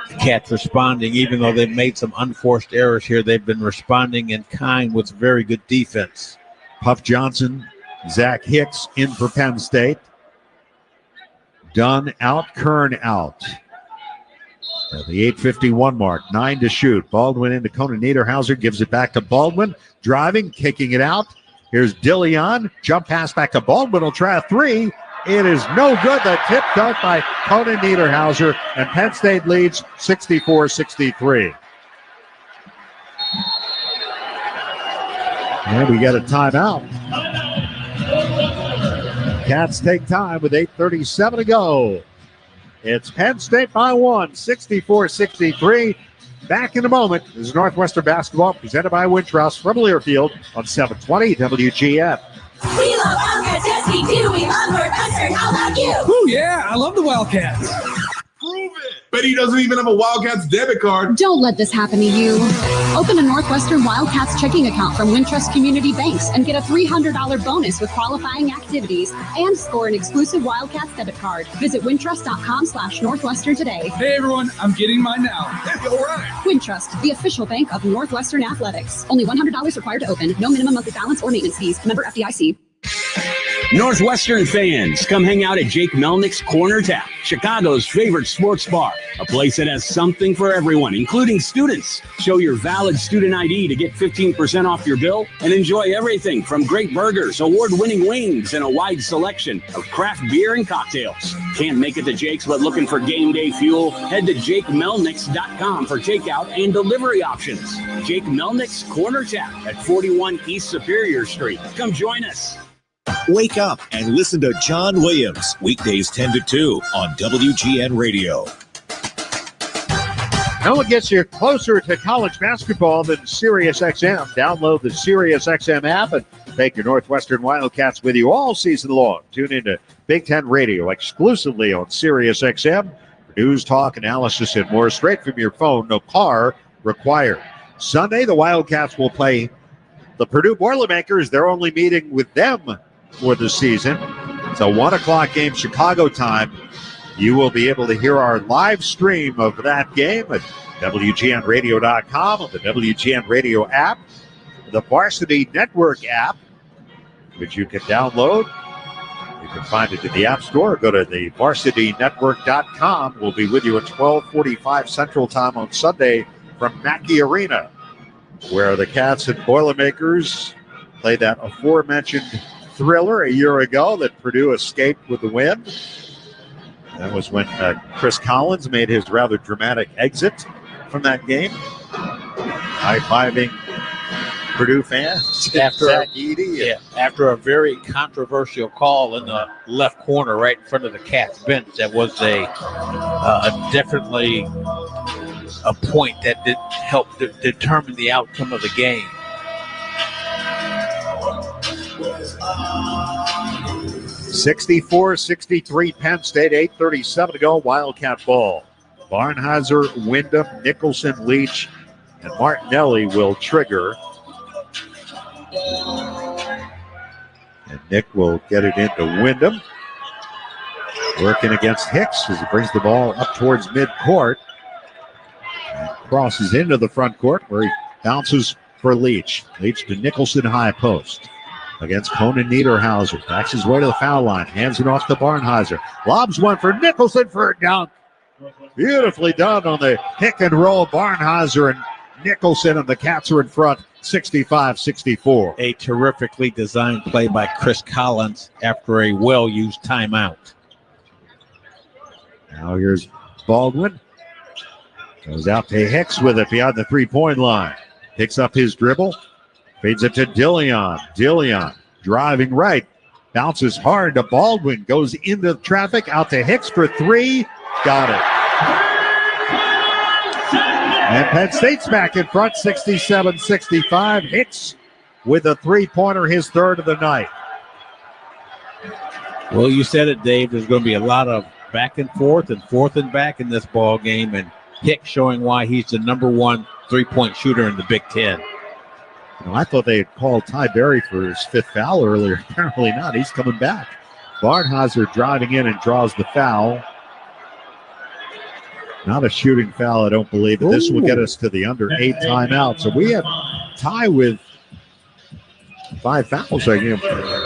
The Cats responding, even though they've made some unforced errors here, they've been responding in kind with very good defense. Puff Johnson, Zach Hicks in for Penn State. Dunn out, Kern out. At the 8:51 mark, 9 to shoot. Baldwin into Conan Niederhauser, gives it back to Baldwin. Driving, kicking it out. Here's Dillion. Jump pass back to Baldwin. Will try a three. It is no good. The tip dunk by Conan Niederhauser. And Penn State leads 64-63. And we got a timeout. Cats take time with 8:37 to go. It's Penn State by 1, 64-63. Back in a moment. This is Northwestern basketball presented by Wintrust from Learfield on 720 WGN. We love Wildcats, yes we do. We love Northwestern. How about you? Oh yeah, I love the Wildcats. Prove it. Bet he doesn't even have a Wildcats debit card. Don't let this happen to you. Open a Northwestern Wildcats checking account from Wintrust Community Banks and get a $300 bonus with qualifying activities and score an exclusive Wildcats debit card. Visit wintrust.com/Northwestern today. Hey everyone, I'm getting mine now. Hey, all right. Wintrust, the official bank of Northwestern Athletics. Only $100 required to open. No minimum monthly balance or maintenance fees. Member FDIC. Northwestern fans, come hang out at Jake Melnick's Corner Tap, Chicago's favorite sports bar. A place that has something for everyone, including students. Show your valid student ID to get 15% off your bill and enjoy everything from great burgers, award-winning wings, and a wide selection of craft beer and cocktails. Can't make it to Jake's but looking for game day fuel? Head to JakeMelnicks.com for takeout and delivery options. Jake Melnick's Corner Tap at 41 East Superior Street. Come join us. Wake up and listen to John Williams, weekdays 10 to 2 on WGN Radio. No one gets you closer to college basketball than SiriusXM. Download the SiriusXM app and take your Northwestern Wildcats with you all season long. Tune into Big Ten Radio exclusively on SiriusXM. News, talk, analysis, and more straight from your phone. No car required. Sunday, the Wildcats will play the Purdue Boilermakers. They're only meeting with them for the season. It's a 1 o'clock game, Chicago time. You will be able to hear our live stream of that game at WGNradio.com, on the WGN Radio app, the Varsity Network app, which you can download. You can find it in the App Store. Go to the VarsityNetwork.com. We'll be with you at 12:45 Central Time on Sunday from Mackey Arena, where the Cats and Boilermakers played that aforementioned thriller a year ago that Purdue escaped with the win. That was when Chris Collins made his rather dramatic exit from that game, high-fiving Purdue fans After Zach Edey. After a very controversial call in the left corner right in front of the Cats bench, that was a definitely a point that did help determine the outcome of the game. 64-63 Penn State, 8:37 to go, Wildcat ball. Barnheiser, Wyndham, Nicholson, Leach, and Martinelli will trigger. And Nick will get it into Wyndham. Working against Hicks as he brings the ball up towards midcourt. And crosses into the front court where he bounces for Leach. Leach to Nicholson, high post. Against Conan Niederhauser. Backs his way to the foul line. Hands it off to Barnheiser. Lobs one for Nicholson for a dunk. Beautifully done on the pick and roll. Barnheiser and Nicholson, and the Cats are in front 65-64. A terrifically designed play by Chris Collins after a well-used timeout. Now here's Baldwin. Goes out to Hicks with it beyond the three-point line. Picks up his dribble. Feeds it to Dillion. Dillion driving right. Bounces hard to Baldwin. Goes into traffic. Out to Hicks for three. Got it. And Penn State's back in front, 67-65. Hicks with a three-pointer, his third of the night. Well, you said it, Dave. There's going to be a lot of back and forth and back in this ball game, and Hicks showing why he's the number one three-point shooter in the Big Ten. I thought they had called Ty Berry for his fifth foul earlier. Apparently not. He's coming back. Barnheiser driving in and draws the foul. Not a shooting foul, I don't believe. But this will get us to the under 8 timeout. So we have Ty with 5 fouls. I'm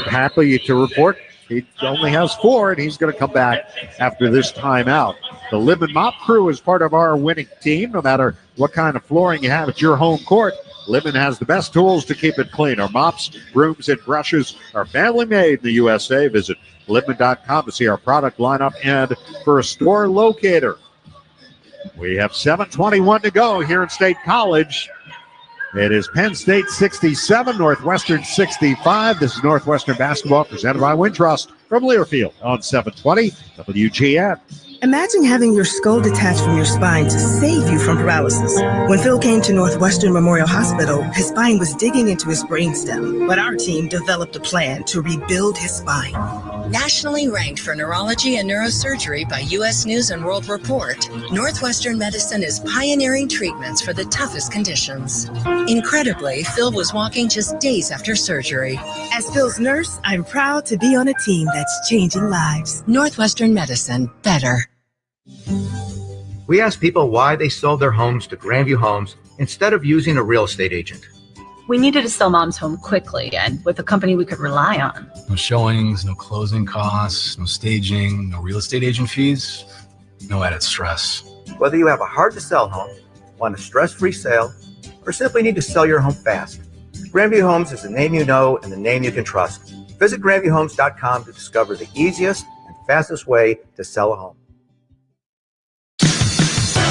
happy to report he only has 4, and he's going to come back after this timeout. The Libman Mop Crew is part of our winning team. No matter what kind of flooring you have at your home court, Libman has the best tools to keep it clean. Our mops, brooms, and brushes are family made in the USA. Visit Libman.com to see our product lineup and for a store locator. We have 7:21 to go here at State College. It is Penn State 67, Northwestern 65. This is Northwestern basketball presented by Wintrust from Learfield on 720 WGN. Imagine having your skull detached from your spine to save you from paralysis. When Phil came to Northwestern Memorial Hospital, his spine was digging into his brainstem, but our team developed a plan to rebuild his spine. Nationally ranked for neurology and neurosurgery by U.S. News & World Report, Northwestern Medicine is pioneering treatments for the toughest conditions. Incredibly, Phil was walking just days after surgery. As Phil's nurse, I'm proud to be on a team that's changing lives. Northwestern Medicine, better. We asked people why they sold their homes to Grandview Homes instead of using a real estate agent. We needed to sell Mom's home quickly and with a company we could rely on. No showings, no closing costs, no staging, no real estate agent fees, no added stress. Whether you have a hard-to-sell home, want a stress-free sale, or simply need to sell your home fast, Grandview Homes is the name you know and the name you can trust. Visit GrandviewHomes.com to discover the easiest and fastest way to sell a home.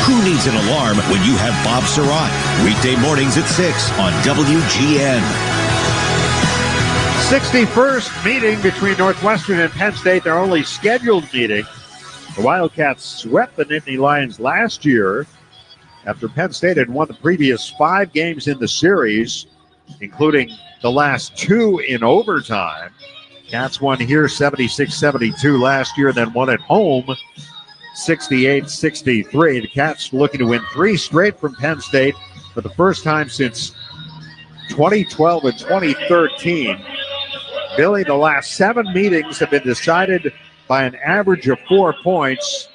Who needs an alarm when you have Bob Surratt? Weekday mornings at 6 on WGN. 61st meeting between Northwestern and Penn State, their only scheduled meeting. The Wildcats swept the Nittany Lions last year after Penn State had won the previous 5 games in the series, including the last 2 in overtime. Cats won here 76-72 last year, then won at home 68-63. The Cats looking to win 3 straight from Penn State for the first time since 2012 and 2013. Billy, the last 7 meetings have been decided by an average of 4 points,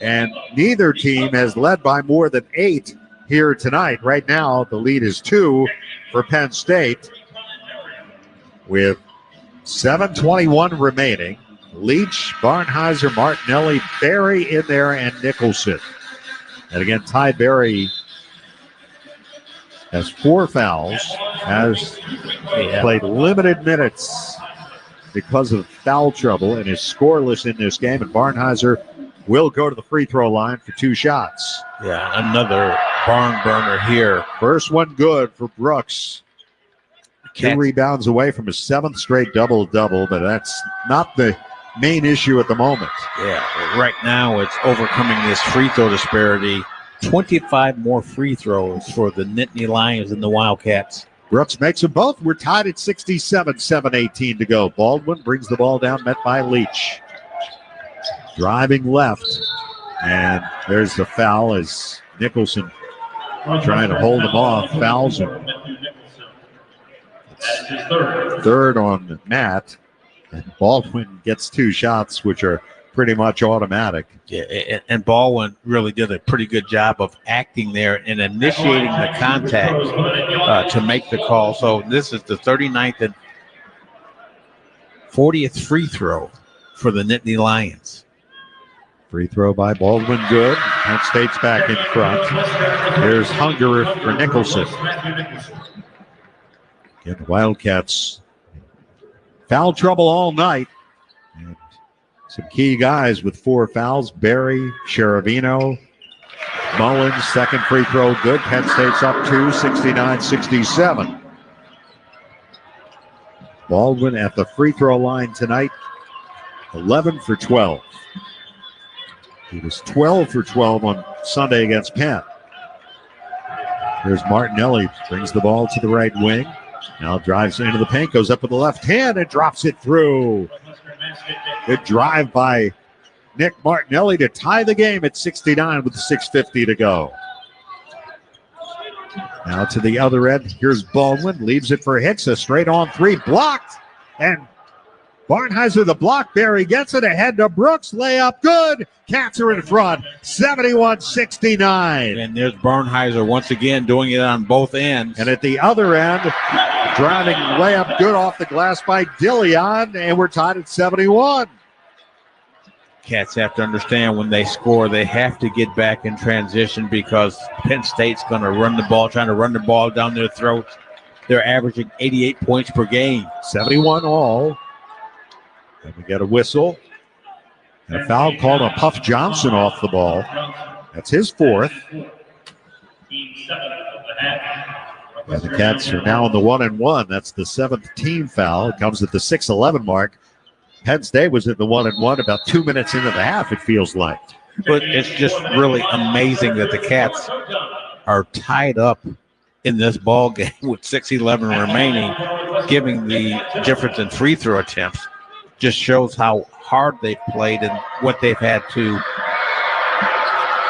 and neither team has led by more than 8 here tonight. Right now, the lead is 2 for Penn State with 7:21 remaining. Leach, Barnheiser, Martinelli, Berry in there, and Nicholson. And again, Ty Berry has 4 fouls, has played limited minutes because of foul trouble and is scoreless in this game. And Barnheiser will go to the free throw line for 2 shots. Yeah, another barn burner here. First one good for Brooks. 2 rebounds away from his 7th straight double-double, but that's not the main issue at the moment. Yeah, right now it's overcoming this free throw disparity. 25 more free throws for the Nittany Lions and the Wildcats. Brooks makes them both. We're tied at 67, 7:18 to go. Baldwin brings the ball down, met by Leach. Driving left, and there's the foul as Nicholson trying to hold him off. Fouls him. Third on Matt. And Baldwin gets 2 shots, which are pretty much automatic. Yeah, and Baldwin really did a pretty good job of acting there and initiating the contact to make the call. So this is the 39th and 40th free throw for the Nittany Lions. Free throw by Baldwin, good. Penn State's back in front. There's Hunger for Nicholson. Again, the Wildcats foul trouble all night. And some key guys with 4 fouls. Berry, Cheravino, Mullins, second free throw good. Penn State's up 2, 69-67. Baldwin at the free throw line tonight, 11 for 12. He was 12 for 12 on Sunday against Penn. Here's Martinelli, brings the ball to the right wing. Now drives into the paint, goes up with the left hand and drops it through. Good drive by Nick Martinelli to tie the game at 69 with 6:50 to go. Now to the other end, here's Baldwin, leaves it for Hicks, a straight on three, blocked, and Barnheiser the block. Barry gets it ahead to Brooks, layup good. Cats are in front, 71-69. And there's Barnheiser once again doing it on both ends. And at the other end, driving layup good off the glass by Dillion, and we're tied at 71. Cats have to understand when they score, they have to get back in transition because Penn State's going to run the ball, trying to run the ball down their throats. They're averaging 88 points per game. 71 all. And we get a whistle. And a foul called on Puff Johnson off the ball. That's his fourth. And the Cats are now in the 1-1. That's the seventh team foul. It comes at the 6:11 mark. Penn State was at the 1-1 about 2 minutes into the half, it feels like. But it's just really amazing that the Cats are tied up in this ball game with 6:11 remaining, giving the difference in free throw attempts. Just shows how hard they've played and what they've had to.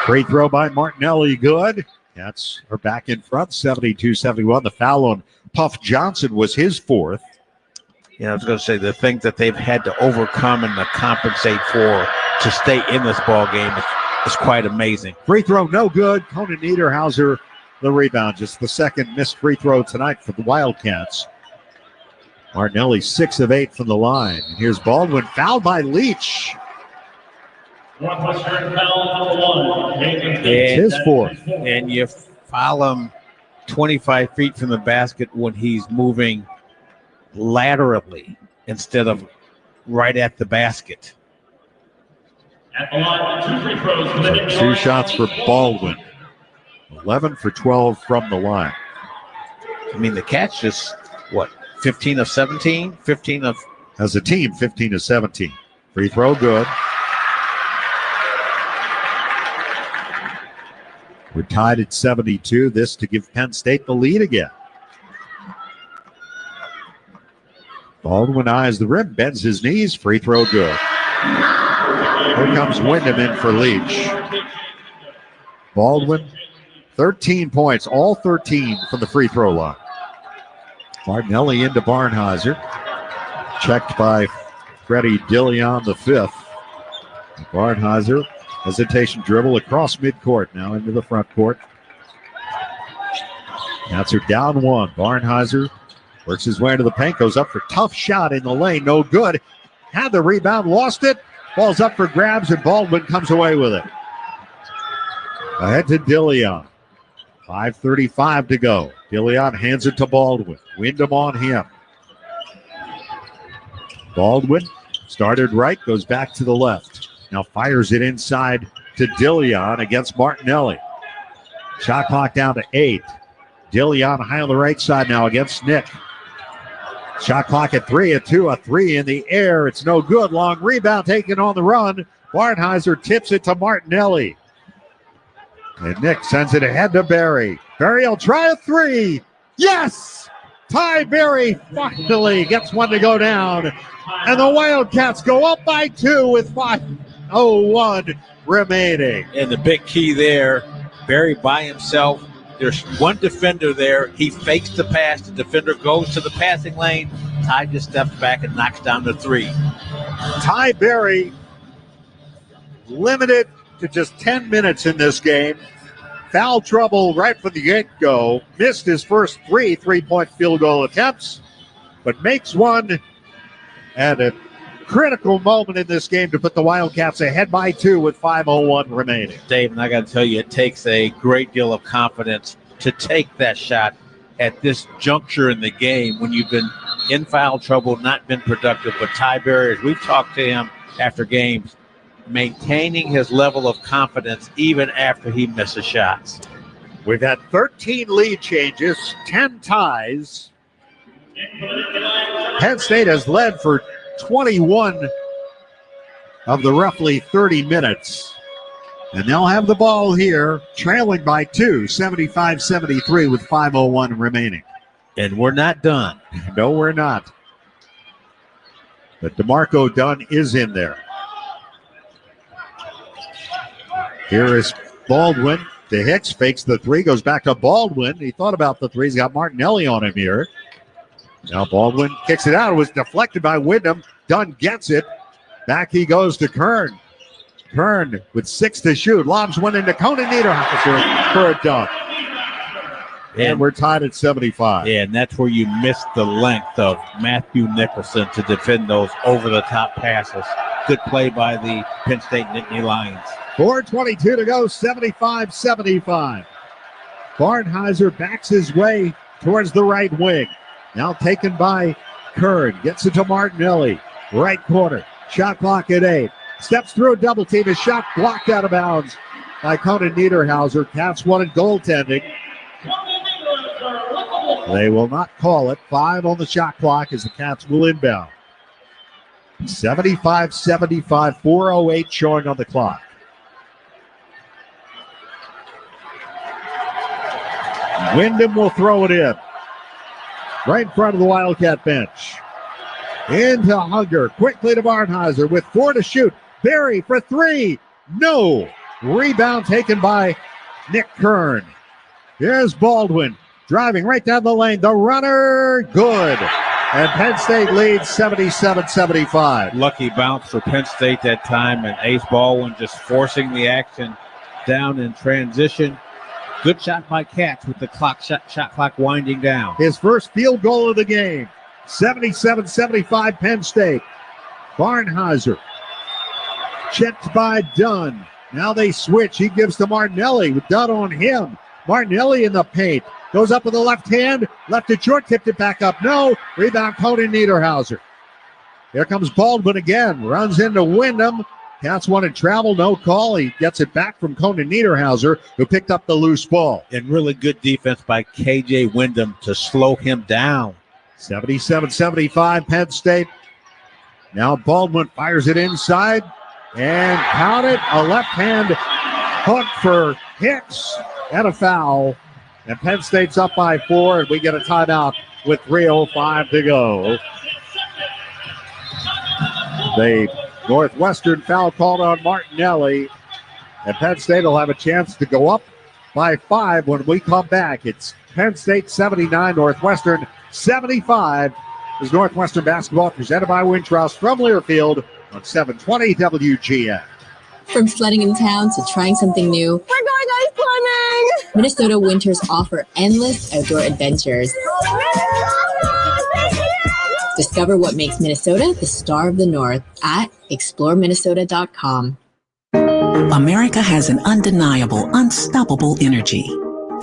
Free throw by Martinelli, good. Cats are back in front, 72-71. The foul on Puff Johnson was his fourth. I was going to say the thing that they've had to overcome and to compensate for to stay in this ball game is quite amazing. Free throw, no good. Conan Niederhauser, the rebound. Just the second missed free throw tonight for the Wildcats. Martinelli 6 of 8 from the line. And here's Baldwin, fouled by Leach. Northwestern foul number 1. It's his fourth. And you foul him 25 feet from the basket when he's moving laterally instead of right at the basket. At the line, 2 free throws for the Two shots for Baldwin. 11 for 12 from the line. I mean, the Cats just, 15 of 17? 15 of... As a team, 15 of 17. Free throw, good. We're tied at 72. This to give Penn State the lead again. Baldwin eyes the rim, bends his knees. Free throw, good. Here comes Wyndham in for Leach. Baldwin, 13 points, all 13 from the free throw line. Martinelli into Barnheiser. Checked by Freddie Dillion, the fifth. Barnheiser, hesitation dribble across midcourt, now into the front court. Cats are down 1. Barnheiser works his way into the paint, goes up for tough shot in the lane, no good. Had the rebound, lost it. Ball's up for grabs, and Baldwin comes away with it. Ahead to Dillion. 5:35 to go. Dillion hands it to Baldwin. Wyndham on him. Baldwin started right, goes back to the left. Now fires it inside to Dillion against Martinelli. Shot clock down to 8. Dillion high on the right side now against Nick. Shot clock at 3, a 2, a 3 in the air. It's no good. Long rebound taken on the run. Barnheiser tips it to Martinelli. And Nick sends it ahead to Barry. Barry will try a 3. Yes! Ty Barry finally gets one to go down. And the Wildcats go up by 2 with 5:01 remaining. And the big key there, Barry by himself. There's one defender there. He fakes the pass. The defender goes to the passing lane. Ty just steps back and knocks down the 3. Ty Barry limited to just 10 minutes in this game. Foul trouble right from the get-go. Missed his first 3 three-point field goal attempts, but makes one at a critical moment in this game to put the Wildcats ahead by 2 with 5:01 remaining. Dave, and I got to tell you, it takes a great deal of confidence to take that shot at this juncture in the game when you've been in foul trouble, not been productive. But Ty Barry, as we've talked to him after games, maintaining his level of confidence even after he misses shots. We've had 13 lead changes, 10 ties. Penn State has led for 21 of the roughly 30 minutes. And they'll have the ball here, trailing by 2, 75-73 with 5:01 remaining. And we're not done. No, we're not. But DeMarco Dunn is in there. Here is Baldwin to Hicks. Fakes the three. Goes back to Baldwin. He thought about the three. He's got Martinelli on him here. Now Baldwin kicks it out. It was deflected by Wyndham. Dunn gets it. Back he goes to Kern. Kern with 6 to shoot. Lobs one into Conan Niederhauser for a dunk. And we're tied at 75. Yeah, and that's where you miss the length of Matthew Nicholson to defend those over-the-top passes. Good play by the Penn State Nittany Lions. 4:22 to go, 75-75. Barnheiser backs his way towards the right wing. Now taken by Kern. Gets it to Martinelli. Right corner. Shot clock at 8. Steps through a double team. His shot blocked out of bounds by Conan Niederhauser. Cats wanted goaltending. They will not call it. 5 on the shot clock as the Cats will inbound. 75-75, 4:08 showing on the clock. Wyndham will throw it in. Right in front of the Wildcat bench. Into Hunger. Quickly to Barnheiser with 4 to shoot. Berry for 3. No. Rebound taken by Nick Kern. Here's Baldwin. Driving right down the lane. The runner, good. And Penn State leads 77-75. Lucky bounce for Penn State that time, and Ace Baldwin just forcing the action down in transition. Good shot by Cats with the shot clock winding down. His first field goal of the game. 77-75 Penn State. Barnheiser. Checked by Dunn. Now they switch. He gives to Martinelli with Dunn on him. Martinelli in the paint. Goes up with the left hand. Left it short. Tipped it back up. No. Rebound Conan Niederhauser. Here comes Baldwin again. Runs into Wyndham. Cats wanted travel. No call. He gets it back from Conan Niederhauser, who picked up the loose ball. And really good defense by K.J. Wyndham to slow him down. 77-75 Penn State. Now Baldwin fires it inside. And count it. A left hand hook for Hicks. And a foul. And Penn State's up by 4, and we get a timeout with 3:05 to go. The Northwestern foul called on Martinelli, and Penn State will have a chance to go up by 5 when we come back. It's Penn State 79, Northwestern 75. This is Northwestern basketball presented by Wintrust from Learfield on 720 WGN. From sledding in town to trying something new, we're going ice climbing! Minnesota winters offer endless outdoor adventures. Discover what makes Minnesota the star of the North at exploreminnesota.com. America has an undeniable, unstoppable energy.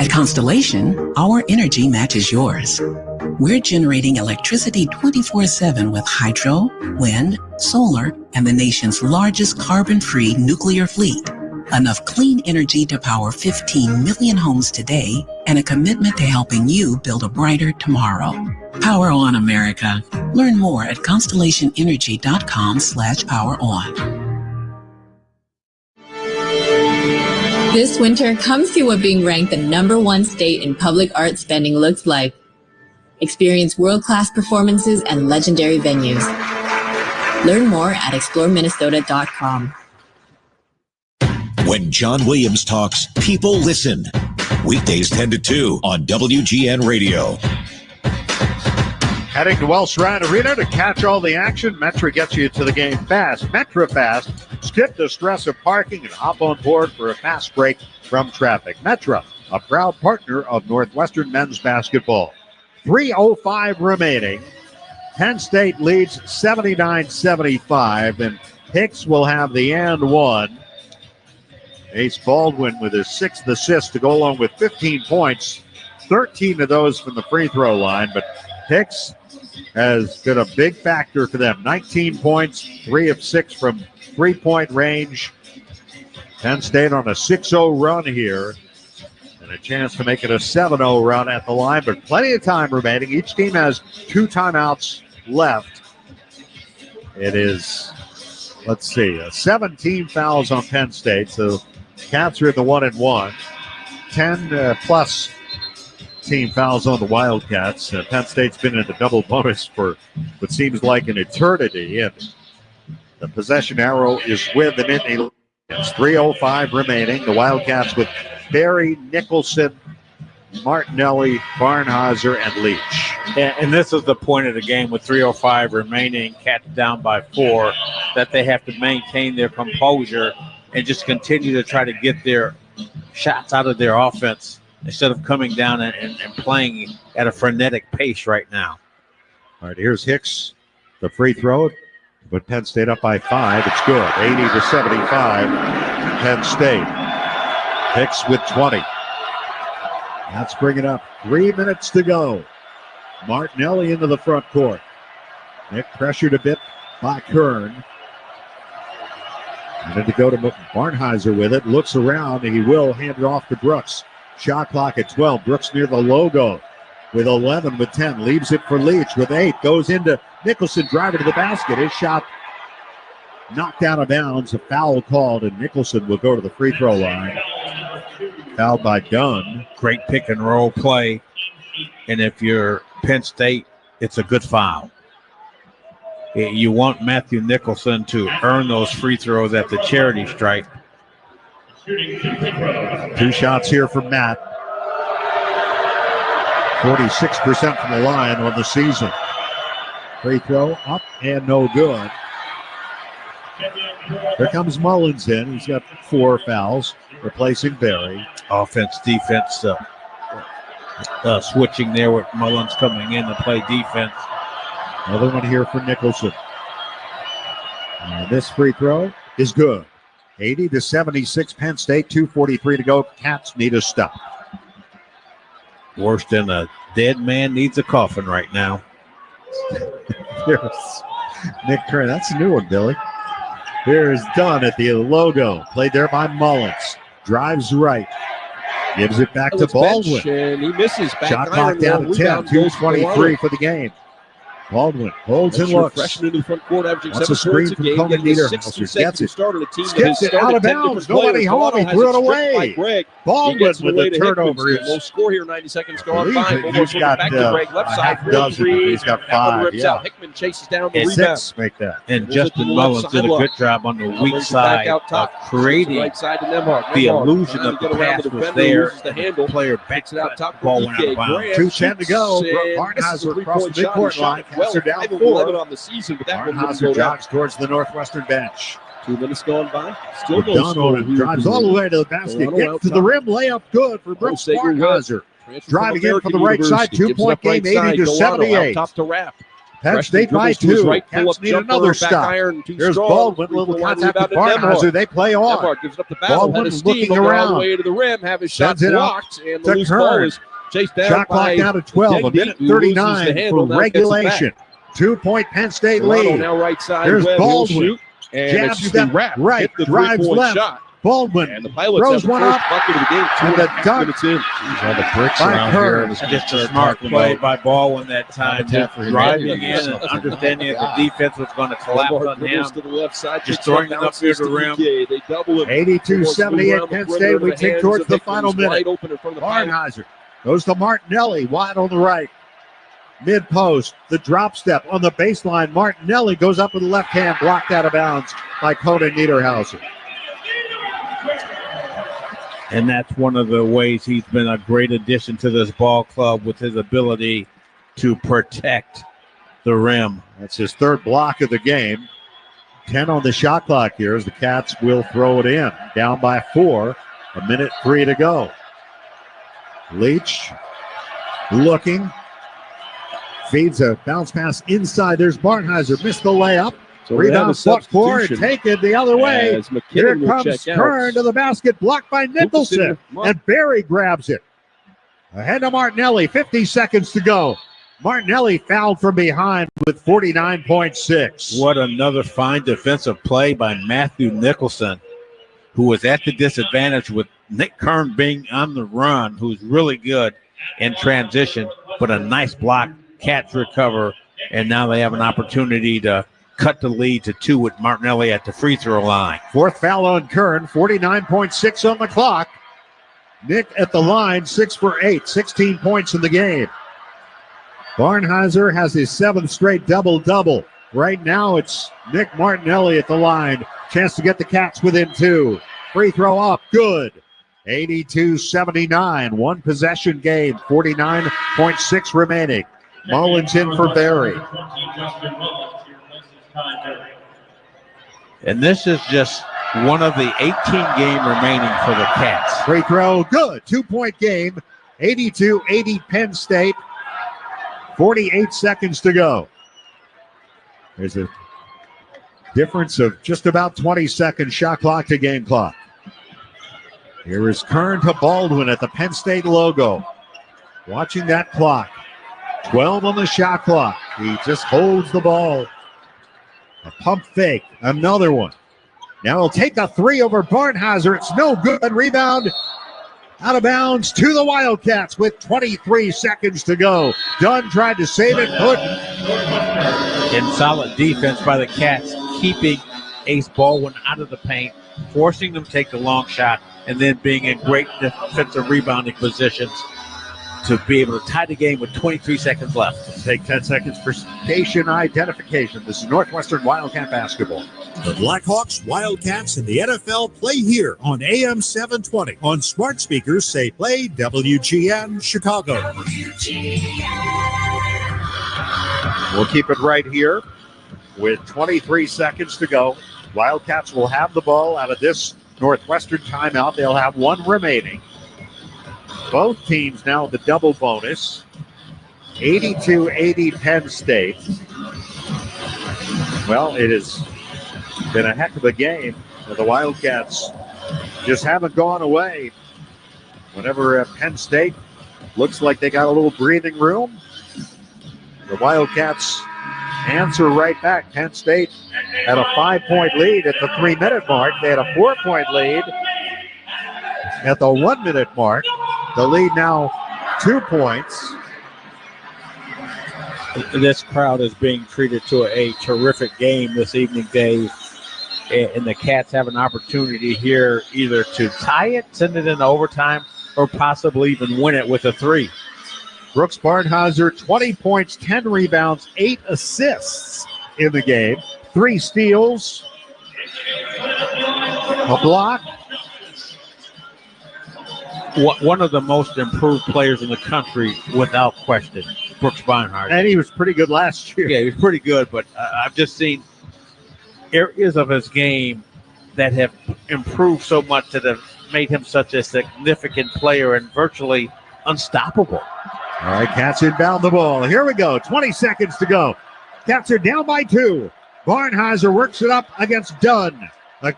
At Constellation, our energy matches yours. We're generating electricity 24/7 with hydro, wind, solar, and the nation's largest carbon-free nuclear fleet. Enough clean energy to power 15 million homes today, and a commitment to helping you build a brighter tomorrow. Power on, America. Learn more at constellationenergy.com/poweron. This winter, come see what being ranked the #1 state in public art spending looks like. Experience world-class performances and legendary venues. Learn more at exploreminnesota.com. When John Williams talks, people listen. Weekdays 10 to 2 on WGN Radio. Heading to Welsh Ryan Arena to catch all the action. Metra gets you to the game fast. Metra Fast. Skip the stress of parking and hop on board for a fast break from traffic. Metra, a proud partner of Northwestern men's basketball. 3:05 remaining. Penn State leads 79-75, and Hicks will have the and one. Ace Baldwin with his 6th assist to go along with 15 points, 13 of those from the free throw line, but Hicks has been a big factor for them. 19 points, 3 of 6 from three-point range. Penn State on a 6-0 run here, and a chance to make it a 7-0 run at the line, but plenty of time remaining. Each team has 2 timeouts left. It is, 17 fouls on Penn State, so Cats are in the 1-and-1. 10 plus team fouls on the Wildcats. Penn State's been in the double bonus for what seems like an eternity, and the possession arrow is with the Nittany. It's 3:05 remaining. The Wildcats with Barry, Nicholson, Martinelli, Barnhauser, and Leach. And this is the point of the game with 3:05 remaining, Cats down by 4, that they have to maintain their composure and just continue to try to get their shots out of their offense instead of coming down and playing at a frenetic pace right now. All right, here's Hicks, the free throw. But Penn State up by 5. It's good. 80-75. Penn State. Hicks with 20. That's bringing up 3 minutes to go. Martinelli into the front court. Nick pressured a bit by Kern. And then to go to Barnheiser with it. Looks around and he will hand it off to Brooks. Shot clock at 12. Brooks near the logo with 11 with 10. Leaves it for Leach with 8. Goes into Nicholson driving to the basket. His shot knocked out of bounds. A foul called, and Nicholson will go to the free throw line. Fouled by Dunn. Great pick and roll play. And if you're Penn State, it's a good foul. You want Matthew Nicholson to earn those free throws at the charity stripe. 2 shots here for Matt. 46% from the line on the season. Free throw up and no good. Here comes Mullins in. He's got 4 fouls, replacing Barry. Offense, defense, switching there with Mullins coming in to play defense. Another one here for Nicholson. And this free throw is good. 80-76 Penn State, 2:43 to go. Cats need a stop. Worse than a dead man needs a coffin right now. Here's Nick Kern. That's a new one, Billy. Here's Dunn at the logo. Played there by Mullins. Drives right. Gives it back to Baldwin. And he misses. Shot clock down to 10. 2:23 for the game. Baldwin holds and looks. Freshman into the front court, averaging That's 7 points a game. Getting a 60-second start on a team Skips it out of bounds. Nobody home. He threw it away. Baldwin with the turnover. Low score here, 90 seconds gone by. He's got back to Greg, left side. He's got 5. Yeah. Hickman chases down the And rebound. 6 make that. And Justin Mullins did a good job on the weak side of creating the illusion of the pass was there. The player backs it out top. Ball went out of bounds. 2:10 to go. Barnhauser across the midcourt line. Cats are down 4. On the season, but that Barnhauser jogs towards the Northwestern bench. 2 minutes going by. Still no Dunn score. drives all the way to the basket. Gets to the rim. Layup good for Brooks Barnhauser. Driving in from the right side. 2-point game, 80-78. Top to wrap. Penn State by 2. Cats need another stop. Here's Baldwin. Little contact with Barnhauser. They play on. Gives up the battle. Baldwin looking around. All the way to the rim. Have his shot blocked. And the loose Kern. ball is chased down. Shot clock down to 12. A minute 39 for regulation. 2-point Penn State lead. Now right side. Here's Baldwin. And Jabs that right. Drives left. Shot. Baldwin and the Pilots throws have one the up. first bucket of the game. And the dunk. He's on the bricks By around Kern. here. Just a smart play by Baldwin that time. Just driving in and understanding that the defense was going to collapse on him. To the left side, just throwing it up near the rim. They double it. 82-78 Penn State. We take towards the final minute. Barnhauser goes to Martinelli. Wide on the right. Mid-post, the drop step on the baseline. Martinelli goes up with the left hand, blocked out of bounds by Conan Niederhauser. And that's one of the ways he's been a great addition to this ball club with his ability to protect the rim. That's his 3rd block of the game. 10 on the shot clock here as the Cats will throw it in. Down by 4, 1:03 to go. Leach looking. Feeds a bounce pass inside. There's Barnhauser. Missed the layup. So rebound fought for it. Take it the other way. Here comes Kern to the basket. Blocked by Nicholson. And Barry grabs it. Ahead to Martinelli. 50 seconds to go. Martinelli fouled from behind with 49.6. What another fine defensive play by Matthew Nicholson, who was at the disadvantage with Nick Kern being on the run, who's really good in transition, but a nice block. Cats recover, and now they have an opportunity to cut the lead to 2 with Martinelli at the free throw line. 4th foul on Kern, 49.6 on the clock. Nick at the line, 6 for 8, 16 points in the game. Barnheiser has his 7th straight double-double. Right now it's Nick Martinelli at the line. Chance to get the Cats within 2. Free throw up, good. 82-79, one possession game, 49.6 remaining. Mullins in for Barry. And this is just one of the 18 game remaining for the Cats. Free throw, good. 2-point game, 82-80 Penn State. 48 seconds to go. There's a difference of just about 20 seconds, shot clock to game clock. Here is Kern to Baldwin at the Penn State logo. Watching that clock. 12 on the shot clock. He just holds the ball. A pump fake. Another one. Now he'll take a 3 over Barnheiser. It's no good. Rebound out of bounds to the Wildcats with 23 seconds to go. Dunn tried to save it. Couldn't. In solid defense by the Cats, keeping Ace Baldwin out of the paint, forcing them to take the long shot, and then being in great defensive rebounding positions to be able to tie the game with 23 seconds left. Take 10 seconds for station identification. This is Northwestern Wildcat basketball. The Blackhawks, Wildcats, and the NFL play here on AM 720. On smart speakers, say play WGN Chicago. We'll keep it right here with 23 seconds to go. Wildcats will have the ball out of this Northwestern timeout. They'll have one remaining. Both teams now the double bonus. 82-80 Penn State. Well, it has been a heck of a game. The Wildcats just haven't gone away. Whenever Penn State looks like they got a little breathing room, the Wildcats answer right back. Penn State had a 5-point lead at the 3-minute mark. They had a 4-point lead at the 1-minute mark. The lead now 2 points. This crowd is being treated to a terrific game this evening, Dave. And the Cats have an opportunity here either to tie it, send it into overtime, or possibly even win it with a 3. Brooks Barnheiser, 20 points, 10 rebounds, 8 assists in the game. 3 steals, a block. One of the most improved players in the country, without question, Brooks Barnheiser. And he was pretty good last year. Yeah, he was pretty good, but I've just seen areas of his game that have improved so much that have made him such a significant player and virtually unstoppable. All right, Cats inbound the ball. Here we go. 20 seconds to go. Cats are down by 2. Barnheiser works it up against Dunn.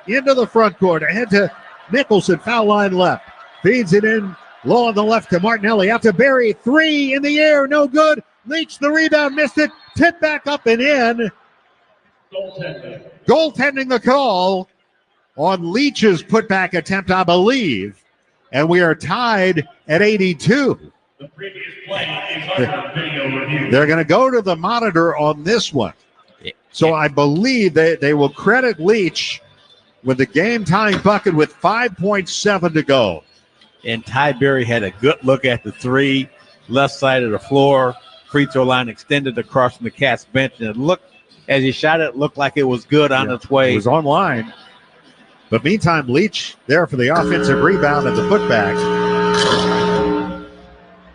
Into the front court. Ahead to Nicholson. Foul line left. Feeds it in low on the left to Martinelli. Out to Barry. 3 in the air. No good. Leach the rebound. Missed it. Tip back up and in. Goaltending the call on Leach's putback attempt, I believe. And we are tied at 82. The previous play is under video review. They're going to go to the monitor on this one. So I believe they will credit Leach with the game-tying bucket with 5.7 to go. And Ty Berry had a good look at the 3, left side of the floor. Free throw line extended across from the Cats bench. And it looked, as he shot it, looked like it was good on its way. It was online. But meantime, Leach there for the offensive rebound at the putback.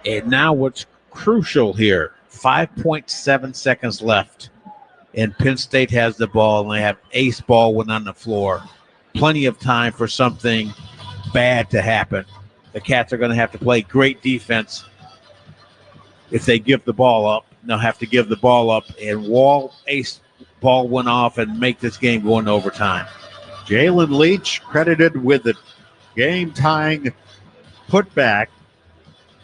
And now what's crucial here, 5.7 seconds left. And Penn State has the ball, and they have Ace Baldwin on the floor. Plenty of time for something bad to happen. The Cats are going to have to play great defense. If they give the ball up, they'll have to give the ball up and wall Ace Baldwin off and make this game go into overtime. Jalen Leach credited with the game-tying putback.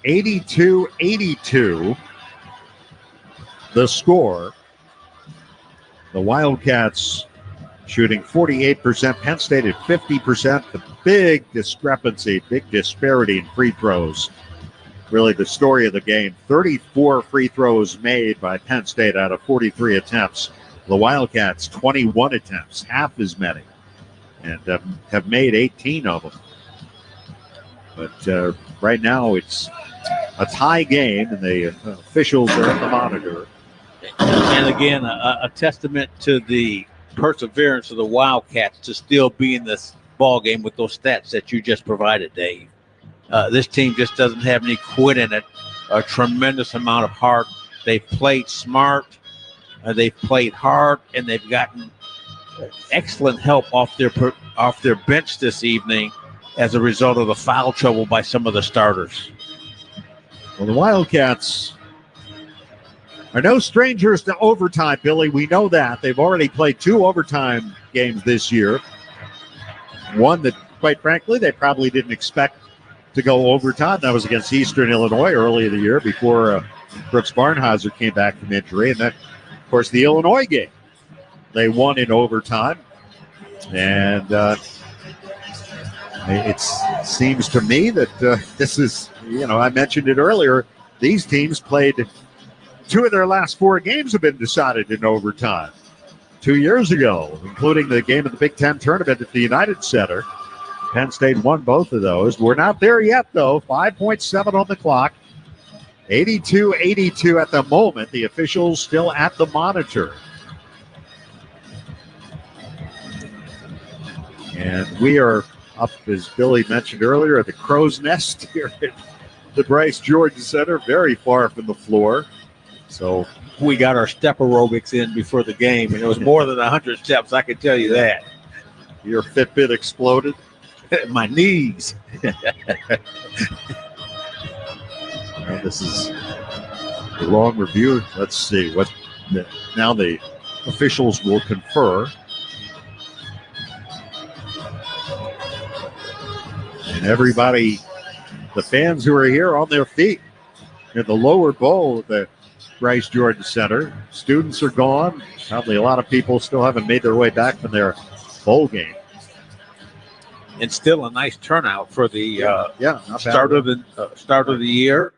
82-82 the score. The Wildcats shooting 48%, Penn State at 50%. The big discrepancy, big disparity in free throws. Really the story of the game. 34 free throws made by Penn State out of 43 attempts. The Wildcats, 21 attempts, half as many, and have made 18 of them. But right now it's a tie game, and the officials are at the monitor. And again, a testament to the perseverance of the Wildcats to still be in this ball game with those stats that you just provided, Dave. This team just doesn't have any quit in it. A tremendous amount of heart. They've played smart. They've played hard, and they've gotten excellent help off their bench this evening as a result of the foul trouble by some of the starters. Well, the Wildcats are no strangers to overtime, Billy. We know that. They've already played 2 overtime games this year. One that, quite frankly, they probably didn't expect to go overtime. That was against Eastern Illinois early in the year before Brooks Barnheiser came back from injury. And then, of course, the Illinois game. They won in overtime. And it seems to me that this is, I mentioned it earlier, these teams played 2 of their last 4 games have been decided in overtime 2 years ago, including the game of the Big Ten tournament at the United Center. Penn State won both of those. We're not there yet, though. 5.7 on the clock. 82-82 at the moment. The officials still at the monitor. And we are up, as Billy mentioned earlier, at the Crow's Nest here at the Bryce Jordan Center, very far from the floor. So we got our step aerobics in before the game, and it was more than 100 steps, I can tell you that. Your Fitbit exploded? My knees. Well, this is a long review. Let's see what now the officials will confer. And everybody, the fans who are here on their feet in the lower bowl of the Bryce Jordan Center. Students are gone. Probably a lot of people still haven't made their way back from their bowl game. And still a nice turnout for the start of the year.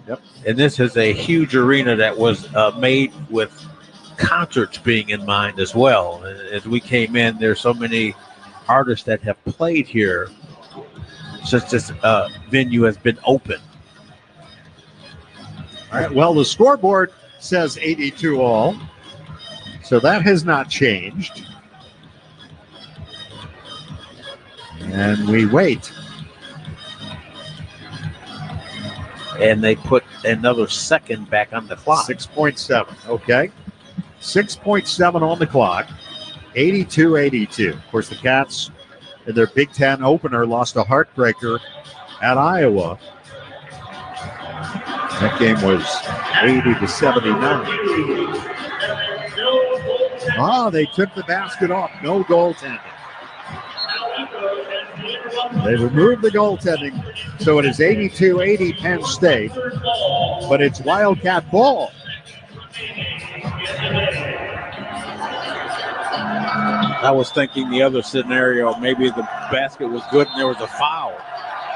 Yep. And this is a huge arena that was made with concerts being in mind as well. And as we came in, there's so many artists that have played here since this venue has been open. All right. Well, the scoreboard says 82 all, so that has not changed. And we wait. And they put another second back on the clock. 6.7. Okay. 6.7 on the clock. 82-82. Of course, the Cats in their Big Ten opener lost a heartbreaker at Iowa. That game was 80-79. They took the basket off. No goaltending. They removed the goaltending, so it is 82-80 Penn State, but it's Wildcat ball. I was thinking the other scenario, maybe the basket was good and there was a foul.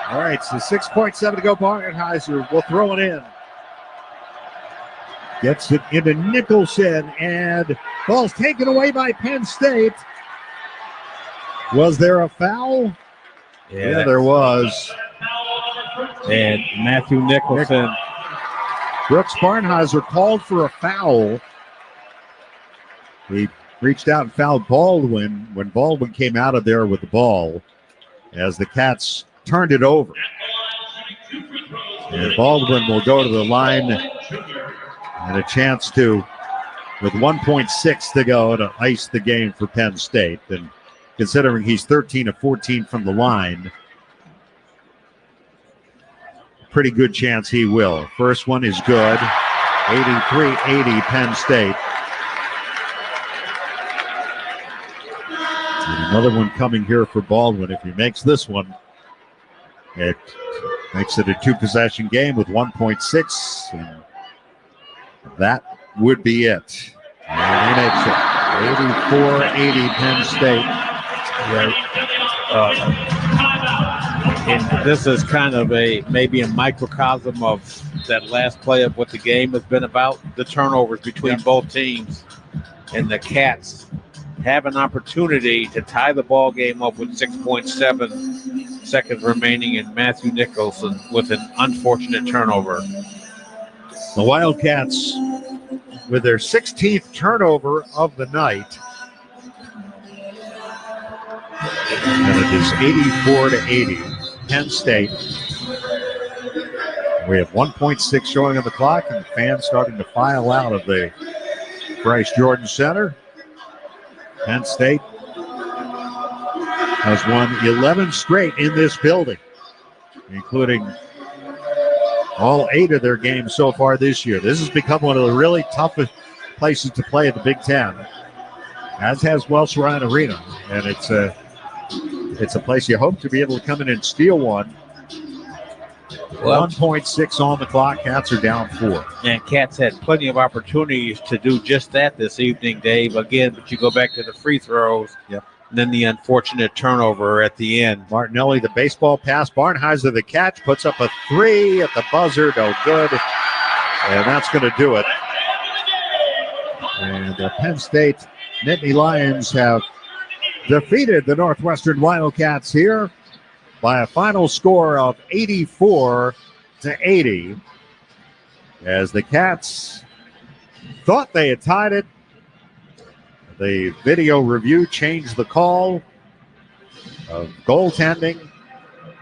All right, so 6.7 to go. Barnheiser will throw it in. Gets it into Nicholson, and ball's taken away by Penn State. Was there a foul? Yeah, there was. And Matthew Nicholson. Brooks Barnheiser called for a foul. He reached out and fouled Baldwin when Baldwin came out of there with the ball as the Cats turned it over. And Baldwin will go to the line and a chance to, with 1.6 to go, to ice the game for Penn State. And considering he's 13 of 14 from the line, pretty good chance he will. First one is good. 83-80 Penn State. And another one coming here for Baldwin. If he makes this one, it makes it a 2-possession game with 1.6. And that would be it. And he makes it 84-80 Penn State. And this is kind of maybe a microcosm of that last play of what the game has been about, the turnovers between both teams. And the Cats have an opportunity to tie the ball game up with 6.7 seconds remaining, and Matthew Nicholson with an unfortunate turnover. The Wildcats with their 16th turnover of the night. And it is 84-80, Penn State. We have 1.6 showing on the clock, and the fans starting to file out of the Bryce Jordan Center. Penn State has won 11 straight in this building, including all 8 of their games so far this year. This has become one of the really toughest places to play in the Big Ten, as has Welsh Ryan Arena. And it's a place you hope to be able to come in and steal one. Well, 1.6 on the clock. Cats are down 4. And Cats had plenty of opportunities to do just that this evening, Dave. Again, but you go back to the free throws. Yep. And then the unfortunate turnover at the end. Martinelli, the baseball pass. Barnheiser, the catch, puts up a 3 at the buzzer. No good. And that's going to do it. And the Penn State Nittany Lions have defeated the Northwestern Wildcats here by a final score of 84-80. As the Cats thought they had tied it, the video review changed the call of goaltending.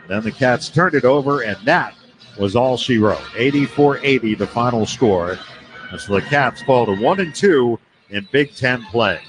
Then the Cats turned it over, and that was all she wrote. 84-80, the final score. And so the Cats fall to 1-2 in Big Ten play.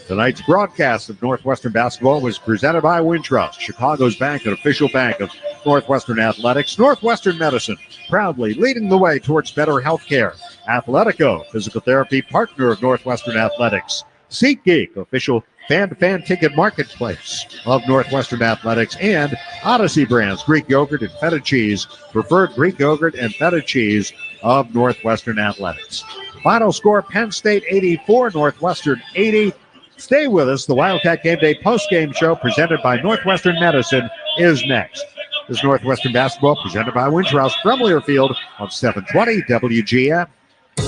Tonight's broadcast of Northwestern basketball was presented by Wintrust, Chicago's bank and official bank of Northwestern Athletics. Northwestern Medicine, proudly leading the way towards better health care. Athletico, physical therapy partner of Northwestern Athletics. SeatGeek, official fan-to-fan ticket marketplace of Northwestern Athletics. And Odyssey Brands, Greek yogurt and feta cheese, preferred Greek yogurt and feta cheese of Northwestern Athletics. Final score, Penn State 84, Northwestern 80. Stay with us. The Wildcat Game Day post-game show presented by Northwestern Medicine is next. This is Northwestern basketball presented by Wintrust from Learfield on 720 WGN.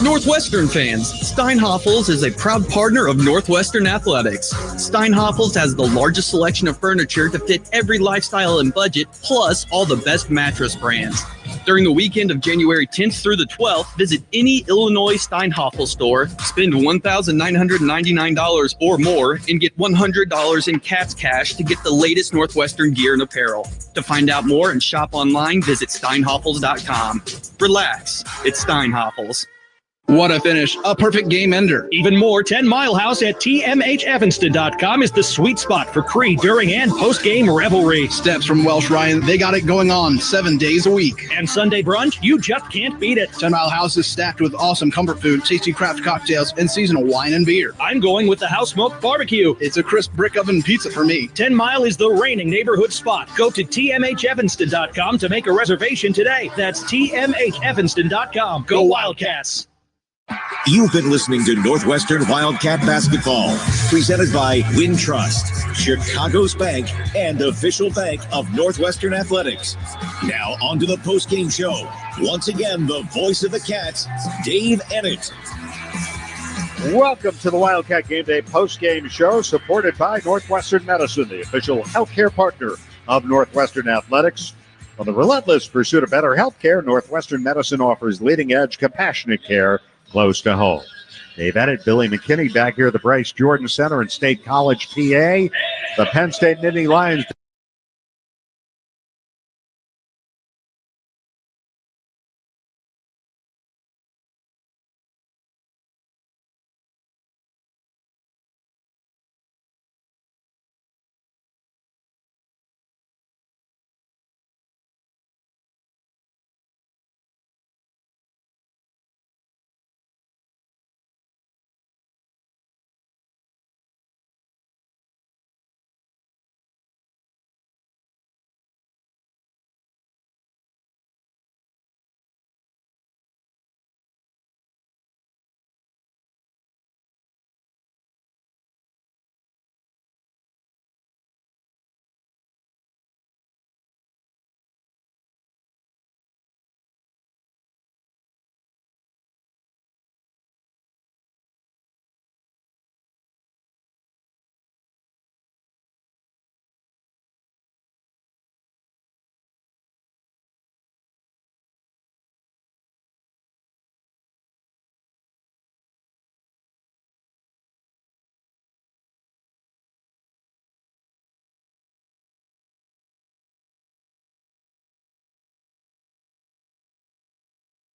Northwestern fans, Steinhoffels is a proud partner of Northwestern Athletics. Steinhoffels has the largest selection of furniture to fit every lifestyle and budget, plus all the best mattress brands. During the weekend of January 10th through the 12th, visit any Illinois Steinhoffel store, spend $1,999 or more, and get $100 in Cats cash to get the latest Northwestern gear and apparel. To find out more and shop online, visit steinhoffels.com. Relax, it's Steinhoffels. What a finish. A perfect game ender. Even more, 10 Mile House at tmhevanston.com is the sweet spot for pre, during, and post-game revelry. Steps from Welsh Ryan, they got it going on 7 days a week. And Sunday brunch, you just can't beat it. 10 Mile House is stacked with awesome comfort food, tasty craft cocktails, and seasonal wine and beer. I'm going with the house smoked barbecue. It's a crisp brick oven pizza for me. 10 Mile is the reigning neighborhood spot. Go to tmhevanston.com to make a reservation today. That's tmhevanston.com. Go Wildcats. You've been listening to Northwestern Wildcat Basketball, presented by Wintrust, Chicago's bank and official bank of Northwestern Athletics. Now on to the postgame show. Once again, the voice of the Cats, Dave Ennett. Welcome to the Wildcat Game Day postgame show, supported by Northwestern Medicine, the official healthcare partner of Northwestern Athletics. On the relentless pursuit of better healthcare, Northwestern Medicine offers leading-edge, compassionate care close to home. Dave Ennett, Billy McKinney back here at the Bryce Jordan Center in State College, PA. The Penn State Nittany Lions